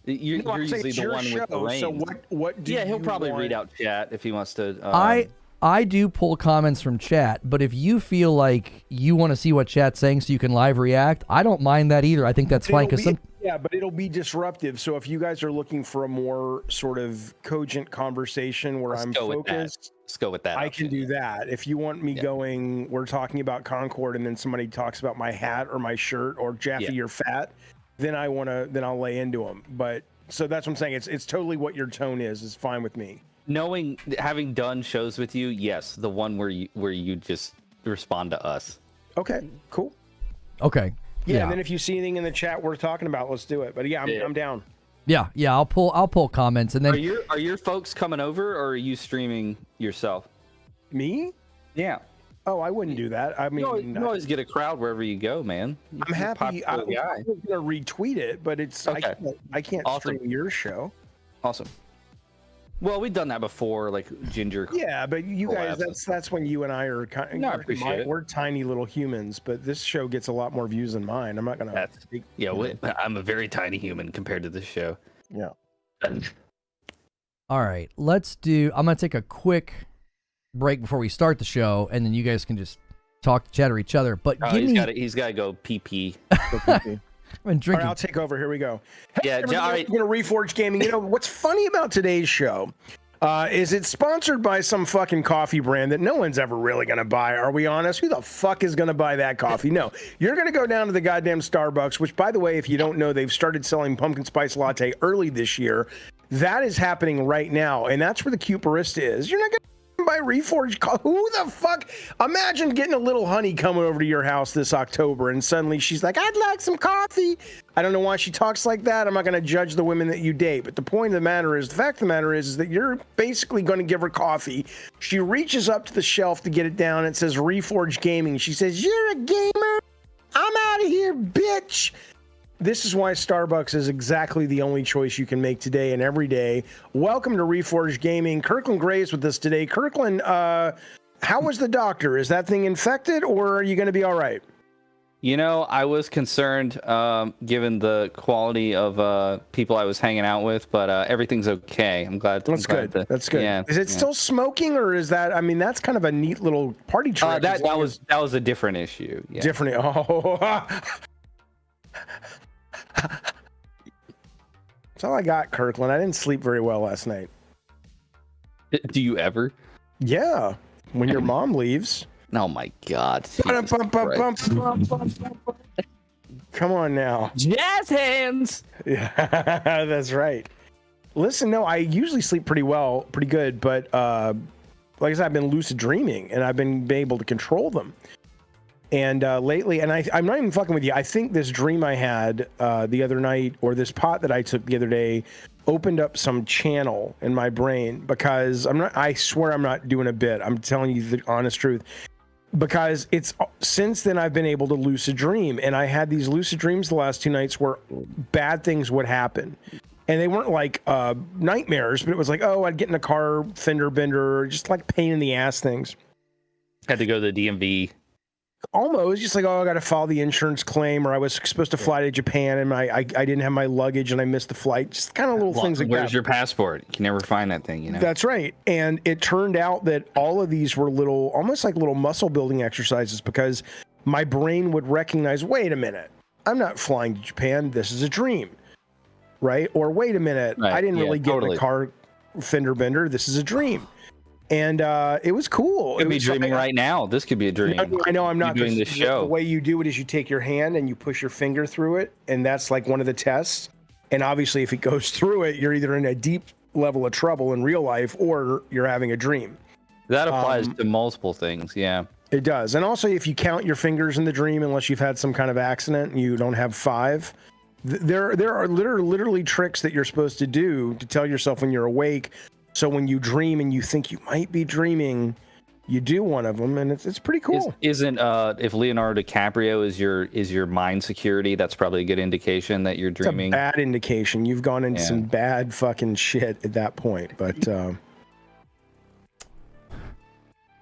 you're, No, I'm you're saying usually it's the your one with the show, reins. so what do Yeah, he'll you probably want? read out chat if he wants to. I do pull comments from chat, but if you feel like you want to see what chat's saying so you can live react, I don't mind that either. I think that's fine because Yeah, but it'll be disruptive. So if you guys are looking for a more sort of cogent conversation where I'm focused, Let's go with that. I can do that. If you want me going, we're talking about Concord, and then somebody talks about my hat or my shirt or Jaffe, you're fat, then I'll lay into them. But so that's what I'm saying. It's totally what your tone is fine with me. Having done shows with you, yes, the one where you just respond to us. Okay, cool. Okay. Yeah, and then if you see anything in the chat worth talking about, let's do it. But yeah, I'm down. Yeah, I'll pull comments and then Are your folks coming over, or are you streaming yourself? Me? Yeah. Oh, I wouldn't do that. I mean, You always get a crowd wherever you go, man. I'm happy. I'm guy. gonna retweet it, but it's Okay. I can't Awesome. stream your show. Awesome. Well, we've done that before, like Ginger. Yeah, but you guys, that's when you and I are kind. No, I appreciate it. We're tiny little humans, but this show gets a lot more views than mine. I'm not gonna. I'm a very tiny human compared to this show. Yeah. all right, I'm gonna take a quick break before we start the show, and then you guys can just talk, chatter each other. But he's got to go pee. I've been All drinking. right, I'll take over. Here we go. Hey, Yeah, everybody, all right. We're gonna Reforge Gaming. You know what's funny about today's show is it's sponsored by some fucking coffee brand that no one's ever really gonna buy. Are we honest? Who the fuck is gonna buy that coffee? No, you're gonna go down to the goddamn Starbucks. Which, by the way, if you don't know, they've started selling pumpkin spice latte early this year. That is happening right now, and that's where the cute barista is. You're not gonna by Reforge. Who the fuck? Imagine getting a little honey coming over to your house this October, and suddenly she's like, "I'd like some coffee." I don't know why she talks like that. I'm not going to judge the women that you date, but the point of the matter is, the fact of the matter is that you're basically going to give her coffee. She reaches up to the shelf to get it down. It says Reforge Gaming. She says, "You're a gamer. I'm out of here, bitch." This is why Starbucks is exactly the only choice you can make today and every day. Welcome to Reforge Gaming. Kirkland Gray is with us today. Kirkland, how was the doctor? Is that thing infected, or are you going to be all right? You know, I was concerned given the quality of people I was hanging out with, but everything's okay. I'm glad. That's good. That's good. Yeah, is it still smoking, or is that? I mean, that's kind of a neat little party trick. that was a different issue. Yeah. Different. Oh. That's all I got, Kirkland. I didn't sleep very well last night. Do you ever? Yeah, when your mom leaves. Oh my God. Come on now. Jazz hands. Yeah, that's right. Listen, no, I usually sleep pretty well, pretty good, but like I said, I've been lucid dreaming, and I've been able to control them. And lately, and I'm not even fucking with you. I think this dream I had the other night, or this pot that I took the other day, opened up some channel in my brain, because I swear I'm not doing a bit. I'm telling you the honest truth. Because it's since then I've been able to lucid dream, and I had these lucid dreams the last 2 nights where bad things would happen. And they weren't like nightmares, but it was like, oh, I'd get in a car, fender bender, just like pain in the ass things. Had to go to the DMV. Almost just like, oh, I got to file the insurance claim, or I was supposed to fly to Japan and I didn't have my luggage and I missed the flight. Just kind of little things like that. Where's your passport? You can never find that thing, you know? That's right. And it turned out that all of these were almost like little muscle building exercises, because my brain would recognize, wait a minute, I'm not flying to Japan. This is a dream, right? Or wait a minute, right. I didn't really get in a car fender bender. This is a dream. And it was cool. Could be dreaming right now. This could be a dream. I know I'm not doing this show. The way you do it is you take your hand and you push your finger through it, and that's like one of the tests. And obviously, if it goes through it, you're either in a deep level of trouble in real life, or you're having a dream. That applies to multiple things. Yeah, it does. And also, if you count your fingers in the dream, unless you've had some kind of accident and you don't have 5, there are literally tricks that you're supposed to do to tell yourself when you're awake. So when you dream and you think you might be dreaming, you do one of them, and it's pretty cool. Isn't if Leonardo DiCaprio is your mind security, that's probably a good indication that you're dreaming. It's a bad indication. You've gone into some bad fucking shit at that point. But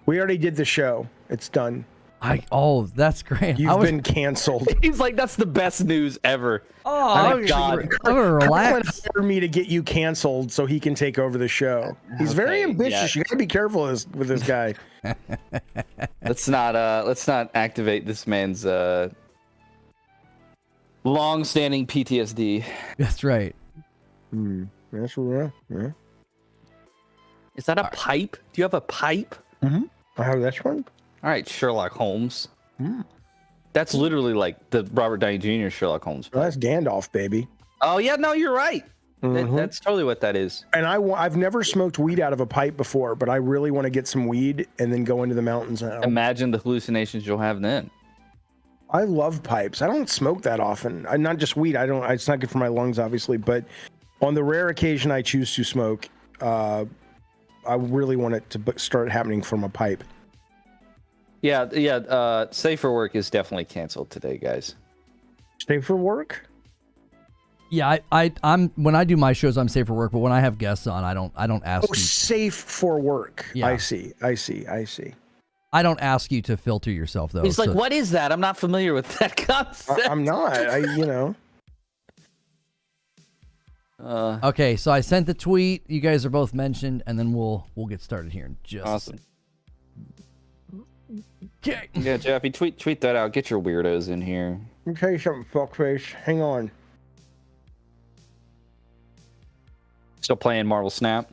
we already did the show. It's done. That's great. You've been canceled. He's like, that's the best news ever. Oh, God. I'm gonna relax. For me to get you canceled so he can take over the show. He's very ambitious. You gotta be careful with this guy. Let's not activate this man's long-standing PTSD. That's right. That's right. Yeah. Is that a pipe? Do you have a pipe? Mm-hmm. I have this one. All right, Sherlock Holmes. That's literally like the Robert Downey Jr. Sherlock Holmes. Well, that's Gandalf, baby. Oh yeah, no, you're right. That's totally what that is. And I've never smoked weed out of a pipe before, but I really want to get some weed and then go into the mountains. Imagine the hallucinations you'll have then. I love pipes. I don't smoke that often. Not just weed. It's not good for my lungs, obviously. But on the rare occasion I choose to smoke, I really want it to start happening from a pipe. Yeah. Safe for Work is definitely canceled today, guys. Safe for Work? Yeah, I'm when I do my shows, I'm safe for work. But when I have guests on, I don't ask. Oh, Safe for Work. Yeah. I see. I don't ask you to filter yourself, though. He's like, what is that? I'm not familiar with that concept. I'm not. Okay, so I sent the tweet. You guys are both mentioned, and then we'll get started here in just awesome. a second. Okay. Yeah, Jeffy, tweet that out. Get your weirdos in here. Let me tell you something, fuckface. Hang on. Still playing Marvel Snap?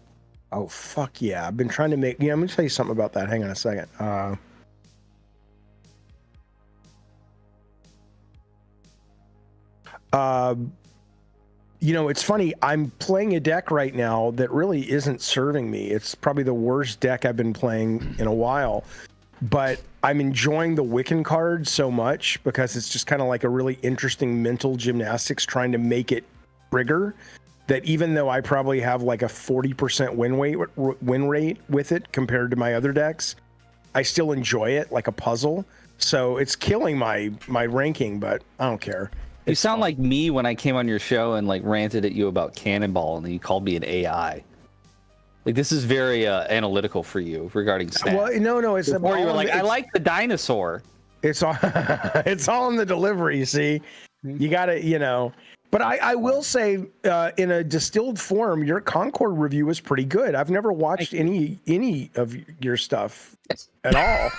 Oh, fuck yeah. I've been trying to make... let me tell you something about that. Hang on a second. It's funny. I'm playing a deck right now that really isn't serving me. It's probably the worst deck I've been playing in a while. But I'm enjoying the Wiccan card so much because it's just kind of like a really interesting mental gymnastics trying to make it trigger, that even though I probably have like a 40% win rate with it compared to my other decks, I still enjoy it like a puzzle. So it's killing my ranking, but I don't care. You sound like me when I came on your show and like ranted at you about Cannonball, and then you called me an AI. Like, this is very analytical for you regarding Snap. Well, no, it's before you were like, I like the dinosaur. It's all it's all in the delivery. You see, you got to, But I will say, in a distilled form, your Concord review was pretty good. I've never watched any of your stuff at all.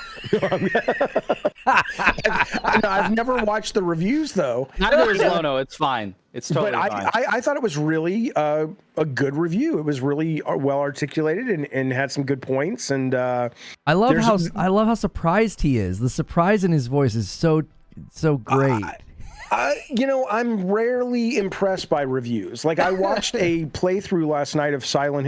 I've never watched the reviews though. Neither is Lono. It's fine. It's totally fine. I thought it was really a good review. It was really well articulated and had some good points. And I love how surprised he is. The surprise in his voice is so great. I'm rarely impressed by reviews. Like I watched a playthrough last night of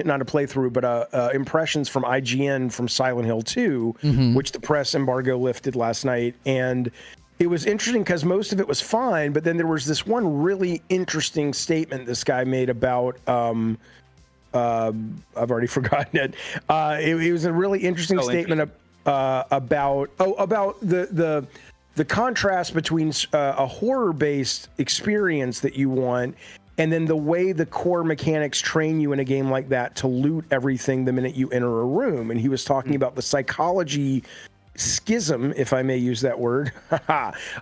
not a playthrough, but impressions from IGN from Silent Hill 2, which the press embargo lifted last night. And it was interesting because most of it was fine, but then there was this one really interesting statement this guy made about, I've already forgotten it. It was a really interesting statement about the contrast between a horror-based experience that you want and then the way the core mechanics train you in a game like that to loot everything the minute you enter a room. And he was talking about the psychology schism, if I may use that word,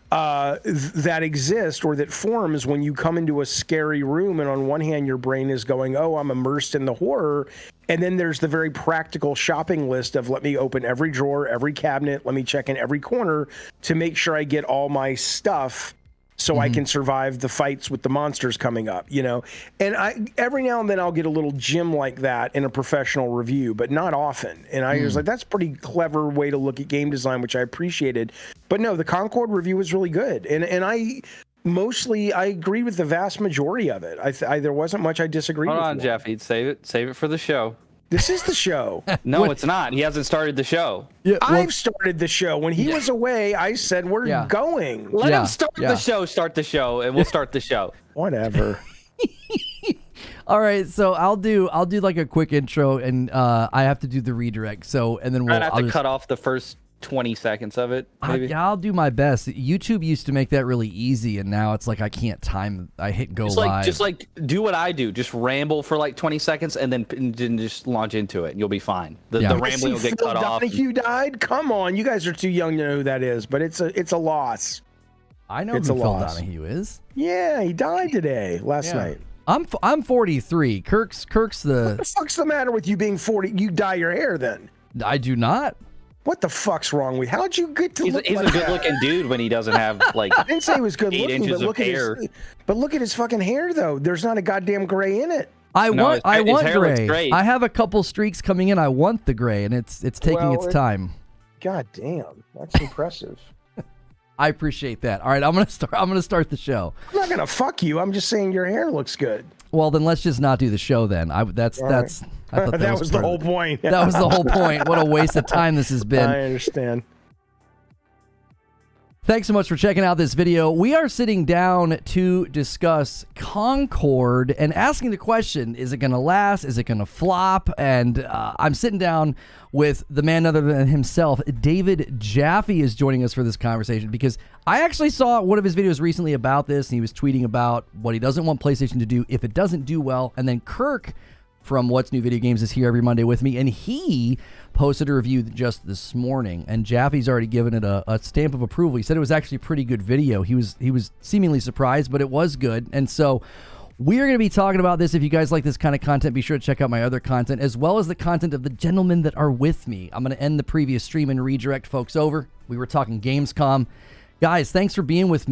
that exists or that forms when you come into a scary room and on one hand your brain is going, oh, I'm immersed in the horror, and then there's the very practical shopping list of let me open every drawer, every cabinet, let me check in every corner to make sure I get all my stuff so I can survive the fights with the monsters coming up, And every now and then I'll get a little gem like that in a professional review, but not often. And I was like, that's a pretty clever way to look at game design, which I appreciated. But no, the Concord review was really good. And I agree with the vast majority of it. There wasn't much I disagreed with. Hold on, Jeff. Save it for the show. This is the show. No, it's not. He hasn't started the show. Yeah, I've started the show. When he was away, I said we're going. Let him start the show, and we'll start the show. Whatever. All right, so I'll do like a quick intro, and I have to do the redirect. So, and then I'll have to cut off the first 20 seconds of it, maybe. I'll do my best. YouTube used to make that really easy, and now it's like I can't time. I hit go live. Just like do what I do. Just ramble for like 20 seconds, and then just launch into it, and you'll be fine. The rambling will get cut off. Donahue died. Come on, you guys are too young to know who that is, but it's a loss. I know who Phil Donahue is. Yeah, he died last night. I'm 43. Kirk's the. What the fuck's the matter with you being 40? You dye your hair then? I do not. What the fuck's wrong with you? How'd you get to look he's like a good-looking dude when he doesn't have, like, I didn't say he was good-looking, but look at his fucking hair, though. There's not a goddamn gray in it. I want gray. I have a couple streaks coming in. I want the gray, and it's taking its time. God damn, that's impressive. I appreciate that. All right, I'm gonna start the show. I'm not gonna fuck you. I'm just saying your hair looks good. Well, then let's just not do the show then. I thought that was the whole point. That was the whole point. What a waste of time this has been. I understand. Thanks so much for checking out this video. We are sitting down to discuss Concord and asking the question, is it going to last? Is it going to flop? And I'm sitting down with the man other than himself. David Jaffe is joining us for this conversation because I actually saw one of his videos recently about this, and he was tweeting about what he doesn't want PlayStation to do if it doesn't do well. And then Kirk from What's New Video Games is here every Monday with me, and he posted a review just this morning, and Jaffe's already given it a stamp of approval. He said it was actually a pretty good video. He was seemingly surprised, but it was good. And so we're going to be talking about this. If you guys like this kind of content, be sure to check out my other content, as well as the content of the gentlemen that are with me. I'm going to end the previous stream and redirect folks over. We were talking Gamescom. Guys, thanks for being with me.